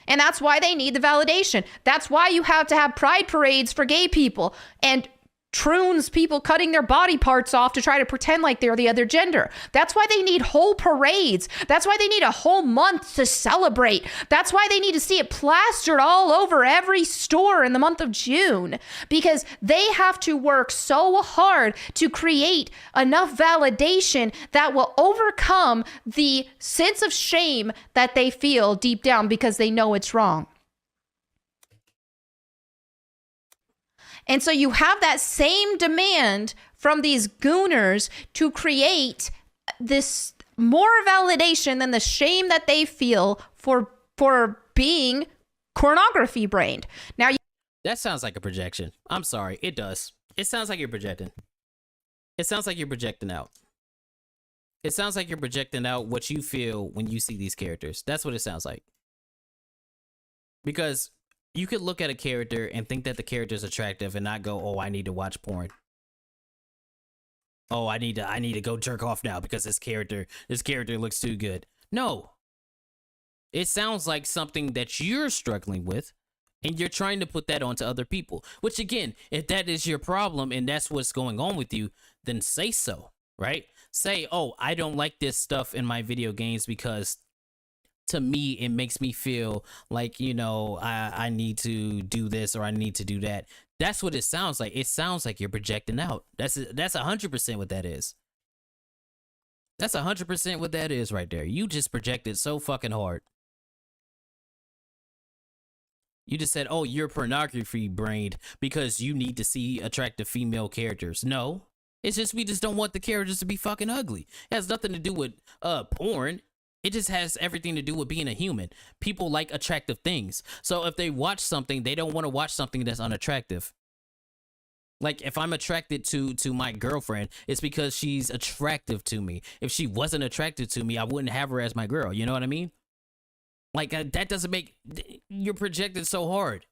And that's why they need the validation. That's why you have to have pride parades for gay people and troons, people cutting their body parts off to try to pretend like they're the other gender. That's why they need whole parades. That's why they need a whole month to celebrate. That's why they need to see it plastered all over every store in the month of June, because they have to work so hard to create enough validation that will overcome the sense of shame that they feel deep down because they know it's wrong. And so you have that same demand from these gooners to create this more validation than the shame that they feel for being pornography brained. Now, that sounds like a projection. I'm sorry, it does. It sounds like you're projecting. It sounds like you're projecting out. It sounds like you're projecting out what you feel when you see these characters. That's what it sounds like. Because you could look at a character and think that the character is attractive and not go, oh, I need to watch porn. Oh, I need to go jerk off now because this character looks too good. No. It sounds like something that you're struggling with and you're trying to put that onto other people. Which again, if that is your problem and that's what's going on with you, then say so, right? Say, oh, I don't like this stuff in my video games because to me, it makes me feel like, you know, I need to do this or I need to do that. That's what it sounds like. It sounds like you're projecting out. That's 100% what that is. That's 100% what that is right there. You just projected so fucking hard. You just said, oh, you're pornography brained because you need to see attractive female characters. No, it's just we just don't want the characters to be fucking ugly. It has nothing to do with porn. It just has everything to do with being a human. People like attractive things. So if they watch something, they don't want to watch something that's unattractive. Like if I'm attracted to my girlfriend, it's because she's attractive to me. If she wasn't attracted to me, I wouldn't have her as my girl. You know what I mean? Like that doesn't make, you're projected so hard.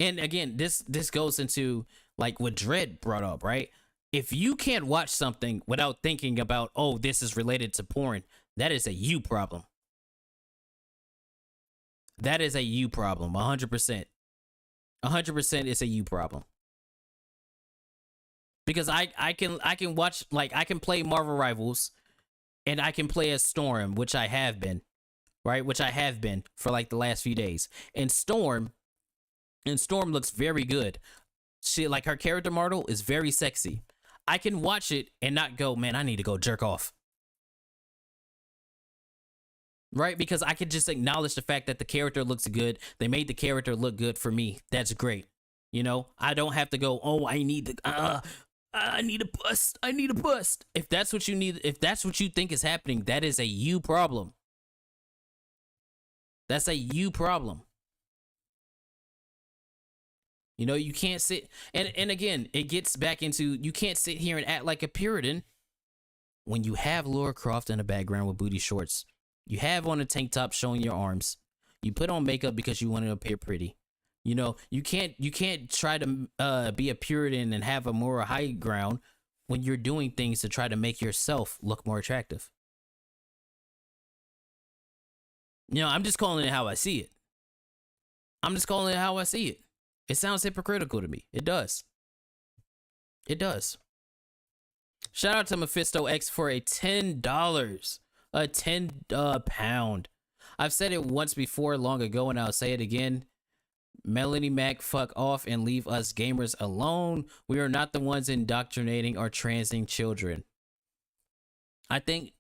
And again, this goes into like what Dredd brought up, right? If you can't watch something without thinking about, oh, this is related to porn, that is a you problem. That is a you problem, 100%. 100% is a you problem. Because I can watch, like, I can play Marvel Rivals, and I can play as Storm, which I have been, right? Which I have been for like the last few days. And Storm looks very good. She, like, her character model is very sexy. I can watch it and not go, man, I need to go jerk off. right? Because I could just acknowledge the fact that the character looks good. They made the character look good for me. That's great. You know, I don't have to go, oh, I need a bust. I need a bust. If that's what you need, if that's what you think is happening, that is a you problem. That's a you problem. You know, you can't sit, and again, it gets back into, you can't sit here and act like a Puritan when you have Laura Croft in the background with booty shorts. You have on a tank top showing your arms. You put on makeup because you want to appear pretty. You know, you can't try to be a Puritan and have a moral high ground when you're doing things to try to make yourself look more attractive. You know, I'm just calling it how I see it. I'm just calling it how I see it. It sounds hypocritical to me. It does. It does. Shout out to Mephisto X for a $10. A 10 pound. I've said it once before long ago and I'll say it again. Melanie Mac, fuck off and leave us gamers alone. We are not the ones indoctrinating or transing children. I think,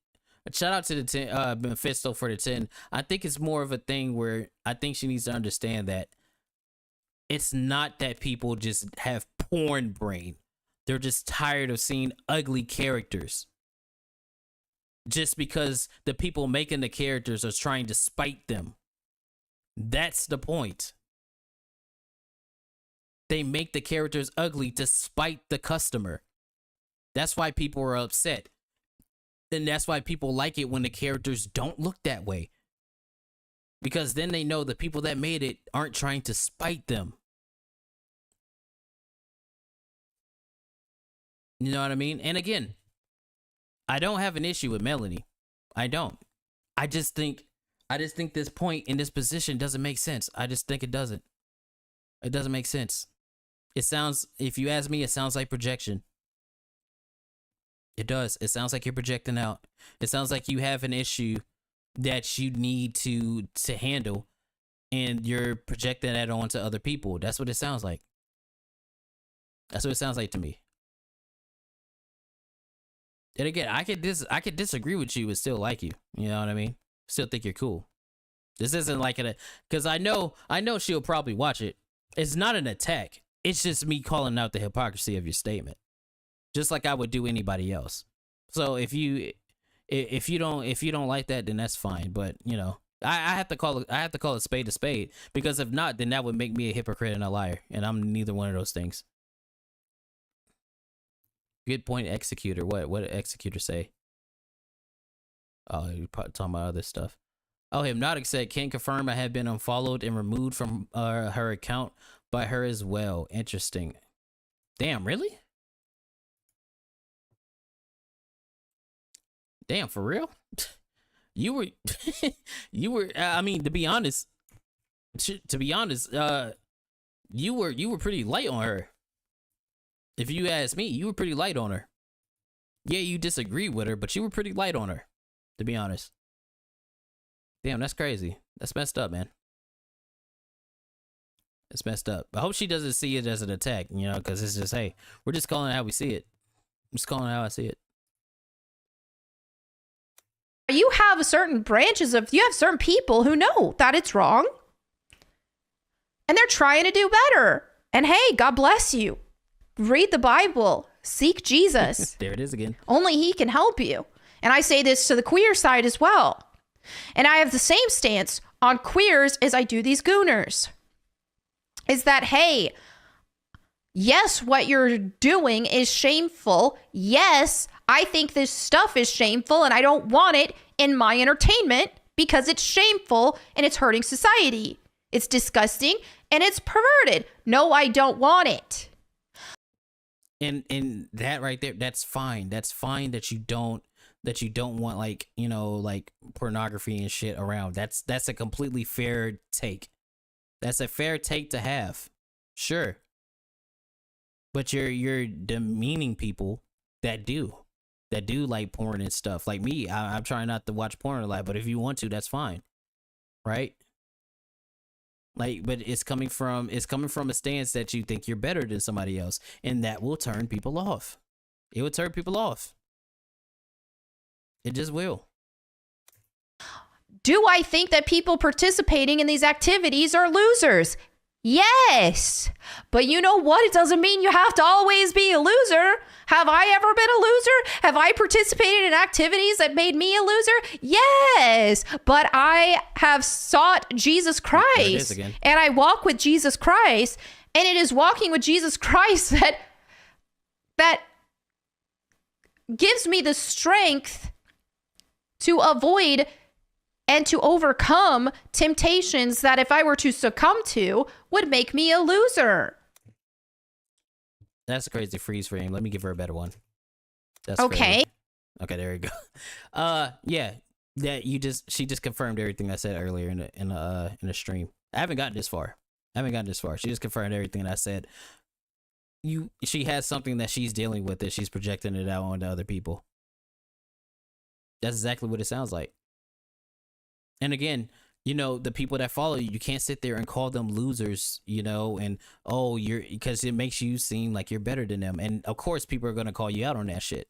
shout out to the 10, Mephisto for the 10. I think it's more of a thing where I think she needs to understand that it's not that people just have porn brain. They're just tired of seeing ugly characters. Just because the people making the characters are trying to spite them. That's the point. They make the characters ugly to spite the customer. That's why people are upset. And that's why people like it when the characters don't look that way. Because then they know the people that made it aren't trying to spite them. You know what I mean? And again, I don't have an issue with Melanie. I don't. I just think this point in this position doesn't make sense. I just think it doesn't. It doesn't make sense. It sounds, if you ask me, it sounds like projection. It does. It sounds like you're projecting out. It sounds like you have an issue that you need to handle, and you're projecting that onto other people. That's what it sounds like. That's what it sounds like to me. And again, I could disagree with you and still like you. You know what I mean? Still think you're cool. This isn't like because I know she'll probably watch it. It's not an attack. It's just me calling out the hypocrisy of your statement, just like I would do anybody else. So if you don't like that, then that's fine. But you know, I have to call a spade, because if not, then that would make me a hypocrite and a liar, and I'm neither one of those things. Good point, Executor. What did Executor say? Oh, you're probably talking about other stuff. Oh, Hypnotic said, can confirm I have been unfollowed and removed from her account by her as well. Interesting. Damn, really? Damn, for real? You were, I mean, to be honest, you were pretty light on her. If you ask me, you were pretty light on her. Yeah, you disagree with her, but you were pretty light on her, to be honest. Damn, that's crazy. That's messed up, man. It's messed up. I hope she doesn't see it as an attack, you know, because it's just, hey, we're just calling it how we see it. I'm just calling it how I see it. You have certain people who know that it's wrong. And they're trying to do better. And hey, God bless you. Read the Bible. Seek Jesus. There it is again. Only he can help you. And I say this to the queer side as well. And I have the same stance on queers as I do these gooners. Is that, hey, yes, what you're doing is shameful. Yes, I think this stuff is shameful and I don't want it in my entertainment because it's shameful and it's hurting society. It's disgusting and it's perverted. No, I don't want it. And that right there, that's fine. That's fine that you don't want, like, you know, like pornography and shit around. That's a completely fair take. That's a fair take to have. Sure. But you're demeaning people that do like porn and stuff. Like me, I'm trying not to watch porn a lot, but if you want to, that's fine. Right? Like, but it's coming from a stance that you think you're better than somebody else, and that will turn people off. It will turn people off. It just will. Do I think that people participating in these activities are losers? Yes. But you know what? It doesn't mean you have to always be a loser. Have I ever been a loser? Have I participated in activities that made me a loser? Yes. But I have sought Jesus Christ. And I walk with Jesus Christ. And it is walking with Jesus Christ that gives me the strength to avoid and to overcome temptations that if I were to succumb to would make me a loser. That's a crazy freeze frame. Let me give her a better one. That's okay. Crazy. Okay, there you go. Yeah, she just confirmed everything I said earlier in the stream. I haven't gotten this far. She just confirmed everything I said. She has something that she's dealing with that she's projecting it out onto other people. That's exactly what it sounds like. And again, you know, the people that follow you, you can't sit there and call them losers, you know, and because it makes you seem like you're better than them. And of course, people are going to call you out on that shit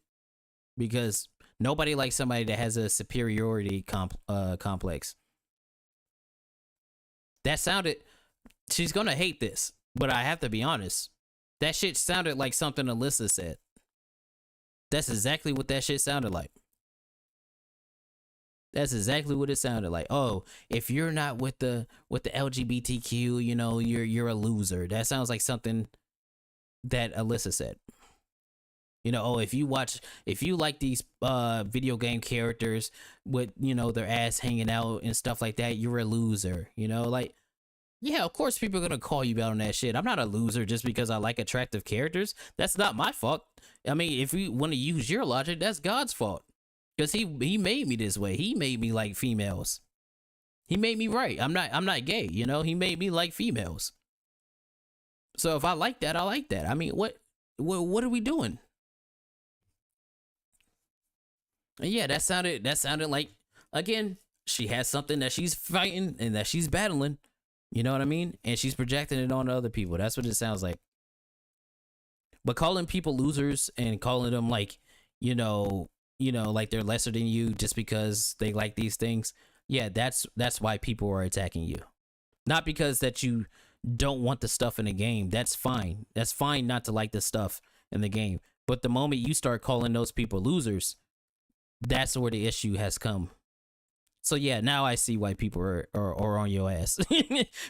because nobody likes somebody that has a superiority complex. That sounded, she's going to hate this, but I have to be honest. That shit sounded like something Alyssa said. That's exactly what that shit sounded like. That's exactly what it sounded like. Oh, if you're not with the LGBTQ, you know, you're a loser. That sounds like something that Alyssa said. You know, oh, if you like these video game characters with, you know, their ass hanging out and stuff like that, you're a loser. You know, like, yeah, of course people are gonna call you out on that shit. I'm not a loser just because I like attractive characters. That's not my fault. I mean, if we want to use your logic, that's God's fault. Because he made me this way. He made me like females. He made me right. I'm not gay, you know? He made me like females. So if I like that, I like that. I mean, what are we doing? And yeah, that sounded like, again, she has something that she's fighting and that she's battling. You know what I mean? And she's projecting it on other people. That's what it sounds like. But calling people losers and calling them like, you know, like they're lesser than you just because they like these things. Yeah, that's why people are attacking you. Not because that you don't want the stuff in the game. That's fine. That's fine not to like the stuff in the game. But the moment you start calling those people losers, that's where the issue has come. So yeah, now I see why people are on your ass.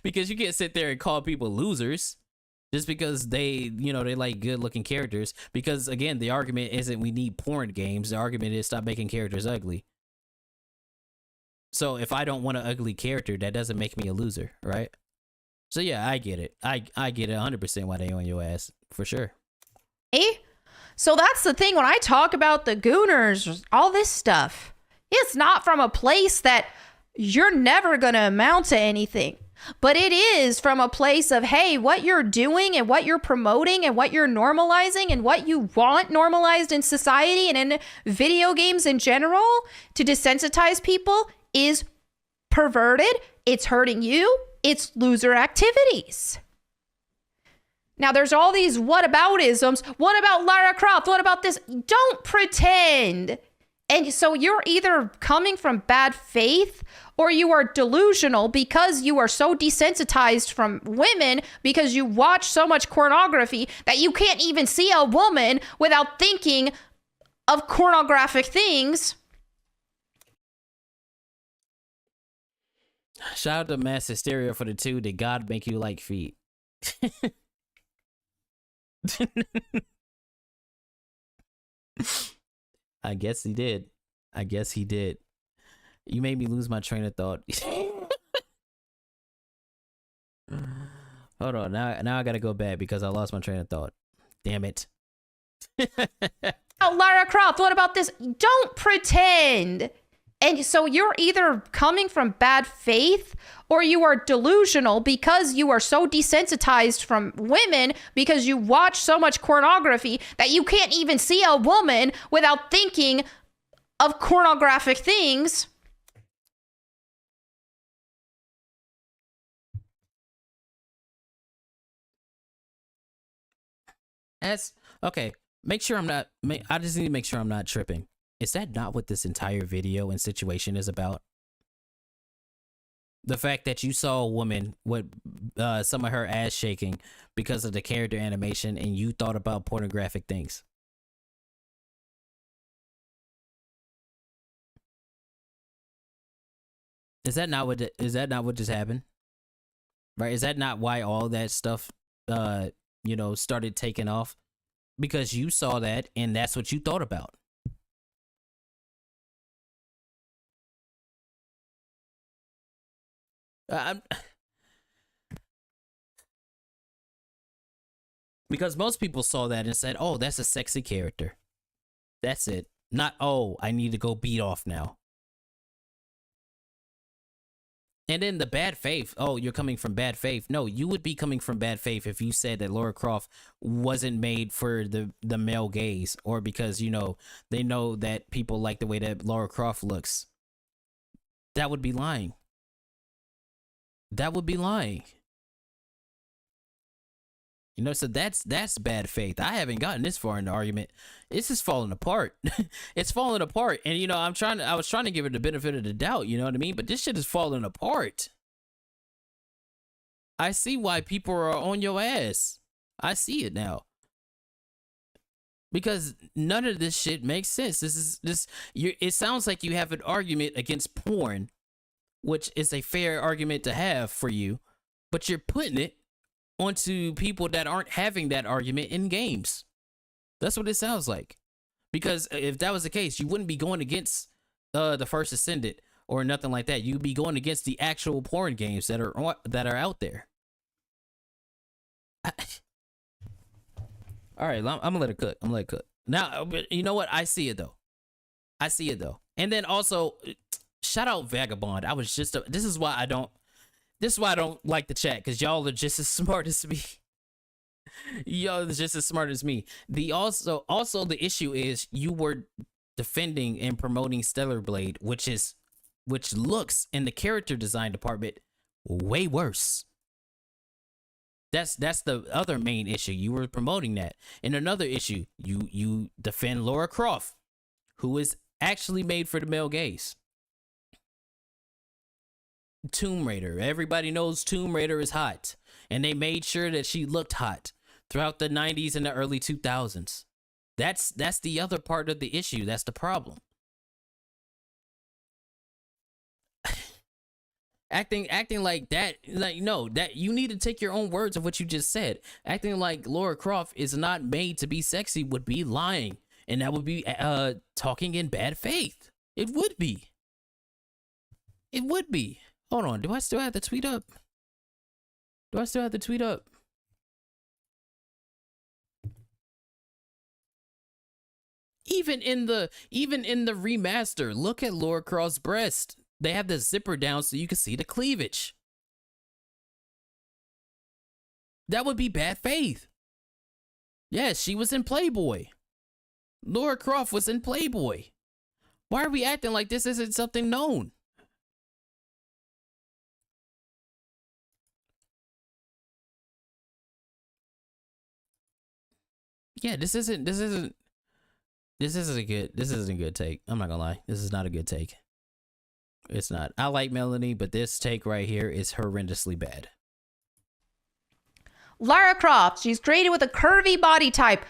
Because you can't sit there and call people losers just because they like good looking characters. Because again, the argument isn't we need porn games. The argument is stop making characters ugly. So if I don't want an ugly character, that doesn't make me a loser, right? So yeah, I get it. I get it 100% why they on your ass, for sure. So that's the thing when I talk about the Gooners, all this stuff. It's not from a place that you're never going to amount to anything. But it is from a place of, hey, what you're doing and what you're promoting and what you're normalizing and what you want normalized in society and in video games in general to desensitize people is perverted. It's hurting you. It's loser activities. Now, there's all these whataboutisms. What about Lara Croft? What about this? Don't pretend. And so you're either coming from bad faith or you are delusional because you are so desensitized from women because you watch so much pornography that you can't even see a woman without thinking of pornographic things. Shout out to Mass Hysteria for the 2. Did God make you like feet? I guess he did. You made me lose my train of thought. Hold on. Now I gotta go back because I lost my train of thought. Damn it. Lara Croft, what about this? Don't pretend. And so you're either coming from bad faith or you are delusional because you are so desensitized from women because you watch so much pornography that you can't even see a woman without thinking of pornographic things. That's okay. Make sure I'm not. I just need to make sure I'm not tripping. Is that not what this entire video and situation is about? The fact that you saw a woman with some of her ass shaking because of the character animation and you thought about pornographic things. Is that not what just happened? Right? Is that not why all that stuff started taking off? Because you saw that and that's what you thought about. Because most people saw that and said, "Oh, that's a sexy character." That's it. Not, "Oh, I need to go beat off now." And then the bad faith. "Oh, you're coming from bad faith." No, you would be coming from bad faith if you said that Lara Croft wasn't made for the male gaze, or because they know that people like the way that Lara Croft looks. That would be lying. That would be lying. So that's bad faith. I haven't gotten this far in the argument. This is falling apart. It's falling apart. And I was trying to give it the benefit of the doubt, you know what I mean? But this shit is falling apart. I see why people are on your ass. I see it now. Because none of this shit makes sense. It sounds like you have an argument against porn, which is a fair argument to have for you, but you're putting it onto people that aren't having that argument in games. That's what it sounds like. Because if that was the case, you wouldn't be going against the First Ascendant or nothing like that. You'd be going against the actual porn games that are out there. All right, I'm gonna let it cook. Now, you know what? I see it though. And then also, shout out Vagabond. This is why I don't like the chat, because y'all are just as smart as me. Y'all are just as smart as me. Also the issue is you were defending and promoting Stellar Blade, which looks in the character design department way worse. That's the other main issue. You were promoting that. And another issue, you defend Lara Croft, who is actually made for the male gaze. Tomb Raider. Everybody knows Tomb Raider is hot. And they made sure that she looked hot throughout the 90s and the early 2000s. That's the other part of the issue. That's the problem. Acting like that, that you need to take your own words of what you just said. Acting like Lara Croft is not made to be sexy would be lying. And that would be talking in bad faith. It would be. Hold on, do I still have the tweet up? Even in the remaster, look at Lara Croft's breast. They have the zipper down so you can see the cleavage. That would be bad faith. Yes, she was in Playboy. Lara Croft was in Playboy. Why are we acting like this isn't something known? Yeah, this isn't a good take. I'm not gonna lie. This is not a good take. It's not. I like Melanie, but this take right here is horrendously bad. Lara Croft, she's created with a curvy body type.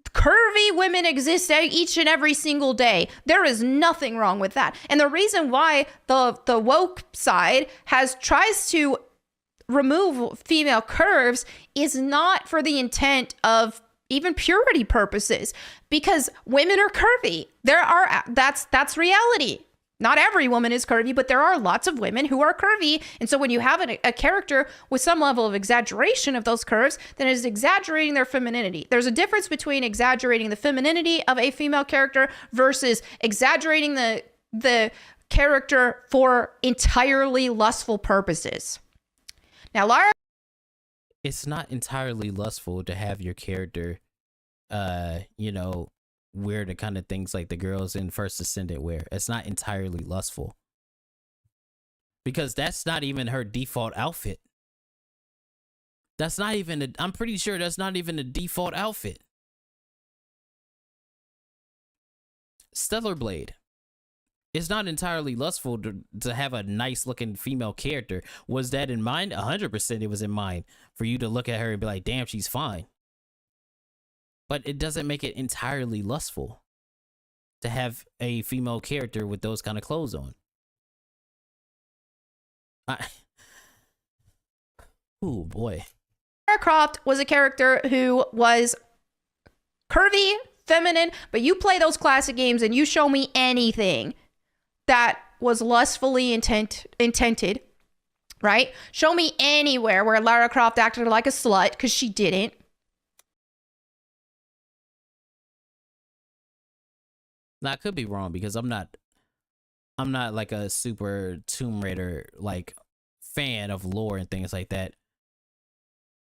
Curvy women exist each and every single day. There is nothing wrong with that. And the reason why the woke side tries to remove female curves is not for the intent of even purity purposes, because women are curvy. That's reality. Not every woman is curvy, but there are lots of women who are curvy. And so when you have a character with some level of exaggeration of those curves, then it is exaggerating their femininity. There's a difference between exaggerating the femininity of a female character versus exaggerating the character for entirely lustful purposes. Now, Lara, it's not entirely lustful to have your character, wear the kind of things like the girls in First Ascendant wear. It's not entirely lustful. Because that's not even her default outfit. I'm pretty sure that's not even a default outfit. Stellar Blade. It's not entirely lustful to have a nice looking female character. Was that in mind? 100% it was in mind for you to look at her and be like, damn, she's fine. But it doesn't make it entirely lustful to have a female character with those kind of clothes on. Oh boy. Lara Croft was a character who was curvy, feminine, but you play those classic games and you show me anything that was lustfully intended, right? Show me anywhere where Lara Croft acted like a slut, because she didn't. Now, I could be wrong because I'm not like a super Tomb Raider like fan of lore and things like that.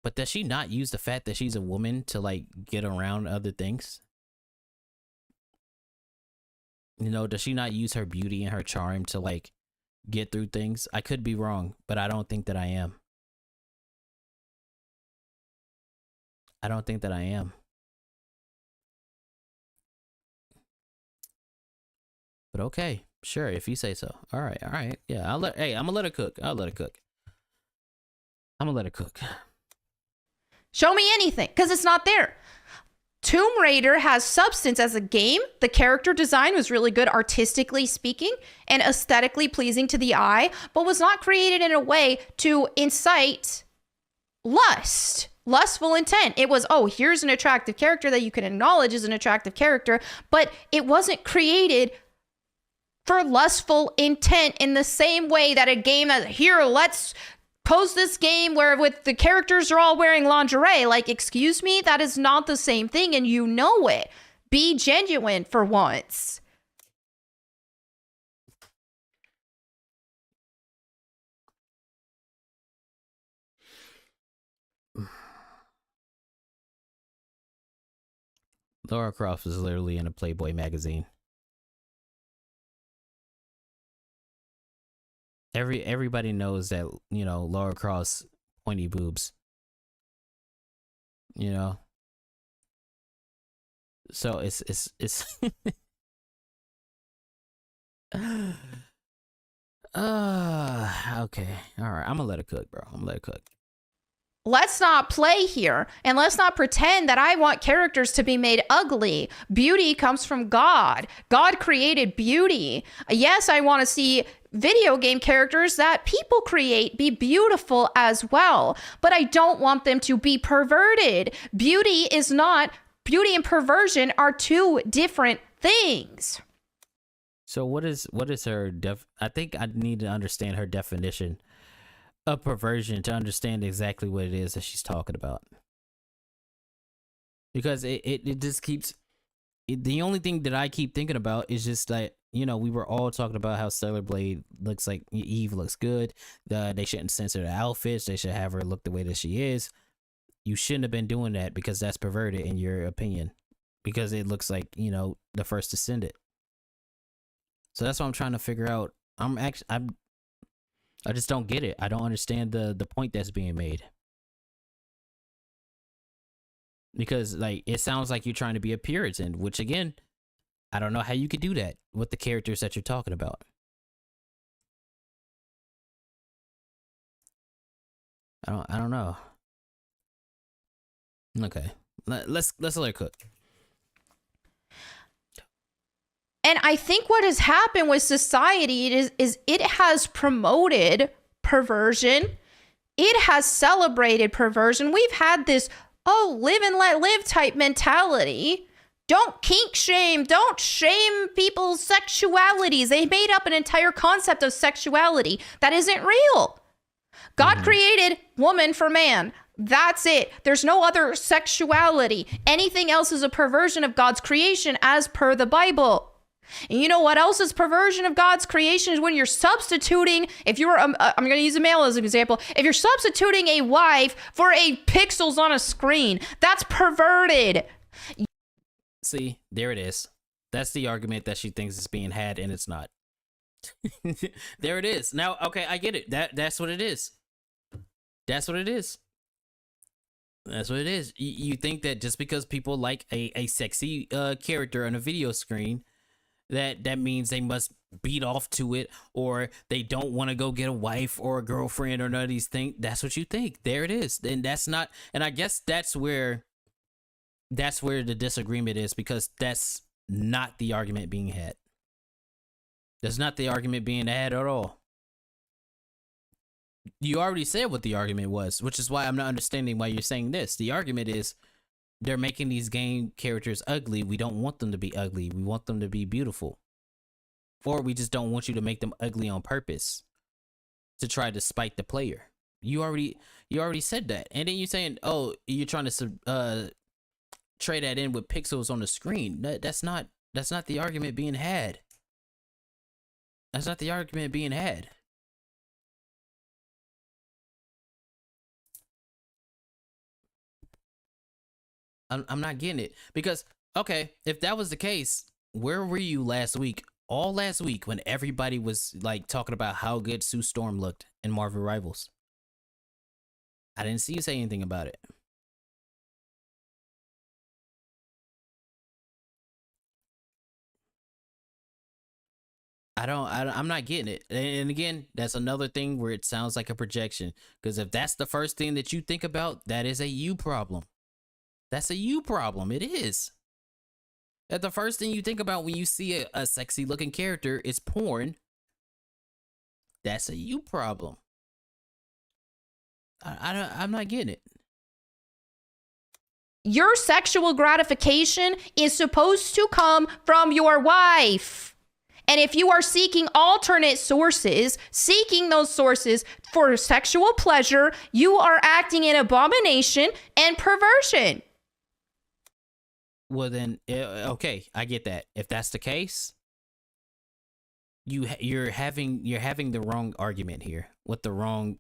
But does she not use the fact that she's a woman to like get around other things? You know, does she not use her beauty and her charm to like get through things? I could be wrong, but I don't think that I am. I don't think that I am. But okay, sure, if you say so. All right. Yeah, I'm gonna let her cook. I'll let her cook. I'm gonna let her cook. Show me anything, because it's not there. Tomb Raider has substance as a game. The character design was really good, artistically speaking, and aesthetically pleasing to the eye, but was not created in a way to incite lustful intent. It was, oh, here's an attractive character that you can acknowledge as an attractive character, but it wasn't created for lustful intent in the same way that a game that, here, let's pose this game where with the characters are all wearing lingerie. Like, excuse me, that is not the same thing, and you know it. Be genuine for once. Lara Croft is literally in a Playboy magazine. Everybody knows that, you know, Lara Croft's pointy boobs. You know? So it's okay. All right. I'm gonna let it cook, bro. I'm gonna let it cook. Let's not play here, and let's not pretend that I want characters to be made ugly. Beauty comes from God. God created beauty. Yes, I want to see video game characters that people create be beautiful as well, but I don't want them to be perverted. Beauty and perversion are two different things. So what is her I think I need to understand her definition of perversion to understand exactly what it is that she's talking about. Because it just keeps the only thing that I keep thinking about is just that, you know, we were all talking about how Stellar Blade looks like Eve looks good. They shouldn't censor the outfits. They should have her look the way that she is. You shouldn't have been doing that because that's perverted in your opinion. Because it looks like, you know, the first Descendant. So that's what I'm trying to figure out. I just don't get it. I don't understand the point that's being made. Because, like, it sounds like you're trying to be a Puritan, which, again, I don't know how you could do that with the characters that you're talking about. I don't know. Okay. Let's let her cook. And I think what has happened with society is it has promoted perversion. It has celebrated perversion. We've had this, oh, live and let live type mentality. Don't kink shame. Don't shame people's sexualities. They made up an entire concept of sexuality that isn't real. God created woman for man. That's it. There's no other sexuality. anything else is a perversion of God's creation as per the Bible. And you know what else is perversion of God's creation is when you're substituting, if you're, I'm going to use a male as an example, if you're substituting a wife for a pixels on a screen, that's perverted. See, there it is. That's the argument that she thinks is being had, and it's not. There it is. Now, okay, I get it. That's what it is. That's what it is. That's what it is. You think that just because people like a sexy character on a video screen, that means they must beat off to it, or they don't want to go get a wife or a girlfriend or none of these things. That's what you think. There it is. And that's not, and I guess that's where the disagreement is, because that's not the argument being had. That's not the argument being had at all. You already said what the argument was, which is why I'm not understanding why you're saying this. The argument is they're making these game characters ugly. We don't want them to be ugly. We want them to be beautiful. Or we just don't want you to make them ugly on purpose to try to spite the player. You already said that. And then you're saying, oh, you're trying to trade that in with pixels on the screen. That's not the argument being had. That's not the argument being had. I'm not getting it, because, okay, if that was the case, where were you last week? All last week when everybody was like talking about how good Sue Storm looked in Marvel Rivals. I didn't see you say anything about it. I'm not getting it. And again, that's another thing where it sounds like a projection, because if that's the first thing that you think about, that is a you problem. That's a you problem. It is. That the first thing you think about when you see a sexy looking character is porn. That's a you problem. I'm not getting it. Your sexual gratification is supposed to come from your wife. And if you are seeking alternate sources, seeking those sources for sexual pleasure, you are acting in abomination and perversion. Well then, okay, I get that. If that's the case, you're having the wrong argument here with the wrong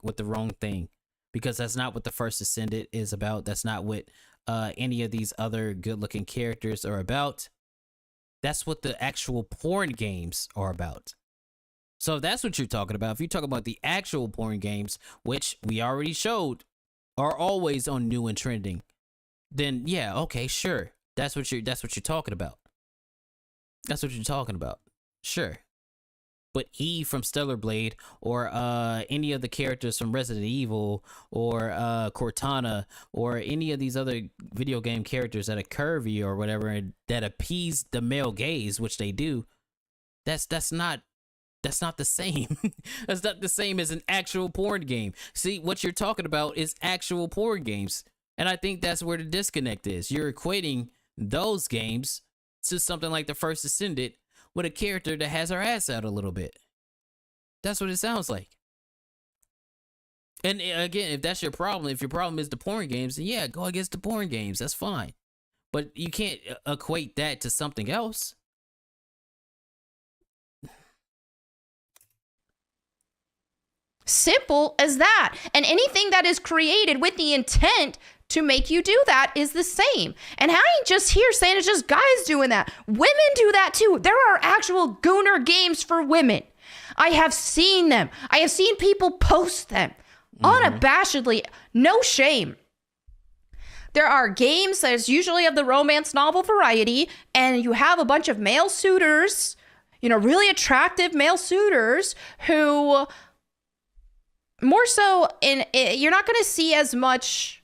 thing, because that's not what the First Ascendant is about. That's not what any of these other good-looking characters are about. That's what the actual porn games are about. So if that's what you're talking about, if you talk about the actual porn games, which we already showed are always on new and trending, then yeah, okay, sure. That's what you're talking about. That's what you're talking about. Sure. But Eve from Stellar Blade, or any of the characters from Resident Evil, or Cortana, or any of these other video game characters that are curvy or whatever, and that appease the male gaze, which they do, that's not the same. That's not the same as an actual porn game. See, what you're talking about is actual porn games. And I think that's where the disconnect is. You're equating those games to something like the First Ascendant with a character that has her ass out a little bit. That's what it sounds like. And again, if that's your problem, if your problem is the porn games, then yeah, go against the porn games. That's fine. But you can't equate that to something else. Simple as that. And anything that is created with the intent to make you do that is the same. And I ain't just here saying it's just guys doing that. Women do that too. There are actual Gooner games for women. I have seen them. I have seen people post them unabashedly. No shame. There are games that's usually of the romance novel variety, and you have a bunch of male suitors, really attractive male suitors who more so you're not going to see as much.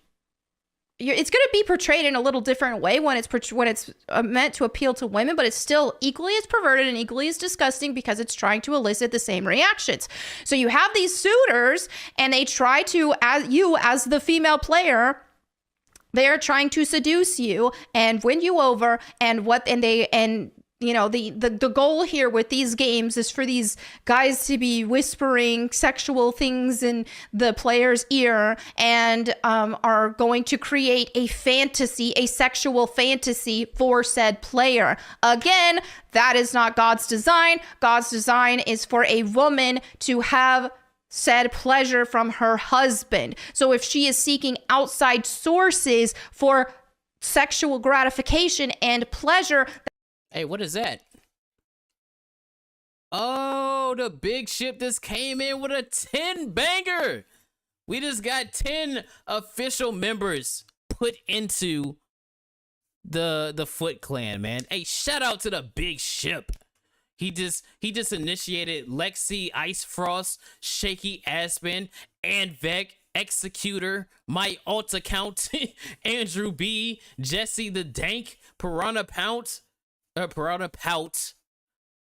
It's going to be portrayed in a little different way when it's meant to appeal to women, but it's still equally as perverted and equally as disgusting because it's trying to elicit the same reactions. So you have these suitors, and they try to, as the female player, they are trying to seduce you and win you over, the goal here with these games is for these guys to be whispering sexual things in the player's ear and are going to create a sexual fantasy for said player. Again, that is not God's design. God's design is for a woman to have said pleasure from her husband. So if she is seeking outside sources for sexual gratification and pleasure. Hey, what is that? Oh, the big ship just came in with a 10 banger. We just got 10 official members put into the Footclan, man. Hey, shout out to the big ship. He just initiated Lexi, Ice Frost, Shaky Aspen, and Vec, Executor, my alt account, Andrew B, Jesse the Dank, Piranha Pout,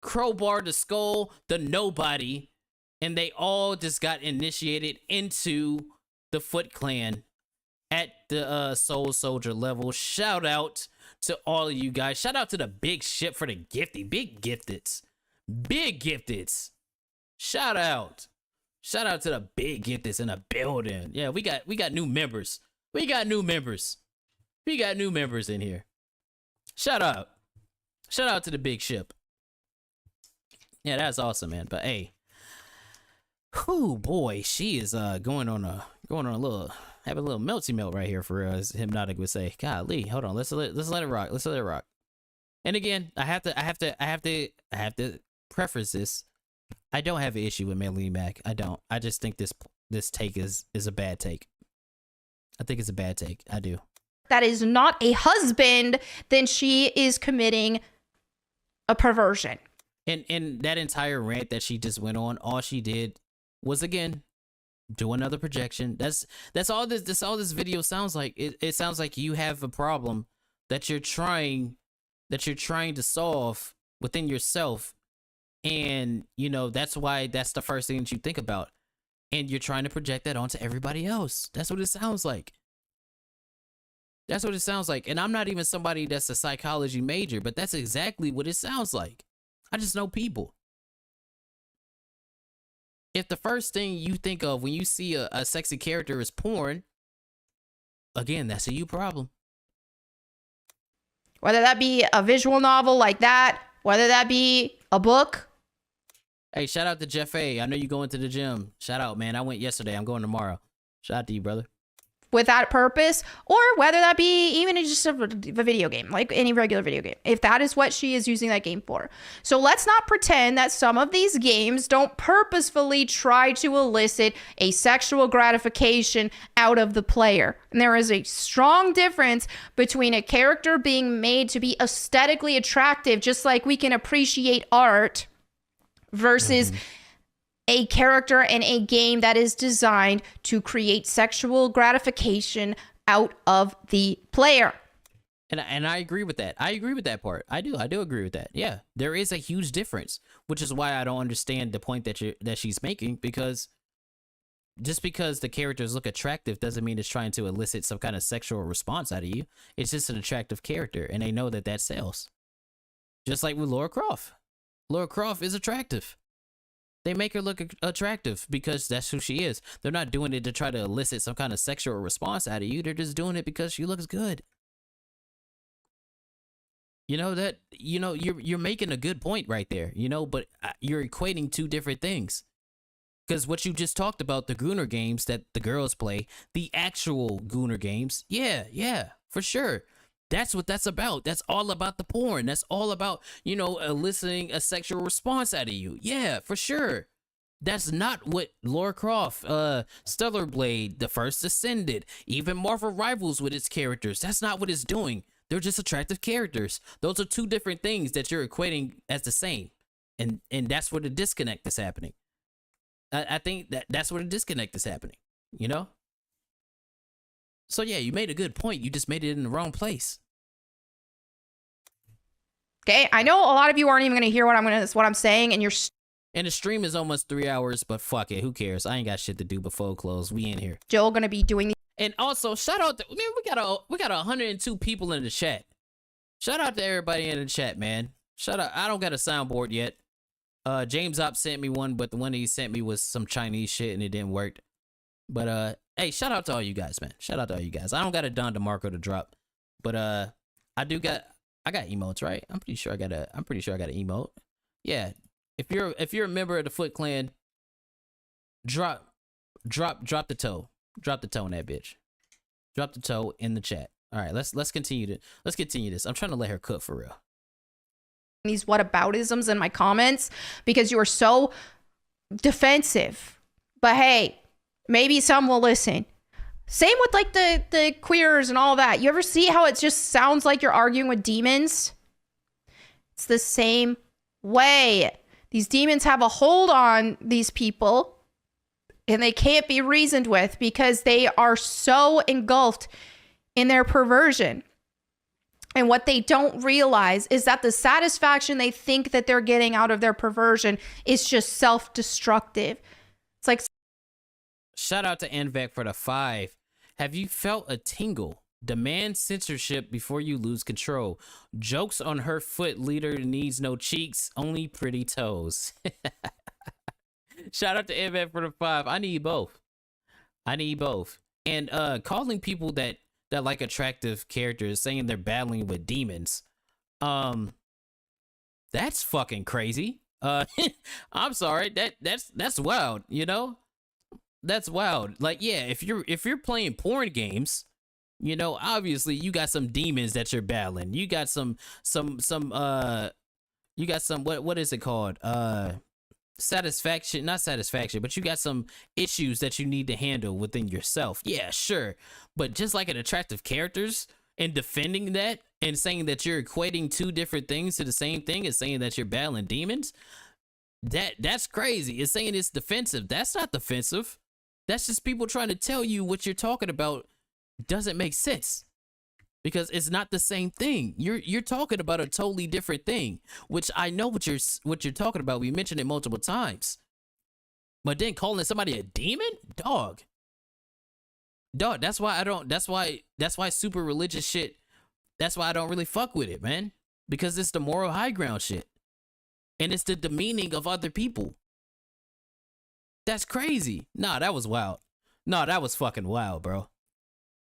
Crowbar the Skull, the Nobody, and they all just got initiated into the Footclan at the Soul Soldier level. Shout out to all of you guys. Shout out to the big ship for the gifty. Big gifteds. Shout out to the big gifteds in the building. Yeah, we got new members. We got new members in here. Shout out to the big ship. Yeah, that's awesome, man. But hey, whoo boy, she is going on a little, having a little melty melt right here, for real, as Hypnotic would say. Golly, hold on, let's let it rock. Let's let it rock. And again, I have to preface this. I don't have an issue with Melanie Mac. I don't. I just think this take is a bad take. I think it's a bad take. I do. That is not a husband, then she is committing a perversion. And that entire rant that she just went on, all she did was, again, do another projection. That's all this video sounds like. It sounds like you have a problem that you're trying to solve within yourself, and that's why that's the first thing that you think about, and you're trying to project that onto everybody else. That's what it sounds like. And I'm not even somebody that's a psychology major, but that's exactly what it sounds like. I just know people. If the first thing you think of when you see a sexy character is porn, again, that's a you problem. Whether that be a visual novel like that, whether that be a book. Hey, shout out to Jeff A. I know you going to the gym. Shout out, man. I went yesterday. I'm going tomorrow. Shout out to you, brother. With that purpose, or whether that be even just a video game, like any regular video game, if that is what she is using that game for. So let's not pretend that some of these games don't purposefully try to elicit a sexual gratification out of the player. And there is a strong difference between a character being made to be aesthetically attractive, just like we can appreciate art, versus a character in a game that is designed to create sexual gratification out of the player. And I agree with that. I agree with that part. I do agree with that. Yeah, there is a huge difference, which is why I don't understand the point that she's making, because just because the characters look attractive doesn't mean it's trying to elicit some kind of sexual response out of you. It's just an attractive character, and they know that sells. Just like with Lara Croft. Lara Croft is attractive. They make her look attractive because that's who she is. They're not doing it to try to elicit some kind of sexual response out of you. They're just doing it because she looks good. You're making a good point right there, but you're equating two different things. Because what you just talked about, the Gooner games that the girls play, the actual Gooner games, yeah, for sure. That's what that's about. That's all about the porn. That's all about, eliciting a sexual response out of you. Yeah, for sure. That's not what Lara Croft, Stellar Blade, The First Ascended, even Marvel Rivals with its characters. That's not what it's doing. They're just attractive characters. Those are two different things that you're equating as the same. And that's where the disconnect is happening. I think that's where the disconnect is happening, So yeah, you made a good point. You just made it in the wrong place. Okay, I know a lot of you aren't even going to hear what I'm saying, and and the stream is almost 3 hours, but fuck it, who cares? I ain't got shit to do before close. We in here. Still going to be doing. And also, shout out to we got 102 people in the chat. Shout out to everybody in the chat, man. Shout out. I don't got a soundboard yet. James Op sent me one, but the one he sent me was some Chinese shit, and it didn't work. But hey, shout out to all you guys, man. Shout out to all you guys. I don't got a Don DeMarco to drop, but I got emotes, right? I'm pretty sure I got an emote. Yeah. If you're a member of the Footclan, drop the toe. Drop the toe in that bitch. Drop the toe in the chat. All right, let's continue this. I'm trying to let her cook for real. These whataboutisms in my comments because you are so defensive. But hey, maybe some will listen. Same with like the queers and all that. You ever see how it just sounds like you're arguing with demons? It's the same way. These demons have a hold on these people, and they can't be reasoned with because they are so engulfed in their perversion. And what they don't realize is that the satisfaction they think that they're getting out of their perversion is just self-destructive. It's like... Shout out to Anvec for the 5. Have you felt a tingle? Demand censorship before you lose control. Jokes on her foot leader needs no cheeks, only pretty toes. Shout out to Anvec for the 5. I need both. I need both. And calling people that like attractive characters, saying they're battling with demons, that's fucking crazy. I'm sorry, that's wild, you know? That's wild. Like, yeah, if you're playing porn games, you know, obviously you got some demons that you're battling. You got some you got some, what is it called? Satisfaction, not satisfaction, but you got some issues that you need to handle within yourself. Yeah, sure. But just like an attractive characters and defending that and saying that you're equating two different things to the same thing as saying that you're battling demons, that's crazy. It's saying it's defensive. That's not defensive. That's just people trying to tell you what you're talking about doesn't make sense. Because it's not the same thing. You're talking about a totally different thing, which I know what you're talking about. We mentioned it multiple times. But then calling somebody a demon? Dog, that's why super religious shit, that's why I don't really fuck with it, man. Because it's the moral high ground shit. And it's the demeaning of other people. That's crazy. Nah, that was wild. Nah, that was fucking wild, bro.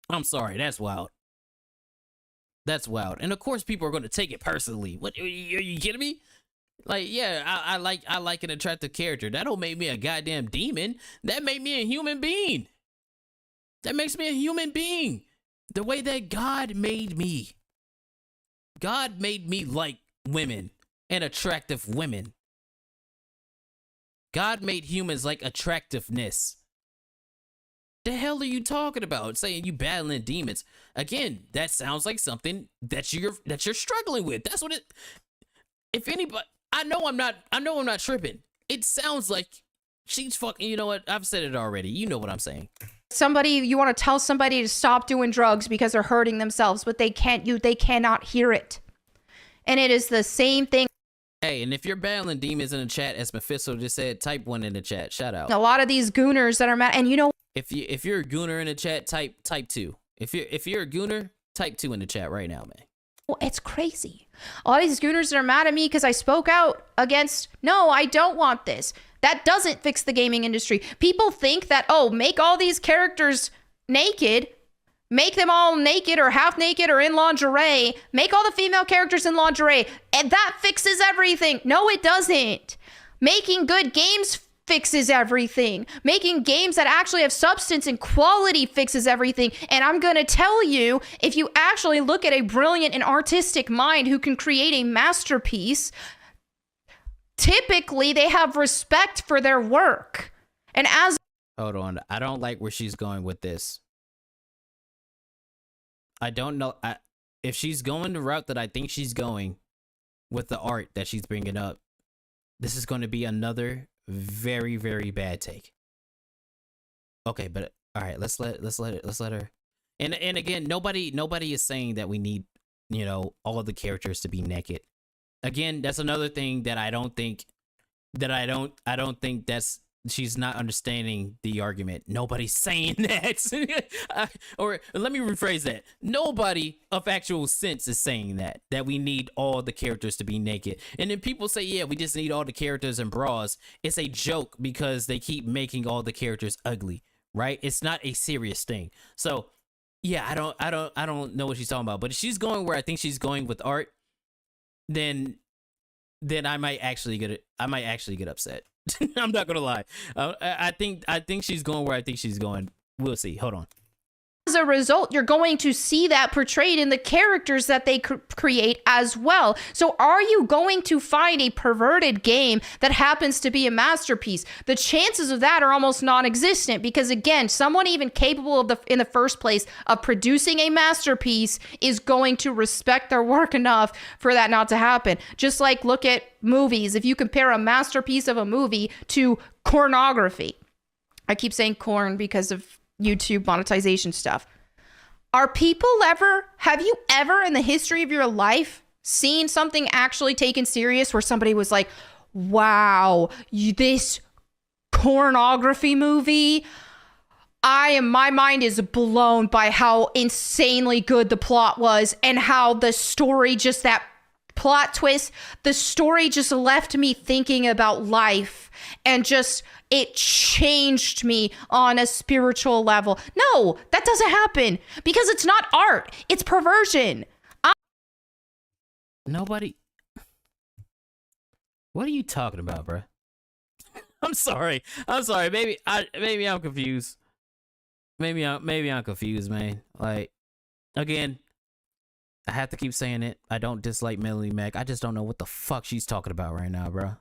I'm sorry, that's wild. That's wild. And of course people are going to take it personally. What, are you kidding me? Like, yeah, I like an attractive character. That don't make me a goddamn demon. That made me a human being. That makes me a human being. The way that God made me. God made me like women and attractive women. God made humans like attractiveness. The hell are you talking about? Saying you battling demons. Again, that sounds like something that you're struggling with. That's what it. If anybody, I know I'm not tripping. It sounds like she's fucking, you know what? I've said it already. You know what I'm saying. You want to tell somebody to stop doing drugs because they're hurting themselves, but they cannot hear it. And it is the same thing. Hey, and if you're battling demons in the chat, as Mephisto just said, type 1 in the chat. Shout out. A lot of these gooners that are mad, and you know. If you're a gooner in the chat, type 2. If you're a gooner, type 2 in the chat right now, man. Well, it's crazy. A lot of these gooners that are mad at me because I spoke out against, no, I don't want this. That doesn't fix the gaming industry. People think that, oh, make all these characters naked, make them all naked or half naked or in lingerie, make all the female characters in lingerie, and that fixes everything. No, it doesn't. Making good games fixes everything. Making games that actually have substance and quality fixes everything. And I'm going to tell you, if you actually look at a brilliant and artistic mind who can create a masterpiece, typically they have respect for their work. And as... Hold on. I don't like where she's going with this. I don't know. If she's going the route that I think she's going with the art that she's bringing up, this is going to be another very, very bad take. Okay, but all right, let's let her. And again, nobody is saying that we need, you know, all of the characters to be naked. Again, that's another thing that I don't think that's, she's not understanding the argument. Nobody's saying that. Or let me rephrase that. Nobody of actual sense is saying that we need all the characters to be naked. And then people say, yeah, we just need all the characters in bras. It's a joke because they keep making all the characters ugly, right? It's not a serious thing. So yeah, I don't know what she's talking about. But if she's going where I think she's going with art, then I might actually get upset. I'm not gonna lie. I think she's going where I think she's going. We'll see. Hold on. as a result, you're going to see that portrayed in the characters that they create as well. So are you going to find a perverted game that happens to be a masterpiece? The chances of that are almost non-existent because, again, someone even capable of in the first place of producing a masterpiece is going to respect their work enough for that not to happen. Just like look at movies. If you compare a masterpiece of a movie to pornography, I keep saying corn because of YouTube monetization stuff. Have you ever in the history of your life seen something actually taken serious where somebody was like, wow, this pornography movie, my mind is blown by how insanely good the plot was and how the story, just that plot twist, the story just left me thinking about life and just it changed me on a spiritual level. No, that doesn't happen because it's not art. It's perversion. Nobody. What are you talking about, bro? I'm sorry. Maybe I'm confused. Maybe I'm confused, man. Like, again, I have to keep saying it. I don't dislike Melanie Mac. I just don't know what the fuck she's talking about right now, bro.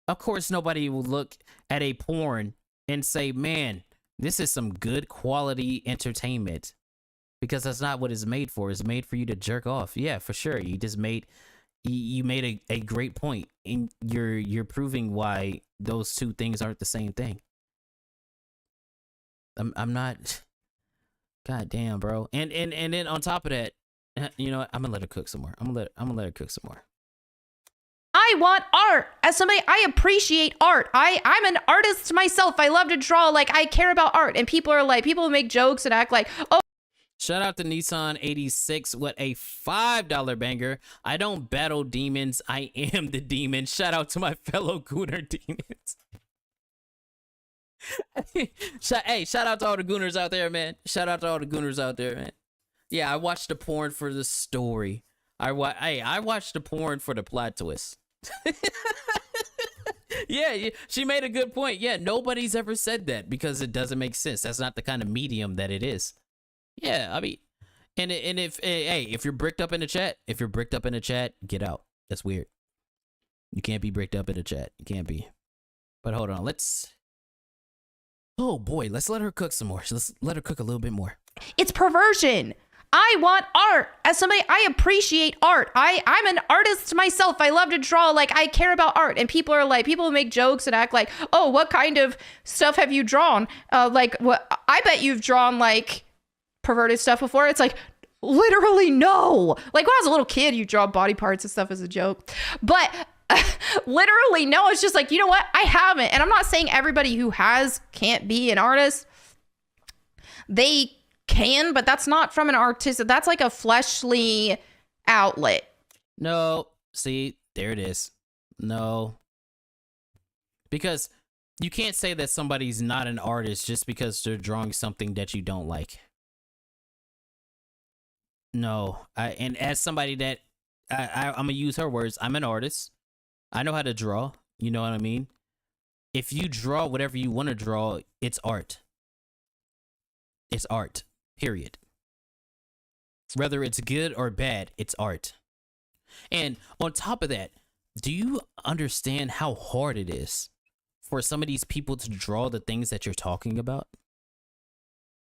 Of course, nobody will look at a porn and say, man, this is some good quality entertainment. Because that's not what it's made for. It's made for you to jerk off. Yeah, for sure. You made a great point. And you're proving why those two things aren't the same thing. I'm not... God damn, bro. And then on top of that, you know what? I'm gonna let her cook some more. I'm gonna let her cook some more. I want art. As somebody, I appreciate art. I'm an artist myself. I love to draw. Like, I care about art. And people make jokes and act like, oh. Shout out to Nissan 86. What a $5 banger. I don't battle demons. I am the demon. Shout out to my fellow Gooner demons. Hey, shout out to all the Gooners out there, man. Yeah, I watched the porn for the story. I watched the porn for the plot twist. Yeah, she made a good point. Yeah, nobody's ever said that because it doesn't make sense. That's not the kind of medium that it is. Yeah, I mean, and if you're bricked up in the chat, get out. That's weird. You can't be bricked up in the chat. You can't be. But hold on, oh boy, let's let her cook some more. Let's let her cook a little bit more. It's perversion. I want art. As somebody, I appreciate art. I'm an artist myself. I love to draw. Like, I care about art. And people make jokes and act like, oh, what kind of stuff have you drawn? What? I bet you've drawn like perverted stuff before. It's like, literally no. Like, when I was a little kid, you draw body parts and stuff as a joke. But literally no. It's just like, you know what? I haven't. And I'm not saying everybody who can't be an artist. They can, but that's not from an artist. That's like a fleshly outlet. No, see, there it is. No, because you can't say that somebody's not an artist just because they're drawing something that you don't like. No, and as somebody that I'm gonna use her words, I'm an artist. I know how to draw. You know what I mean? If you draw whatever you want to draw, it's art. It's art. Period. Whether it's good or bad, it's art. And on top of that, do you understand how hard it is for some of these people to draw the things that you're talking about?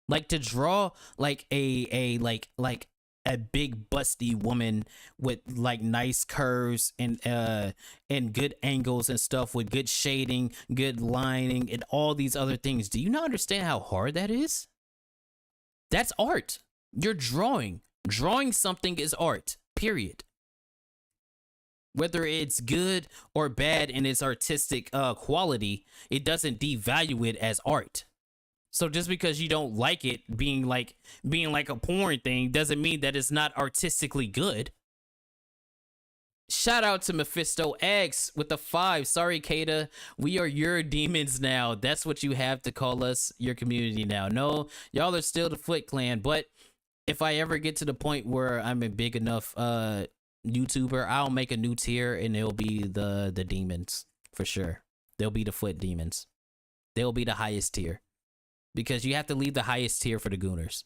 Like, to draw like a big busty woman with like nice curves and good angles and stuff with good shading, good lining, and all these other things. Do you not understand how hard that is? That's art. You're drawing. Drawing something is art, period. Whether it's good or bad in its artistic quality, it doesn't devalue it as art. So just because you don't like it being like a porn thing doesn't mean that it's not artistically good. Shout out to Mephisto X with the 5. Sorry, Kata. We are your demons now. That's what you have to call us, your community now. No, y'all are still the Footclan. But if I ever get to the point where I'm a big enough YouTuber, I'll make a new tier and it'll be the demons for sure. They'll be the Foot demons. They'll be the highest tier. because you have to leave the highest tier for the Gooners.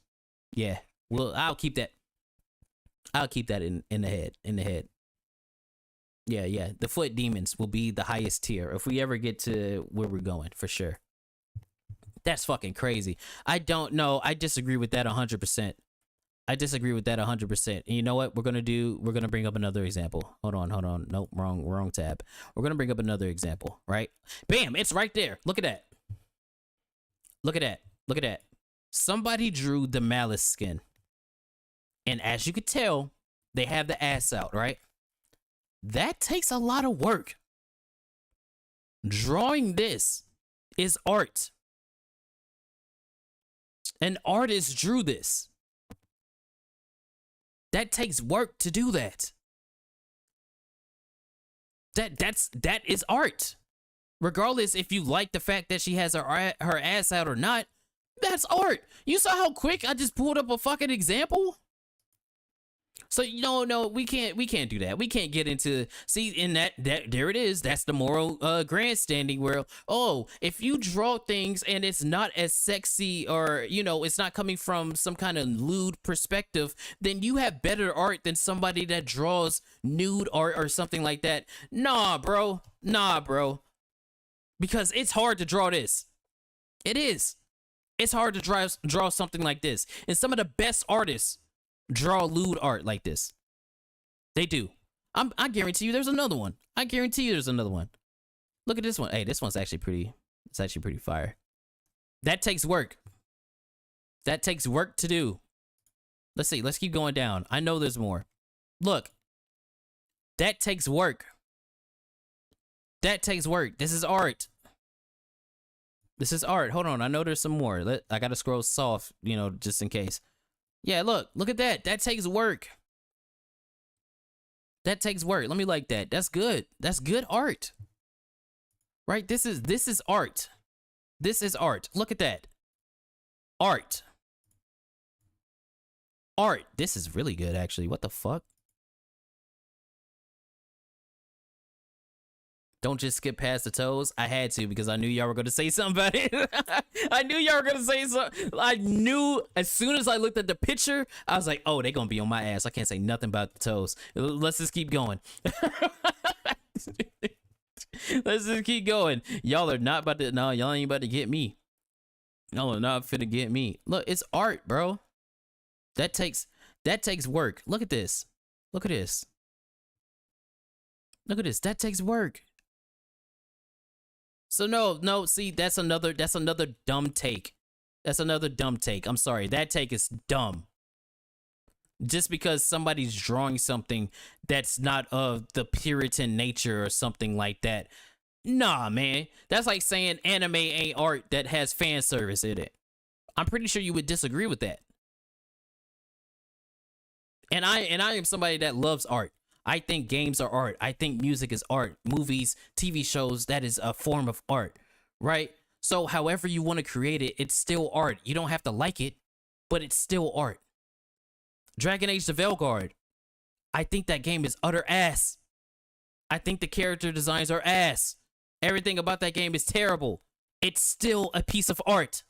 Yeah, well, I'll keep that. I'll keep that in the head. Yeah. The foot demons will be the highest tier if we ever get to where we're going, for sure. That's fucking crazy. I don't know. I disagree with that 100%. And you know what we're gonna do? We're gonna bring up another example. Hold on. Nope, wrong tab. We're gonna bring up another example, right? Bam! It's right there. Look at that. Somebody drew the Malice skin, and as you could tell, they have the ass out, right? That takes a lot of work. Drawing this is art. An artist drew this. That takes work to do that. That is art. Regardless if you like the fact that she has her ass out or not, that's art. You saw how quick I just pulled up a fucking example? So no, we can't do that. We can't get into in that there it is. That's the moral grandstanding where, oh, if you draw things and it's not as sexy or it's not coming from some kind of lewd perspective, then you have better art than somebody that draws nude art or something like that. Nah, bro. Because it's hard to draw this. It is. It's hard to draw something like this. And some of the best artists draw lewd art like this. They do. I guarantee you there's another one. Look at this one. Hey, this one's actually pretty. It's actually pretty fire. That takes work. That takes work to do. Let's see. Let's keep going down. I know there's more. Look. That takes work. This is art. Hold on. I know there's some more. I gotta scroll soft, just in case. Yeah, look at that. That takes work. Let me like that. That's good. That's good art. Right? This is art. Look at that. Art. This is really good, actually. What the fuck? Don't just skip past the toes. I had to because I knew y'all were going to say something about it. I knew as soon as I looked at the picture, I was like, oh, they're going to be on my ass. I can't say nothing about the toes. Let's just keep going. Y'all are not about to, no, y'all ain't about to get me. Y'all are not finna get me. Look, it's art, bro. That takes work. Look at this. That takes work. So no, see, that's another dumb take. I'm sorry. That take is dumb. Just because somebody's drawing something that's not of the Puritan nature or something like that. Nah, man. That's like saying anime ain't art that has fan service in it. I'm pretty sure you would disagree with that. And I am somebody that loves art. I think games are art. I think music is art. Movies, TV shows, that is a form of art, right? So however you want to create it, it's still art. You don't have to like it, but it's still art. Dragon Age the Veilguard. I think that game is utter ass. I think the character designs are ass. Everything about that game is terrible. It's still a piece of art.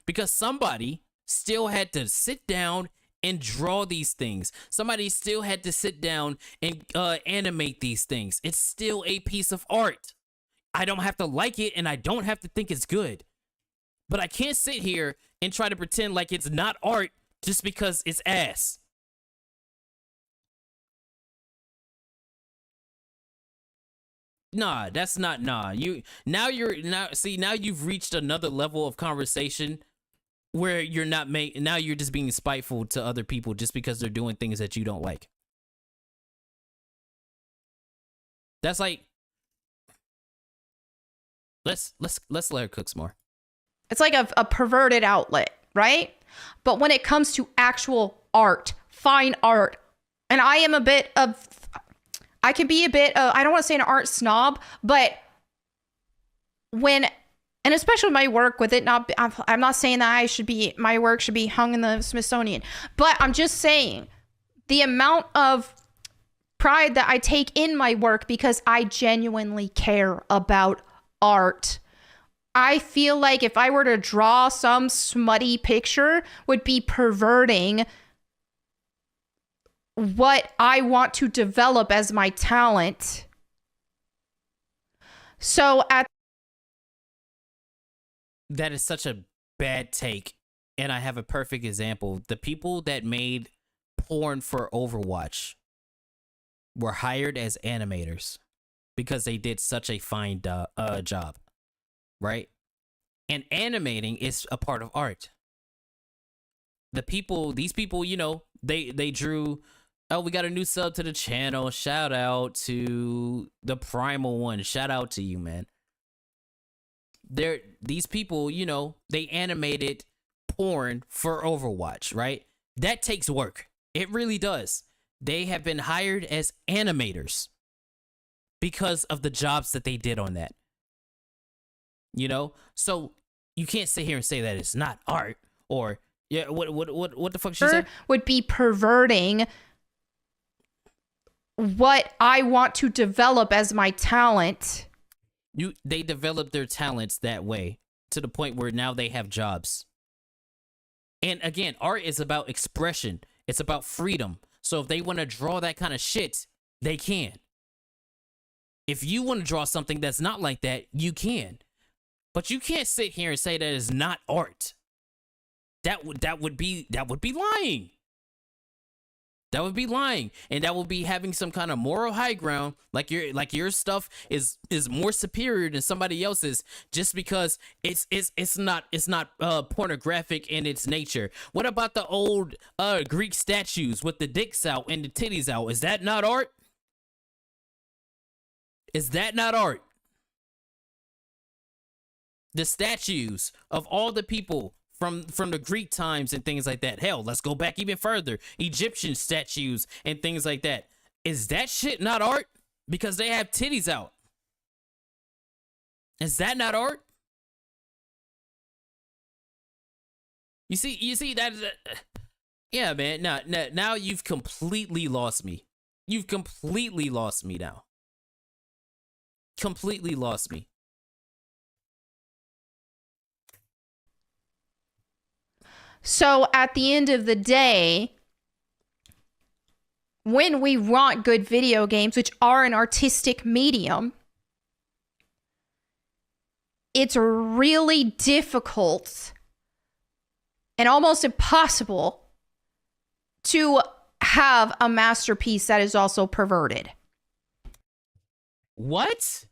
Because somebody still had to sit down and draw these things. Somebody still had to sit down and animate these things. It's still a piece of art. I don't have to like it and I don't have to think it's good. But I can't sit here and try to pretend like it's not art just because it's ass. Nah, that's not nah. Now you've reached another level of conversation where now you're just being spiteful to other people just because they're doing things that you don't like. That's like, let's let her cook some more. It's like a perverted outlet, right? But when it comes to actual art, fine art, and I am I can be a bit, I don't want to say an art snob, but and especially my work with it, I'm not saying that my work should be hung in the Smithsonian, but I'm just saying the amount of pride that I take in my work because I genuinely care about art. I feel like if I were to draw some smutty picture, would be perverting what I want to develop as my talent. So that is such a bad take, and I have a perfect example. The people that made porn for Overwatch were hired as animators because they did such a fine job, right? And animating is a part of art. These people, you know, they drew. Oh, we got a new sub to the channel. Shout out to the Primal One. Shout out to you, man. These people, you know, they animated porn for Overwatch, right? That takes work. It really does. They have been hired as animators because of the jobs that they did on that. You know? So you can't sit here and say that it's not art, or yeah, what the fuck she said? Would be perverting what I want to develop as my talent. They developed their talents that way to the point where now they have jobs. And again, art is about expression. It's about freedom. So if they want to draw that kind of shit, they can. If you want to draw something that's not like that, you can. But you can't sit here and say that it's not art. That would be lying. That would be lying, and that would be having some kind of moral high ground, like your stuff is more superior than somebody else's just because it's not pornographic in its nature. What about the old Greek statues with the dicks out and the titties out? Is that not art? Is that not art? The statues of all the people from the Greek times and things like that. Hell, let's go back even further. Egyptian statues and things like that. Is that shit not art? Because they have titties out. Is that not art? You see that? Yeah, man. Now you've completely lost me. You've completely lost me now. Completely lost me. So at the end of the day, when we want good video games, which are an artistic medium, it's really difficult and almost impossible to have a masterpiece that is also perverted. What?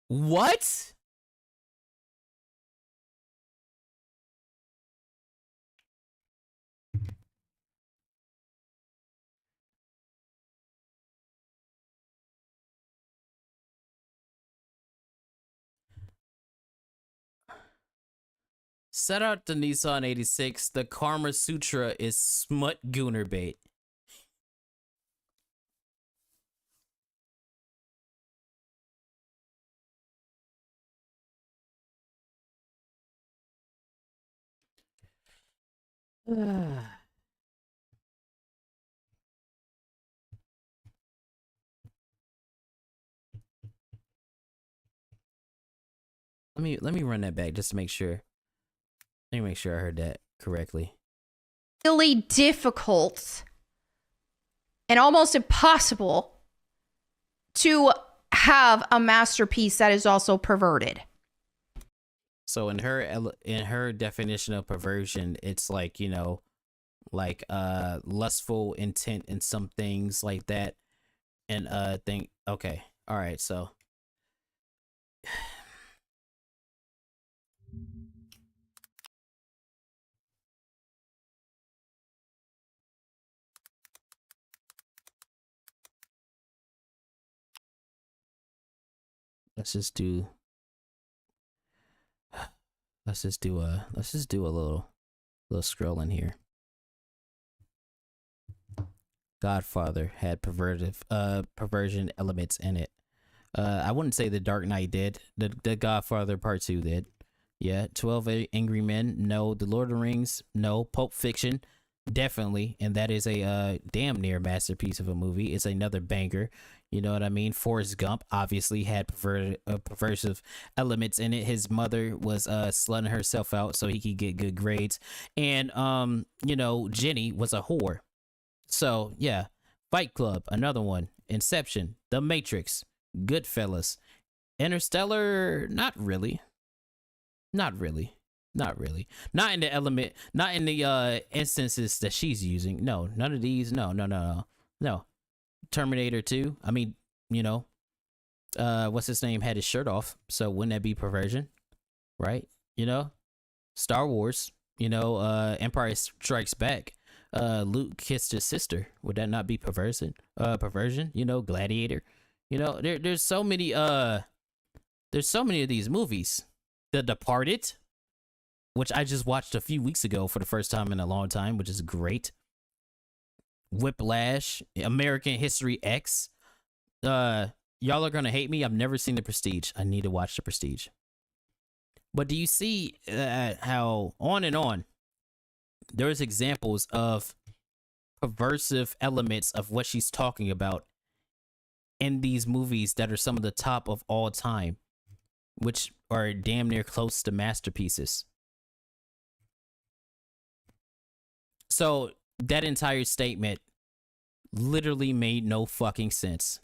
What? Set out the Nissan 86. The Karma Sutra is smut gooner bait. Let me run that back just to make sure. Let me make sure I heard that correctly. Really difficult and almost impossible to have a masterpiece that is also perverted. So in her definition of perversion, it's like, you know, like lustful intent and some things like that. And okay. All right, so let's just do a little scrolling here. Godfather had perversion elements in it. I wouldn't say the Dark Knight did. The Godfather Part 2 did. Yeah, 12 Angry Men, no. The Lord of the Rings, no. Pulp Fiction, definitely, and that is a damn near masterpiece of a movie. It's another banger. You know what I mean? Forrest Gump obviously had perversive elements in it. His mother was slutting herself out so he could get good grades, and you know, Jenny was a whore. So yeah, Fight Club, another one. Inception, The Matrix, Goodfellas, Interstellar. Not really. Not really. Not really. Not in the element. Not in the instances that she's using. No, none of these. No. Terminator 2. I mean, you know, what's his name had his shirt off. So wouldn't that be perversion? Right? You know, Star Wars. You know, Empire Strikes Back. Luke kissed his sister. Would that not be perversion? Perversion. You know, Gladiator. You know, there's so many. There's so many of these movies. The Departed, which I just watched a few weeks ago for the first time in a long time, which is great. Whiplash, American History X. Y'all are gonna hate me. I've never seen The Prestige. I need to watch The Prestige. But do you see how on and on there's examples of perversive elements of what she's talking about in these movies that are some of the top of all time, which are damn near close to masterpieces. So that entire statement literally made no fucking sense.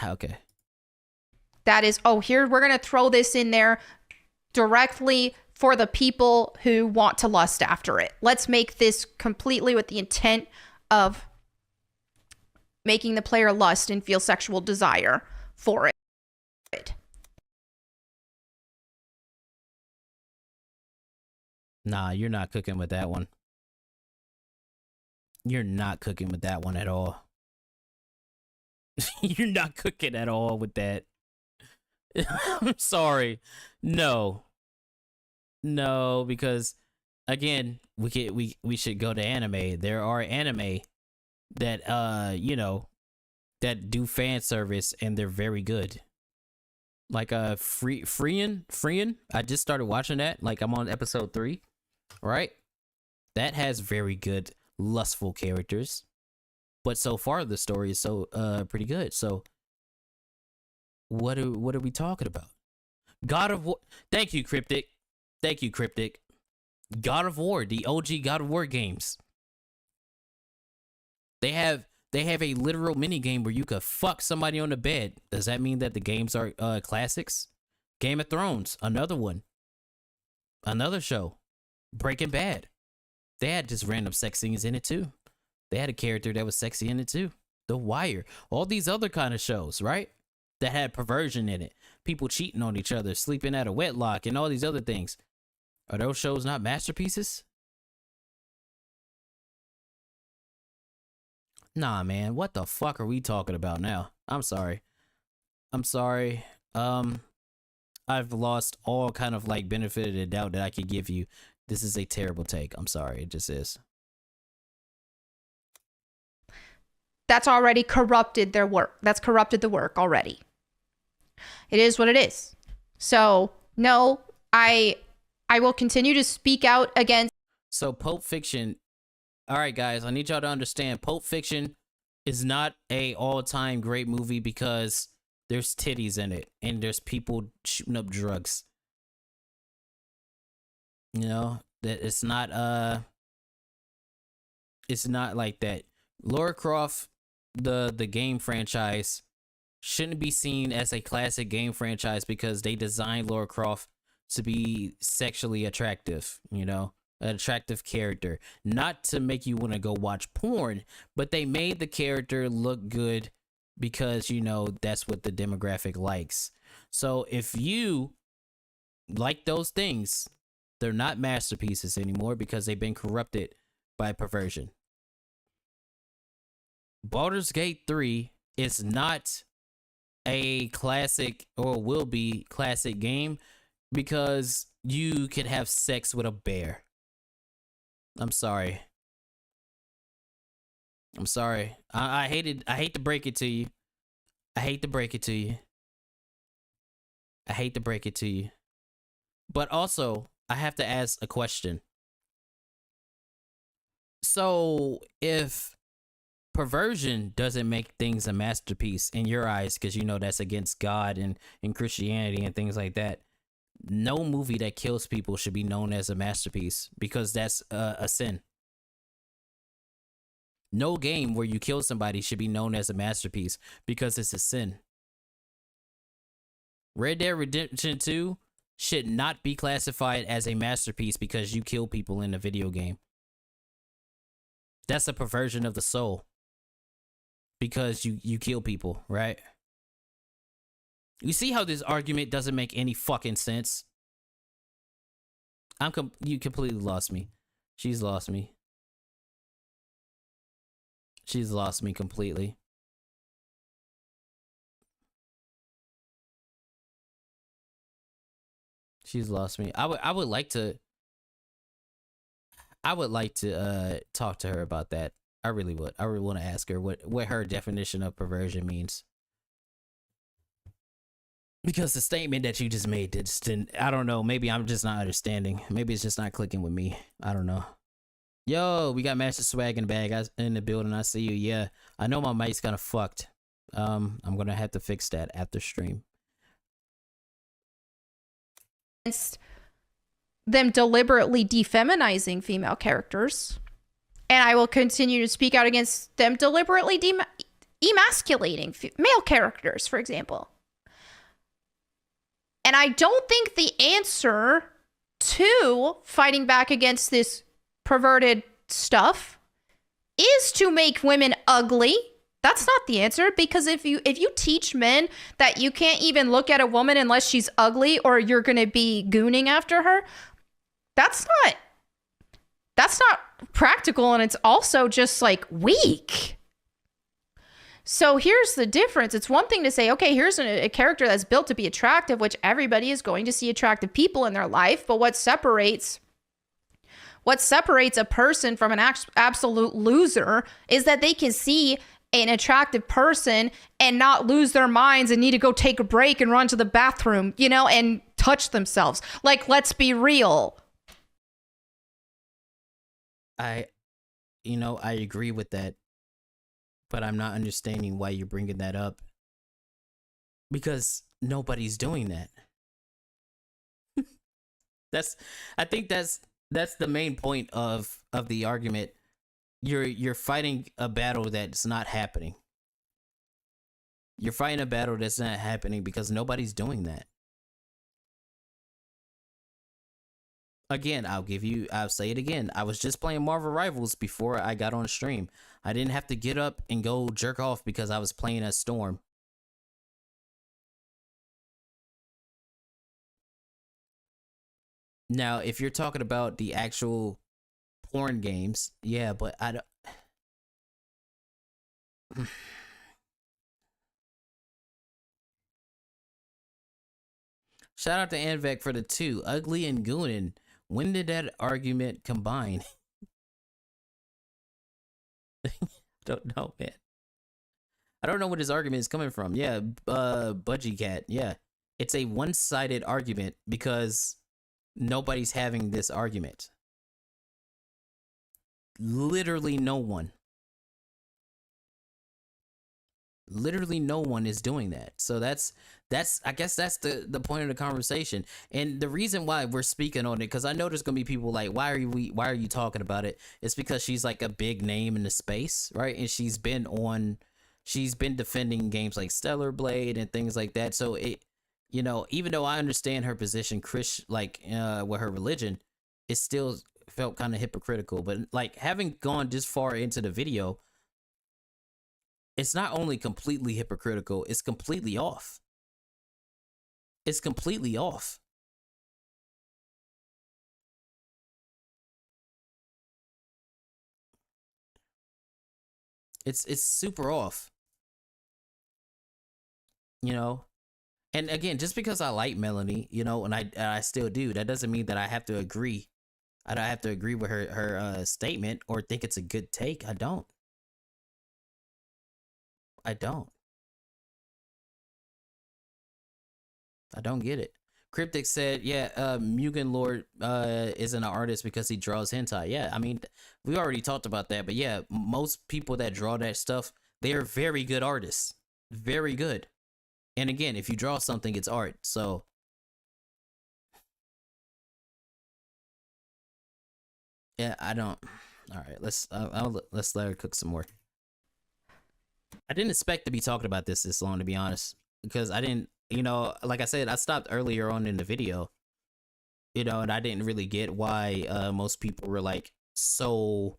Okay. That is, oh, here, we're going to throw this in there directly for the people who want to lust after it. Let's make this completely with the intent of making the player lust and feel sexual desire for it. Nah, you're not cooking with that one. You're not cooking with that one at all. You're not cooking at all with that. I'm sorry. No, because again, we should go to anime. There are anime that you know, that do fan service and they're very good. Like Freean. I just started watching that. Like I'm on episode 3, right? That has very good lustful characters, but so far the story is so pretty good. So what are we talking about? God of War. Thank you, Cryptic. God of War, the OG God of War games. They have a literal mini game where you could fuck somebody on the bed. Does that mean that the games are classics? Game of Thrones, another one. Another show. Breaking Bad. They had just random sex scenes in it too. They had a character that was sexy in it too. The Wire. All these other kind of shows, right? That had perversion in it. People cheating on each other, sleeping at a wedlock, and all these other things. Are those shows not masterpieces? Nah, man. What the fuck are we talking about now? I'm sorry. I've lost all kind of like benefit of the doubt that I could give you. This is a terrible take. I'm sorry. It just is. That's already corrupted their work. That's corrupted the work already. It is what it is. So, no, I will continue to speak out against. So, Pulp Fiction. All right, guys, I need y'all to understand. Pulp Fiction is not a all-time great movie because there's titties in it and there's people shooting up drugs. You know, that it's not like that. Lara Croft, the game franchise, shouldn't be seen as a classic game franchise because they designed Lara Croft to be sexually attractive, you know, an attractive character, not to make you want to go watch porn, but they made the character look good because, you know, that's what the demographic likes. So if you like those things, they're not masterpieces anymore because they've been corrupted by perversion. Baldur's Gate 3 is not a classic or will be classic game because you could have sex with a bear. I'm sorry. I hate to break it to you. But also, I have to ask a question. So, if perversion doesn't make things a masterpiece in your eyes, because you know that's against God and Christianity and things like that, no movie that kills people should be known as a masterpiece because that's a sin. No game where you kill somebody should be known as a masterpiece because it's a sin. Red Dead Redemption 2 should not be classified as a masterpiece because you kill people in a video game. That's a perversion of the soul. Because you kill people, right? You see how this argument doesn't make any fucking sense? You completely lost me. She's lost me. She's lost me completely. She's lost me. I would like to talk to her about that. I really would. I really want to ask her what her definition of perversion means. Because the statement that you just made just didn't, I don't know, maybe I'm just not understanding. Maybe it's just not clicking with me. I don't know. Yo, we got Master Swag in the bag. In the building. I see you. Yeah, I know my mic's kind of fucked. I'm gonna have to fix that after stream. Them deliberately defeminizing female characters, and I will continue to speak out against them deliberately emasculating male characters, for example. And I don't think the answer to fighting back against this perverted stuff is to make women ugly. That's not the answer, because if you teach men that you can't even look at a woman unless she's ugly or you're going to be gooning after her, that's not practical, and it's also just like weak. So here's the difference. It's one thing to say, okay, here's a character that's built to be attractive, which everybody is going to see attractive people in their life, but what separates a person from an absolute loser is that they can see an attractive person and not lose their minds and need to go take a break and run to the bathroom, and touch themselves. Like, let's be real. I agree with that, but I'm not understanding why you're bringing that up. Because nobody's doing that. I think that's the main point of the argument. You're fighting a battle that's not happening. You're fighting a battle that's not happening because nobody's doing that. Again, I'll say it again. I was just playing Marvel Rivals before I got on stream. I didn't have to get up and go jerk off because I was playing as Storm. Now, if you're talking about the actual porn games, yeah, but I don't. Shout out to Anvec for the 2. Ugly and Goonin. When did that argument combine? Don't know, man. I don't know what his argument is coming from. Yeah, Budgie Cat. Yeah, it's a one-sided argument because nobody's having this argument. Literally no one. Literally no one is doing that. So that's I guess that's the point of the conversation. And the reason why we're speaking on it, because I know there's gonna be people like, why are you talking about it? It's because she's like a big name in the space, right? And she's been defending games like Stellar Blade and things like that. So it, even though I understand her position, with her religion, it still felt kind of hypocritical. But like, having gone this far into the video, it's not only completely hypocritical, it's completely off. It's completely off. It's super off. And again, just because I like Melanie, and I still do, that doesn't mean that I have to agree. I don't have to agree with her statement or think it's a good take. I don't. I don't get it. Cryptic said, yeah, Mugen Lord isn't an artist because he draws hentai. Yeah, I mean, we already talked about that, but yeah, most people that draw that stuff, they're very good artists. Very good. And again, if you draw something, it's art. So yeah, I don't. All right, let's let her cook some more. I didn't expect to be talking about this long, to be honest, because I didn't, you know, like I said, I stopped earlier on in the video, you know, and I didn't really get why most people were like so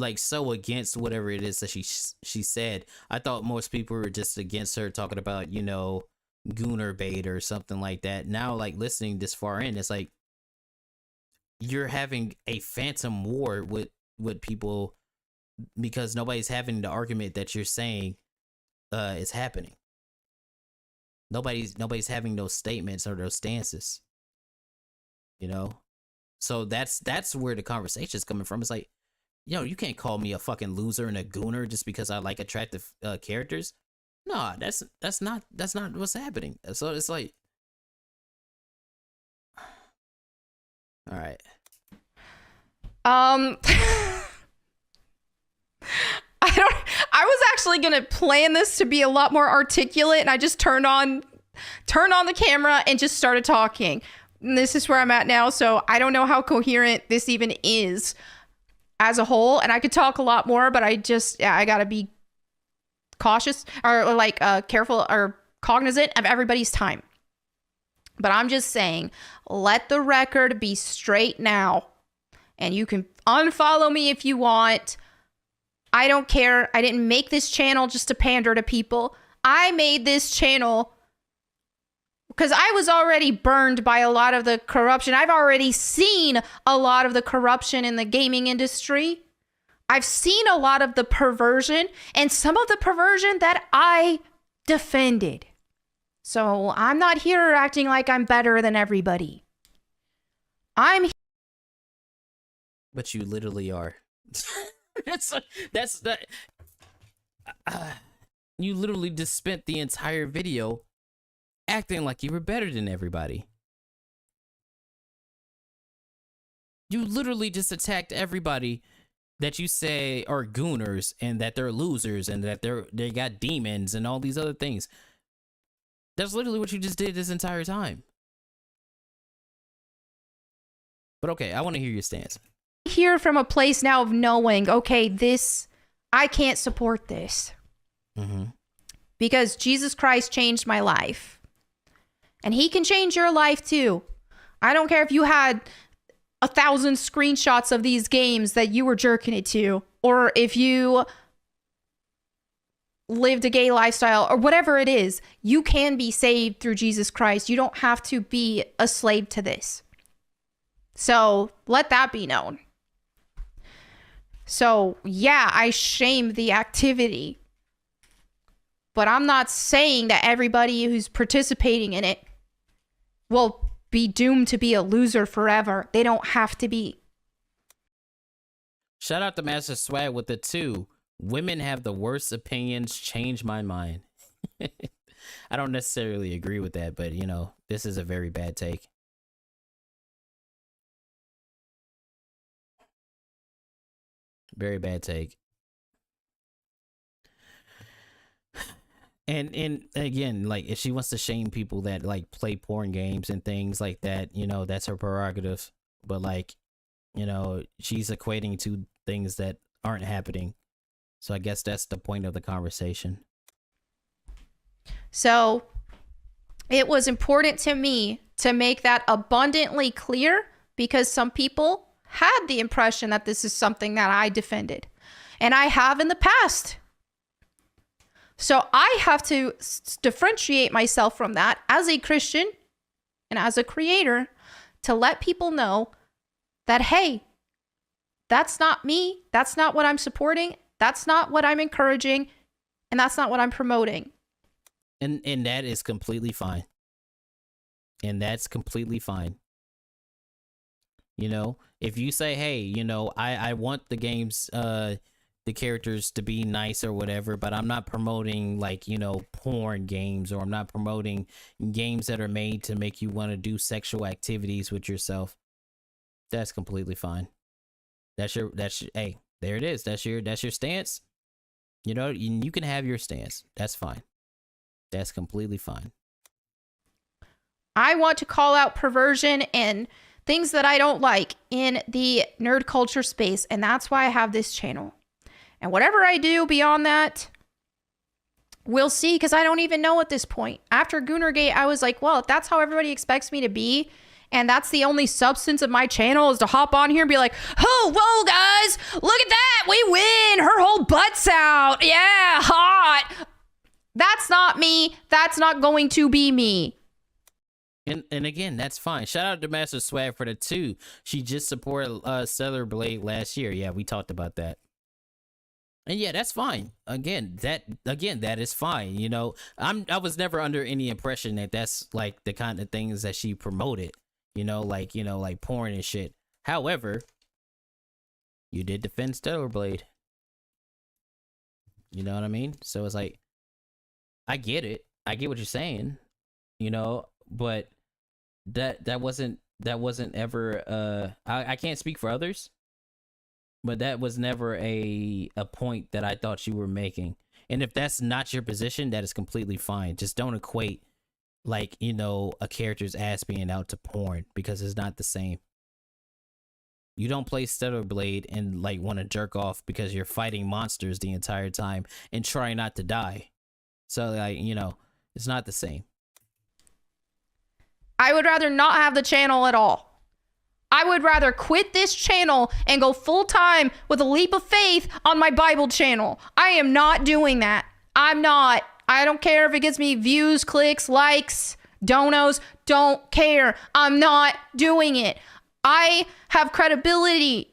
against whatever it is that she said. I thought most people were just against her talking about, you know, Goonergate or something like that. Now, like listening this far in, it's like you're having a phantom war with people because nobody's having the argument that you're saying is happening. Nobody's having those statements or those stances, you know. So that's where the conversation is coming from. It's like, yo, you can't call me a fucking loser and a gooner just because I like attractive characters. No, that's not what's happening. So it's like, all right. I was actually gonna plan this to be a lot more articulate, and I just turned on the camera and just started talking. And this is where I'm at now, so I don't know how coherent this even is as a whole. And I could talk a lot more, but I gotta be cautious or like careful or cognizant of everybody's time. But I'm just saying, let the record be straight now. And you can unfollow me if you want. I don't care. I didn't make this channel just to pander to people. I made this channel because I was already burned by a lot of the corruption. I've already seen a lot of the corruption in the gaming industry. I've seen a lot of the perversion and some of the perversion that I defended. So I'm not here acting like I'm better than everybody. But you literally are. You literally just spent the entire video acting like you were better than everybody. You literally just attacked everybody that you say are gooners and that they're losers and that they got demons and all these other things. That's literally what you just did this entire time. But okay, I want to hear your stance. Here from a place now of knowing, okay, I can't support this. Mm-hmm. Because Jesus Christ changed my life. And he can change your life too. I don't care if you had 1,000 screenshots of these games that you were jerking it to, or if you lived a gay lifestyle, or whatever it is, you can be saved through Jesus Christ. You don't have to be a slave to this. So let that be known. So yeah, I shame the activity, but I'm not saying that everybody who's participating in it will be doomed to be a loser forever. They don't have to be. Shout out to Master Swag with the 2. Women have the worst opinions. Change my mind. I don't necessarily agree with that, but you know, this is a very bad take. Very bad take. And again, like, if she wants to shame people that like play porn games and things like that, you know, that's her prerogative. But like, you know, she's equating to things that aren't happening. So I guess that's the point of the conversation. So it was important to me to make that abundantly clear because some people had the impression that this is something that I defended. And I have in the past. So I have to differentiate myself from that as a Christian and as a creator to let people know that, hey, that's not me. That's not what I'm supporting. That's not what I'm encouraging. And that's not what I'm promoting. And that is completely fine. And that's completely fine. You know, if you say, hey, you know, I want the games that the characters to be nice or whatever, but I'm not promoting like, you know, porn games, or I'm not promoting games that are made to make you want to do sexual activities with yourself. That's completely fine. That's your hey, there it is. That's your stance. You know, you can have your stance. That's fine. That's completely fine. I want to call out perversion and things that I don't like in the nerd culture space, and that's why I have this channel. And whatever I do beyond that, we'll see, because I don't even know at this point. After Goonergate, I was like, well, if that's how everybody expects me to be, and that's the only substance of my channel is to hop on here and be like, oh, whoa, guys, look at that, we win, her whole butt's out, yeah, hot. That's not me. That's not going to be me. And again, that's fine. Shout out to Master Swag for the 2. She just supported Stellar Blade last year. Yeah, we talked about that. And yeah, that's fine. Again, that is fine. You know, I was never under any impression that that's like the kind of things that she promoted. You know, like porn and shit. However, you did defend Stellar Blade. You know what I mean? So it's like, I get it. I get what you're saying. You know, but that wasn't ever I can't speak for others, but that was never a point that I thought you were making. And if that's not your position, that is completely fine. Just don't equate, like, you know, a character's ass being out to porn, because it's not the same. You don't play Stellar Blade and like want to jerk off because you're fighting monsters the entire time and try not to die. So like, you know, it's not the same. I would rather not have the channel at all. I would rather quit this channel and go full time with a leap of faith on my Bible channel. I am not doing that. I'm not. I don't care if it gets me views, clicks, likes, donos. Don't care. I'm not doing it. I have credibility.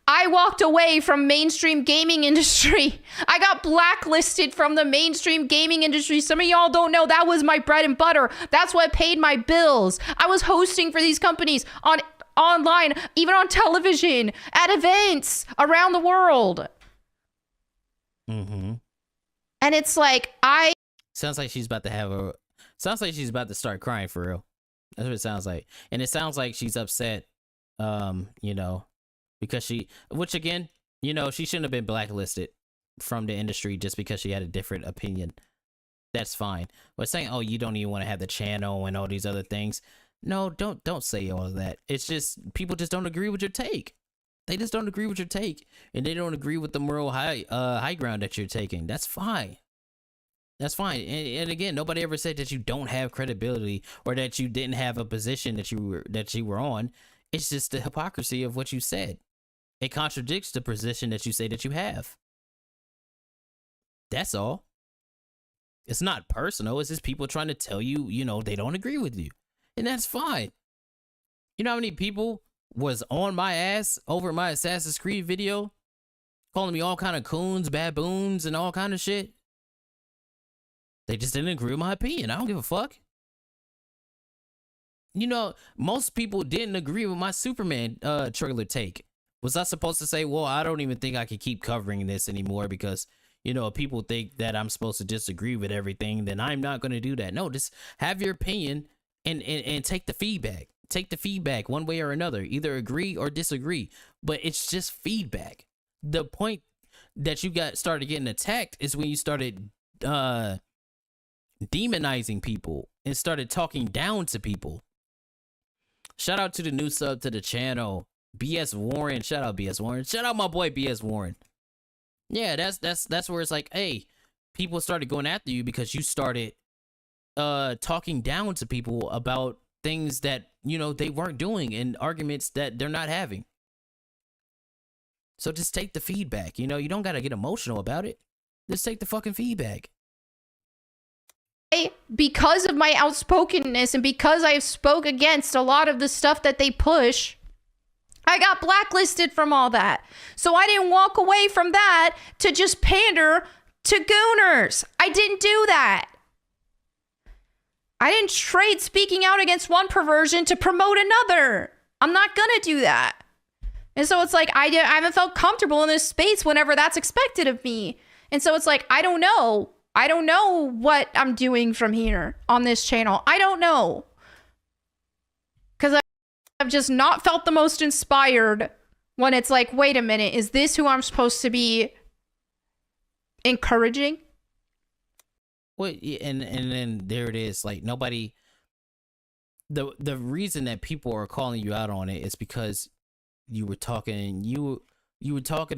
I walked away from mainstream gaming industry. I got blacklisted from the mainstream gaming industry. Some of y'all don't know that was my bread and butter. That's what paid my bills. I was hosting for these companies online, even on television, at events around the world. Mm-hmm. And it's like, sounds like she's about to start crying for real. That's what it sounds like. And it sounds like she's upset, you know, because which again, you know, she shouldn't have been blacklisted from the industry just because she had a different opinion. That's fine. But saying, oh, you don't even want to have the channel and all these other things. No, don't say all of that. It's just, people just don't agree with your take. They just don't agree with your take. And they don't agree with the moral high ground that you're taking. That's fine. That's fine. And again, nobody ever said that you don't have credibility or that you didn't have a position that you were on. It's just the hypocrisy of what you said. It contradicts the position that you say that you have. That's all. It's not personal. It's just people trying to tell you, you know, they don't agree with you. And that's fine. You know how many people was on my ass over my Assassin's Creed video? Calling me all kind of coons, baboons, and all kind of shit? They just didn't agree with my opinion. I don't give a fuck. You know, most people didn't agree with my Superman trailer take. Was I supposed to say, well, I don't even think I can keep covering this anymore because, you know, if people think that I'm supposed to disagree with everything, then I'm not going to do that. No, just have your opinion and take the feedback. Take the feedback one way or another. Either agree or disagree. But it's just feedback. The point that you started getting attacked is when you started demonizing people and started talking down to people. Shout out to the new sub to the channel, BS Warren. Shout out BS Warren. Shout out my boy BS Warren. Yeah, that's where it's like, hey, people started going after you because you started talking down to people about things that, you know, they weren't doing and arguments that they're not having. So just take the feedback. You know, you don't gotta get emotional about it. Just take the fucking feedback. Because of my outspokenness and because I spoke against a lot of the stuff that they push, I got blacklisted from all that. So I didn't walk away from that to just pander to gooners. I didn't do that. I didn't trade speaking out against one perversion to promote another. I'm not gonna do that. And so it's like, I haven't felt comfortable in this space whenever that's expected of me. And so it's like, I don't know. I don't know what I'm doing from here on this channel. I don't know. Because I've just not felt the most inspired when it's like, wait a minute, is this who I'm supposed to be encouraging? Well, and then there it is. Like, nobody... The reason that people are calling you out on it is because you were talking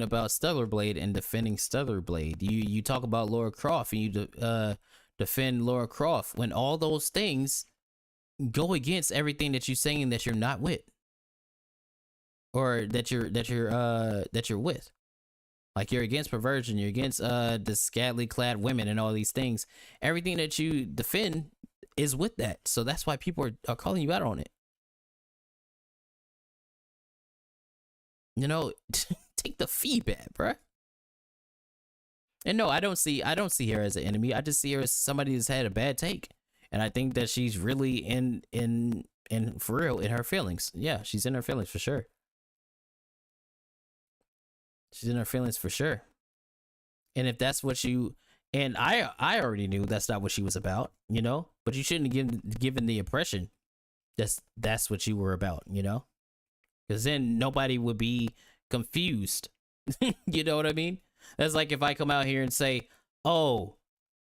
about Stellar Blade and defending Stellar Blade. You talk about Lara Croft and you defend Lara Croft when all those things go against everything that you're saying that you're not with, or that you're with. Like, you're against perversion, you're against the scantily clad women and all these things. Everything that you defend is with that. So that's why people are calling you out on it. You know, take the feedback, bruh. And no, I don't see her as an enemy. I just see her as somebody that's had a bad take. And I think that she's really in for real in her feelings. Yeah, she's in her feelings for sure. She's in her feelings for sure. And if that's what and I already knew that's not what she was about, you know? But you shouldn't have given the impression that's what you were about, you know? Because then nobody would be confused. You know what I mean? That's like if I come out here and say, oh,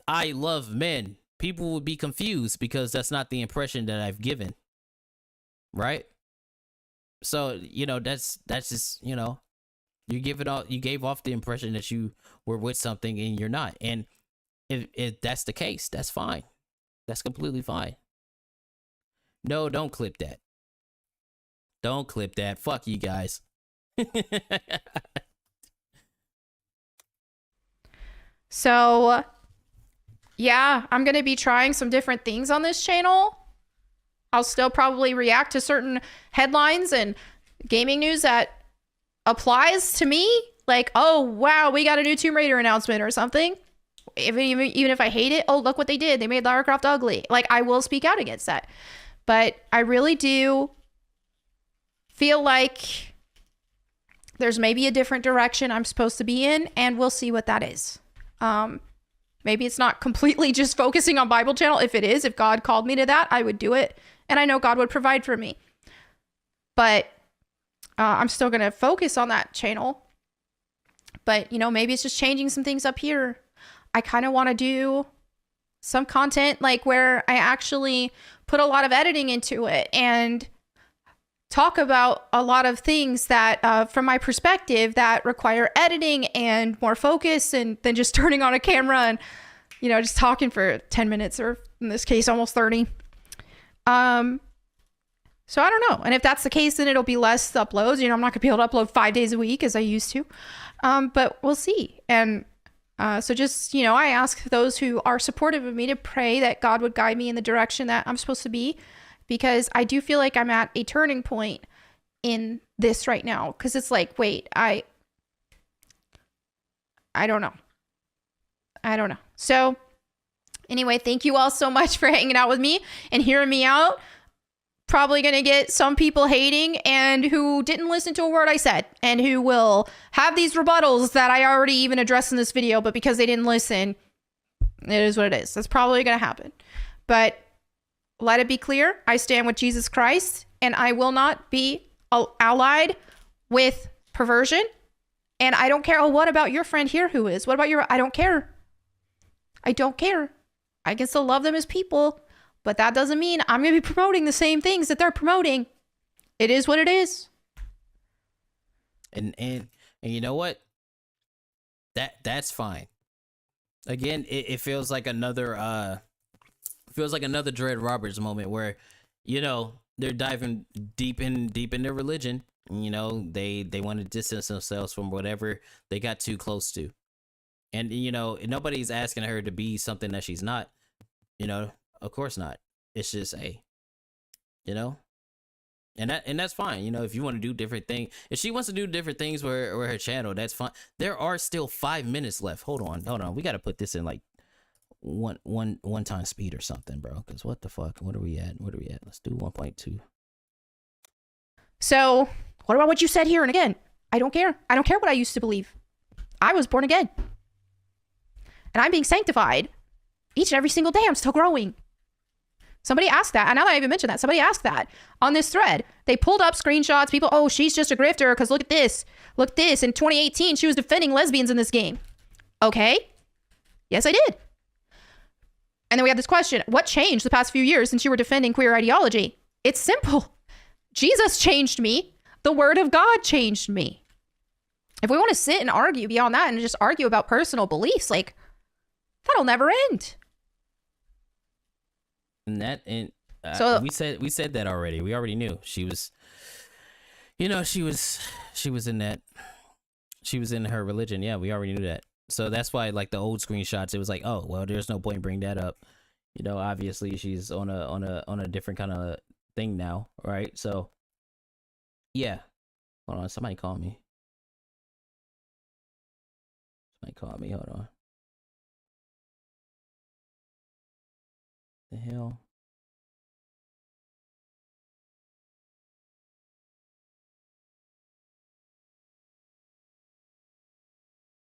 I love men. People would be confused because that's not the impression that I've given. Right? So, you know, that's just, you know, you gave off the impression that you were with something and you're not. And if that's the case, that's fine. That's completely fine. No, don't clip that. Don't clip that. Fuck you guys. So, yeah, I'm going to be trying some different things on this channel. I'll still probably react to certain headlines and gaming news that applies to me. Like, oh, wow, we got a new Tomb Raider announcement or something. Even if I hate it, oh, look what they did. They made Lara Croft ugly. Like, I will speak out against that. But I really do feel like there's maybe a different direction I'm supposed to be in, and we'll see what that is. Maybe it's not completely just focusing on Bible channel. If it is, if God called me to that, I would do it. And I know God would provide for me. But I'm still going to focus on that channel. But, you know, maybe it's just changing some things up here. I kind of want to do some content like where I actually put a lot of editing into it and talk about a lot of things that from my perspective that require editing and more focus and than just turning on a camera and, you know, just talking for 10 minutes or in this case almost 30. So I don't know. And if that's the case, then it'll be less uploads. You know, I'm not gonna be able to upload 5 days a week as I used to. But we'll see. And so just, you know, I ask those who are supportive of me to pray that God would guide me in the direction that I'm supposed to be, because I do feel like I'm at a turning point in this right now. Because it's like, wait, I don't know. I don't know. So anyway, thank you all so much for hanging out with me and hearing me out. Probably going to get some people hating and who didn't listen to a word I said and who will have these rebuttals that I already even addressed in this video, but because they didn't listen, it is what it is. That's probably going to happen. But let it be clear, I stand with Jesus Christ and I will not be allied with perversion. And I don't care. Oh, what about your friend here who is? What about your... I don't care. I don't care. I can still love them as people. But that doesn't mean I'm going to be promoting the same things that they're promoting. It is what it is. And you know what? That's fine. Again, it feels like another Dread Roberts moment where, you know, they're diving deep in their religion. You know, they want to distance themselves from whatever they got too close to. And, you know, nobody's asking her to be something that she's not, you know. Of course not. It's just, hey, you know, and that's fine. You know, if you want to do different things, if she wants to do different things with her channel, that's fine. There are still 5 minutes left. Hold on. We got to put this in like one time speed or something, bro. Because what the fuck? What are we at? Let's do 1.2. So, what about what you said here? And again, I don't care. I don't care what I used to believe. I was born again. And I'm being sanctified each and every single day. I'm still growing. Somebody asked that. And now that I even mentioned that, somebody asked that on this thread. They pulled up screenshots. People, oh, she's just a grifter because look at this. Look at this. In 2018, she was defending lesbians in this game. Okay. Yes, I did. And then we have this question. What changed the past few years since you were defending queer ideology? It's simple. Jesus changed me. The word of God changed me. If we want to sit and argue beyond that and just argue about personal beliefs, like, that'll never end. And So we said that already. We already knew she was, you know, she was in that, she was in her religion. Yeah, we already knew that. So that's why, like, the old screenshots, it was like, oh, well, there's no point in bringing that up. You know, obviously she's on a different kind of thing now, right? So yeah. Hold on, somebody call me. Hold on. The hell?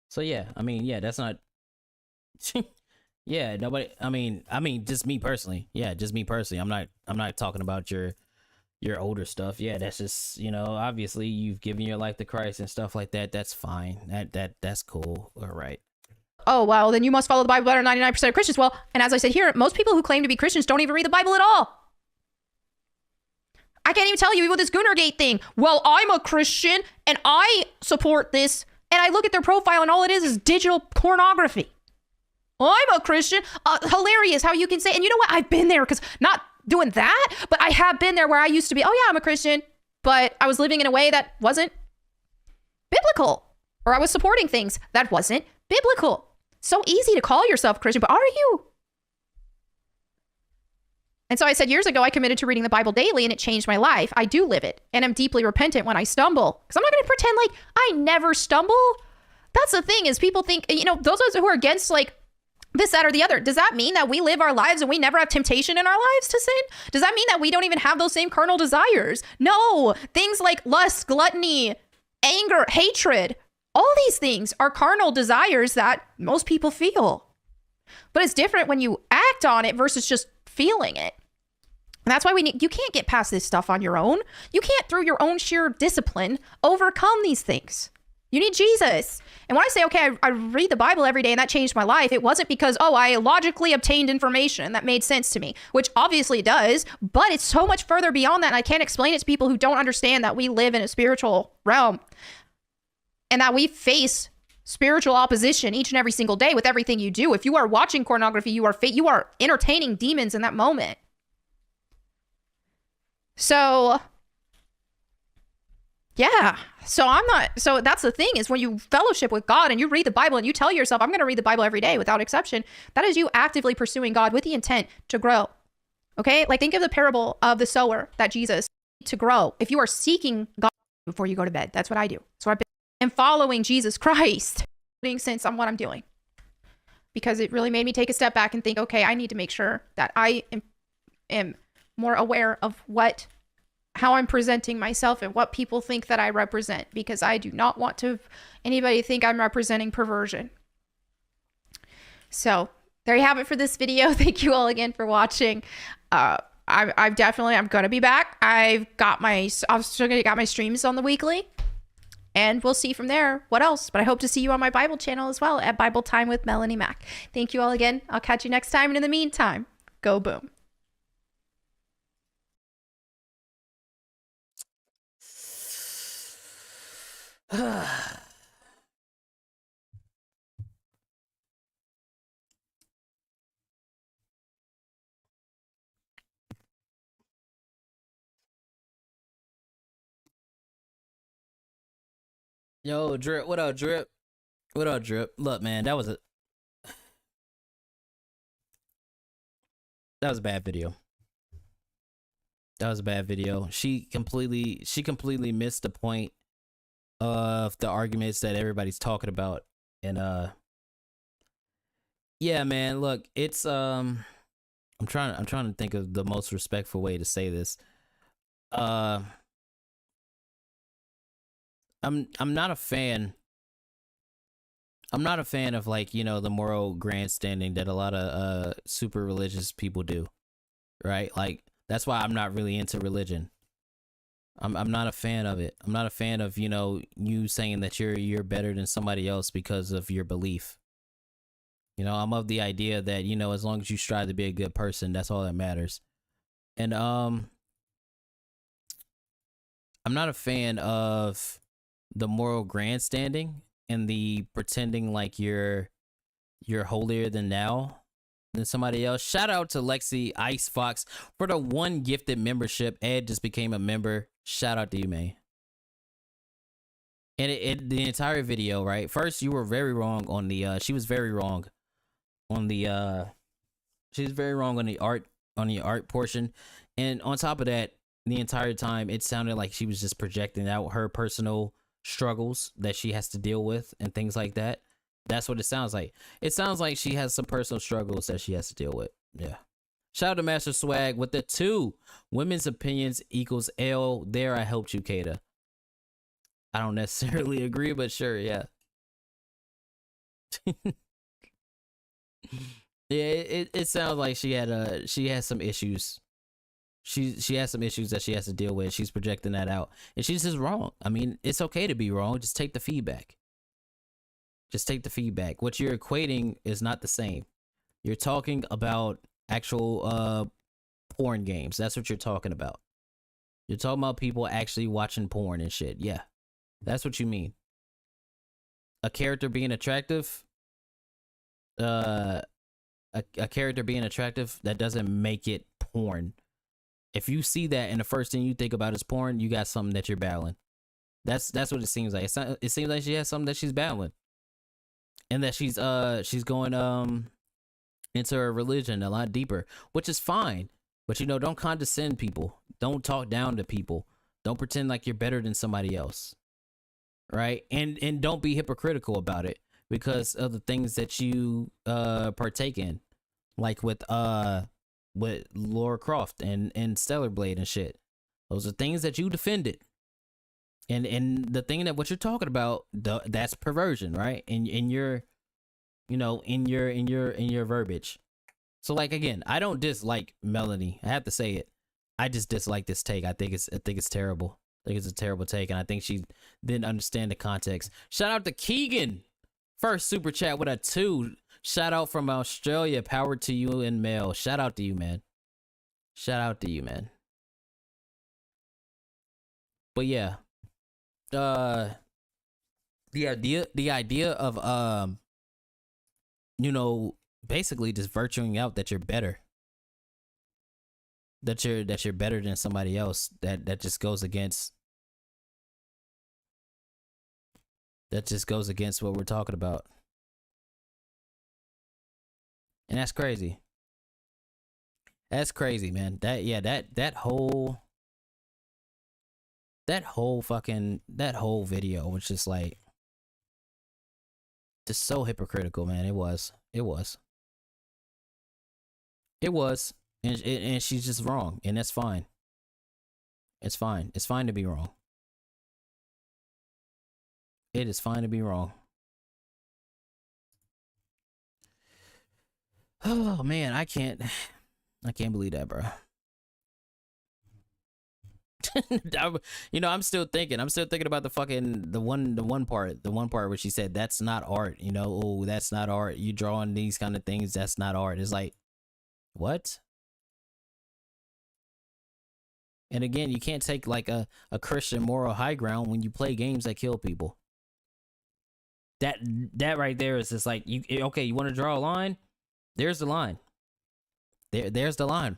So yeah, I mean, yeah, that's not. Yeah, nobody. I mean, just me personally. Yeah, just me personally. I'm not talking about your older stuff. Yeah, that's just, you know, obviously you've given your life to Christ and stuff like that. That's fine. That's cool. All right. oh, well, then you must follow the Bible better than 99% of Christians. Well, and as I said here, most people who claim to be Christians don't even read the Bible at all. I can't even tell you, even with this Goonergate thing. Well, I'm a Christian and I support this. And I look at their profile and all it is digital pornography. I'm a Christian. Hilarious how you can say, and you know what? I've been there, because not doing that, but I have been there where I used to be, oh yeah, I'm a Christian, but I was living in a way that wasn't biblical, or I was supporting things that wasn't biblical. So easy to call yourself Christian, but are you? And so I said years ago, I committed to reading the Bible daily and it changed my life. I do live it. And I'm deeply repentant when I stumble. Because I'm not going to pretend like I never stumble. That's the thing, is people think, you know, those of us who are against like this, that, or the other, does that mean that we live our lives and we never have temptation in our lives to sin? Does that mean that we don't even have those same carnal desires? No. Things like lust, gluttony, anger, hatred, all these things are carnal desires that most people feel. But it's different when you act on it versus just feeling it. And that's why you can't get past this stuff on your own. You can't, through your own sheer discipline, overcome these things. You need Jesus. And when I say, okay, I read the Bible every day and that changed my life, it wasn't because, oh, I logically obtained information that made sense to me, which obviously it does, but it's so much further beyond that. And I can't explain it to people who don't understand that we live in a spiritual realm and that we face spiritual opposition each and every single day with everything you do. If you are watching pornography, you are entertaining demons in that moment. So, yeah. So that's the thing, is when you fellowship with God and you read the Bible and you tell yourself, I'm going to read the Bible every day without exception, that is you actively pursuing God with the intent to grow. Okay? Like, think of the parable of the sower that Jesus to grow. If you are seeking God before you go to bed, that's what I do. So I've been following Jesus Christ since what I'm doing, because it really made me take a step back and think, okay, I need to make sure that I am more aware of how I'm presenting myself and what people think that I represent, because I do not want to anybody think I'm representing perversion. So there you have it for this video. Thank you all again for watching. I'm gonna be back. I've still got my streams on the weekly, and we'll see from there what else. But I hope to see you on my Bible channel as well, at Bible Time with Melanie Mac. Thank you all again. I'll catch you next time, and in the meantime, go boom. Yo, Drip, what up, Drip? What up, Drip? Look, man, that was a bad video. That was a bad video. She completely missed the point of the arguments that everybody's talking about. And yeah, man, look, it's I'm trying to think of the most respectful way to say this. I'm not a fan. I'm not a fan of, like, you know, the moral grandstanding that a lot of super religious people do, right? Like, that's why I'm not really into religion. I'm not a fan of it. I'm not a fan of, you know, you saying that you're better than somebody else because of your belief. You know, I'm of the idea that, you know, as long as you strive to be a good person, that's all that matters. And I'm not a fan of the moral grandstanding and the pretending like you're holier than somebody else. Shout out to Lexi Ice Fox for the 1 gifted membership. Ed just became a member. Shout out to you, man. And the entire video, right? First, you were very wrong on the she was very wrong on the art portion. And on top of that, the entire time it sounded like she was just projecting out her personal struggles that she has to deal with and things like that. That's what it sounds like. It sounds like she has some personal struggles that she has to deal with. Yeah. Shout out to Master Swag with the 2 women's opinions equals L. There, I helped you, Kata. I don't necessarily agree, but sure, yeah. Yeah, it sounds like she has some issues. She has some issues that she has to deal with. She's projecting that out, and she's just wrong. I mean, it's okay to be wrong. Just take the feedback. Just take the feedback. What you're equating is not the same. You're talking about actual porn games. That's what you're talking about. You're talking about people actually watching porn and shit. Yeah, that's what you mean. A character being attractive. A character being attractive, that doesn't make it porn. If you see that and the first thing you think about is porn, you got something that you're battling. That's what it seems like. It seems like she has something that she's battling, and that she's going into her religion a lot deeper, which is fine. But, you know, don't condescend people. Don't talk down to people. Don't pretend like you're better than somebody else, right? And don't be hypocritical about it because of the things that you partake in, like with Lara Croft and Stellar Blade and shit. Those are things that you defended. And the thing that what you're talking about, that's perversion, right? In your, you know, in your verbiage. So, like, again, I don't dislike Melanie. I have to say it. I just dislike this take. I think it's terrible. I think it's a terrible take, and I think she didn't understand the context. Shout out to Keegan. First super chat with a 2. Shout out from Australia. Power to you in mail. Shout out to you, man. Shout out to you, man. But yeah, the idea of you know, basically just virtuing out that you're better, that you're better than somebody else, that just goes against what we're talking about. And that's crazy. That's crazy, man. That whole video was just like, just so hypocritical, man. It was. And she's just wrong, and that's fine. It's fine. It's fine to be wrong. It is fine to be wrong. Oh man, I can't believe that, bro. You know, I'm still thinking about the one part where she said that's not art. You know, oh, that's not art. You drawing these kind of things, that's not art. It's like, what? And again, you can't take like a Christian moral high ground when you play games that kill people. That right there is just like, you want to draw a line? There's the line. There's the line.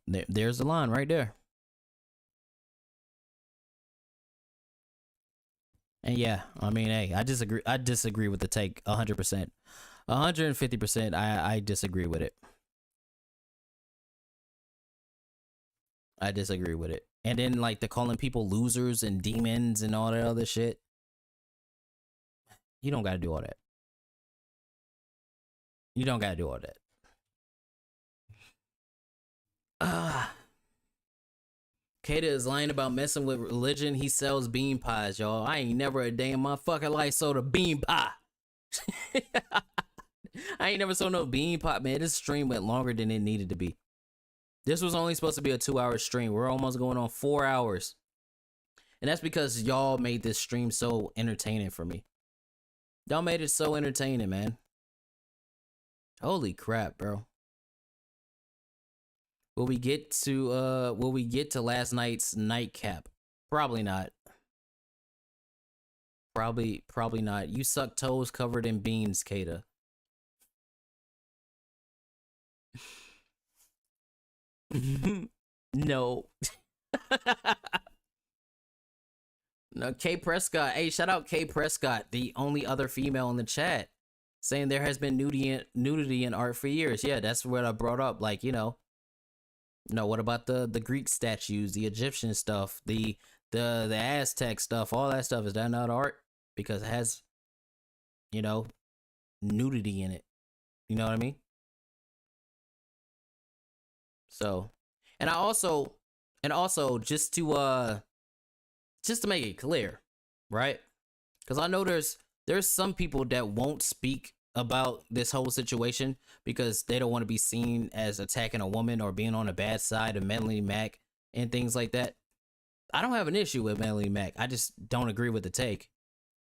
There's the line right there. And yeah, I mean, hey, I disagree with the take 100%. 150%, I disagree with it. I disagree with it. And then like the calling people losers and demons and all that other shit. You don't gotta do all that. You don't gotta do all that. Kata is lying about messing with religion. He sells bean pies, y'all. I ain't never a day in my fucking life sold a bean pie. I ain't never sold no bean pie, man. This stream went longer than it needed to be. This was only supposed to be a 2-hour stream. We're almost going on 4 hours. And that's because y'all made this stream so entertaining for me. Y'all made it so entertaining, man. Holy crap, bro. Will we get to last night's nightcap? Probably not. Probably not. You suck toes covered in beans, Kata. No. No, K Prescott. Hey, shout out K Prescott, the only other female in the chat, saying there has been nudity in art for years. Yeah, that's what I brought up. Like, you know, no, what about the Greek statues, the Egyptian stuff, the Aztec stuff, all that stuff? Is that not art? Because it has, you know, nudity in it. You know what I mean? So, and also just to make it clear, right? Because I know there's some people that won't speak about this whole situation because they don't want to be seen as attacking a woman or being on the bad side of Melanie Mac and things like that. I don't have an issue with Melanie Mac. I just don't agree with the take,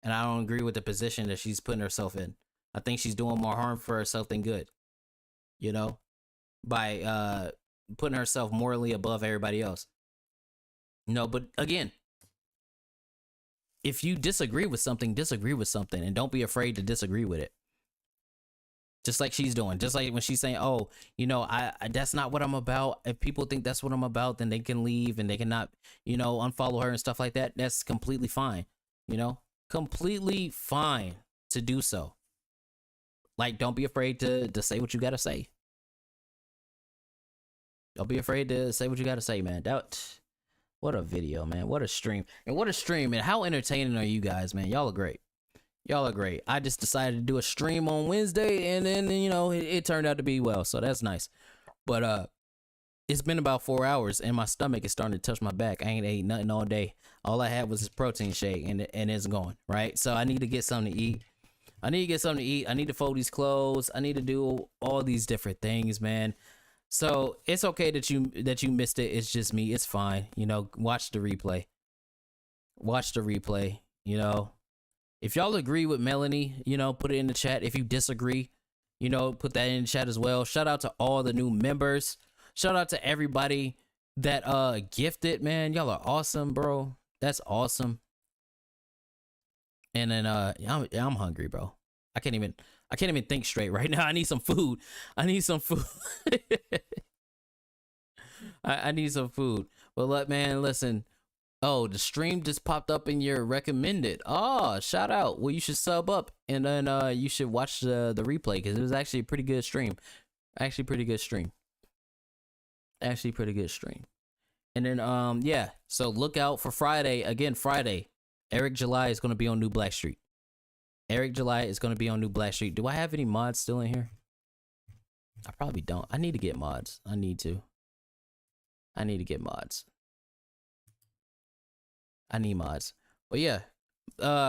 and I don't agree with the position that she's putting herself in. I think she's doing more harm for herself than good, you know, by putting herself morally above everybody else. No, but again, if you disagree with something, and don't be afraid to disagree with it. Just like she's doing. Just like when she's saying, oh, you know, I that's not what I'm about. If people think that's what I'm about, then they can leave and they cannot, you know, unfollow her and stuff like that. That's completely fine. You know, completely fine to do so. Like, don't be afraid to say what you got to say. Don't be afraid to say what you got to say, man. What a video, man. What a stream. And what a stream. And how entertaining are you guys, man? Y'all are great. Y'all are great. I just decided to do a stream on Wednesday, and then, you know, it turned out to be well. So that's nice. But it's been about 4 hours, and my stomach is starting to touch my back. I ain't ate nothing all day. All I had was this protein shake, and it's gone, right? So I need to get something to eat. I need to fold these clothes. I need to do all these different things, man. So it's okay that you missed it. It's just me. It's fine. You know, watch the replay. You know, if y'all agree with Melanie, you know, put it in the chat. If you disagree, you know, put that in the chat as well. Shout out to all the new members. Shout out to everybody that gifted, man. Y'all are awesome, bro. That's awesome. And then I'm hungry, bro. I can't even think straight right now. I need some food. I need some food. I need some food. But man, listen. Oh, the stream just popped up in your recommended. Oh, shout out. Well, you should sub up, and then you should watch the replay, because it was actually a pretty good stream. Pretty good stream. And then yeah. So look out for Friday. Again, Friday. Eric July is gonna be on New Black Street. Do I have any mods still in here? I probably don't. I need to get mods. I need to get mods. I need mods. But yeah,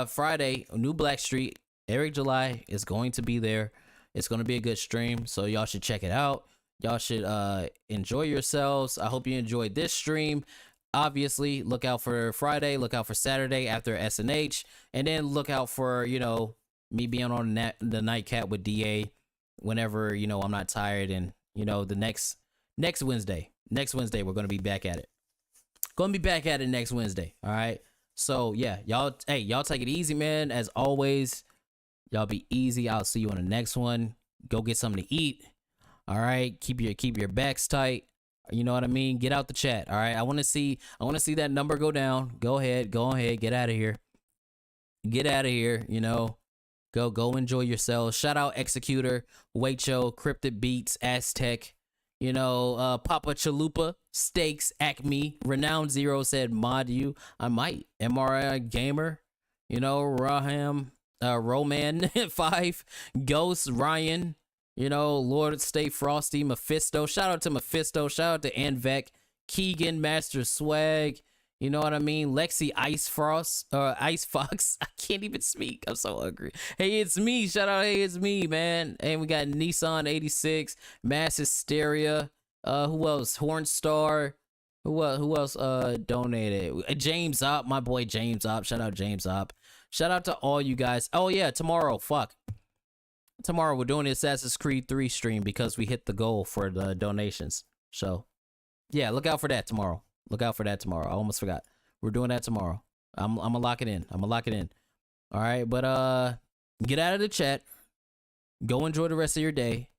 Friday, New Black Street, Eric July is going to be there. It's going to be a good stream, so y'all should check it out. Y'all should enjoy yourselves. I hope you enjoyed this stream. Obviously, look out for Friday, look out for Saturday after SNH, and then look out for, you know, me being on the nightcap with DA whenever, you know, I'm not tired, and, you know, the next Wednesday. Next Wednesday, we're going to be back at it. Next Wednesday. All right. So yeah, y'all take it easy, man. As always, y'all be easy. I'll see you on the next one. Go get something to eat. All right. Keep your backs tight. You know what I mean? Get out the chat. All right. I want to see that number go down. Go ahead. Get out of here. You know, go enjoy yourselves. Shout out Executor, Wacho, Cryptid Beats, Aztec. You know, Papa Chalupa, Steaks, Acme, Renowned Zero said mod you. I might. MRI Gamer, you know, Raham, Roman 5, Ghost, Ryan, you know, Lord Stay Frosty, Mephisto. Shout out to Mephisto. Shout out to Anvec, Keegan Master Swag. You know what I mean? Lexi Ice Fox. I can't even speak. I'm so hungry. Hey, it's me. Shout out, hey, it's me, man. And we got Nissan 86, Mass Hysteria. Who else? Hornstar. Who else donated? James Op, my boy James Op. Shout out James Op. Shout out to all you guys. Oh yeah, tomorrow we're doing the Assassin's Creed 3 stream because we hit the goal for the donations. So yeah, look out for that tomorrow. I almost forgot. We're doing that tomorrow. I'm gonna lock it in. All right, but get out of the chat. Go enjoy the rest of your day.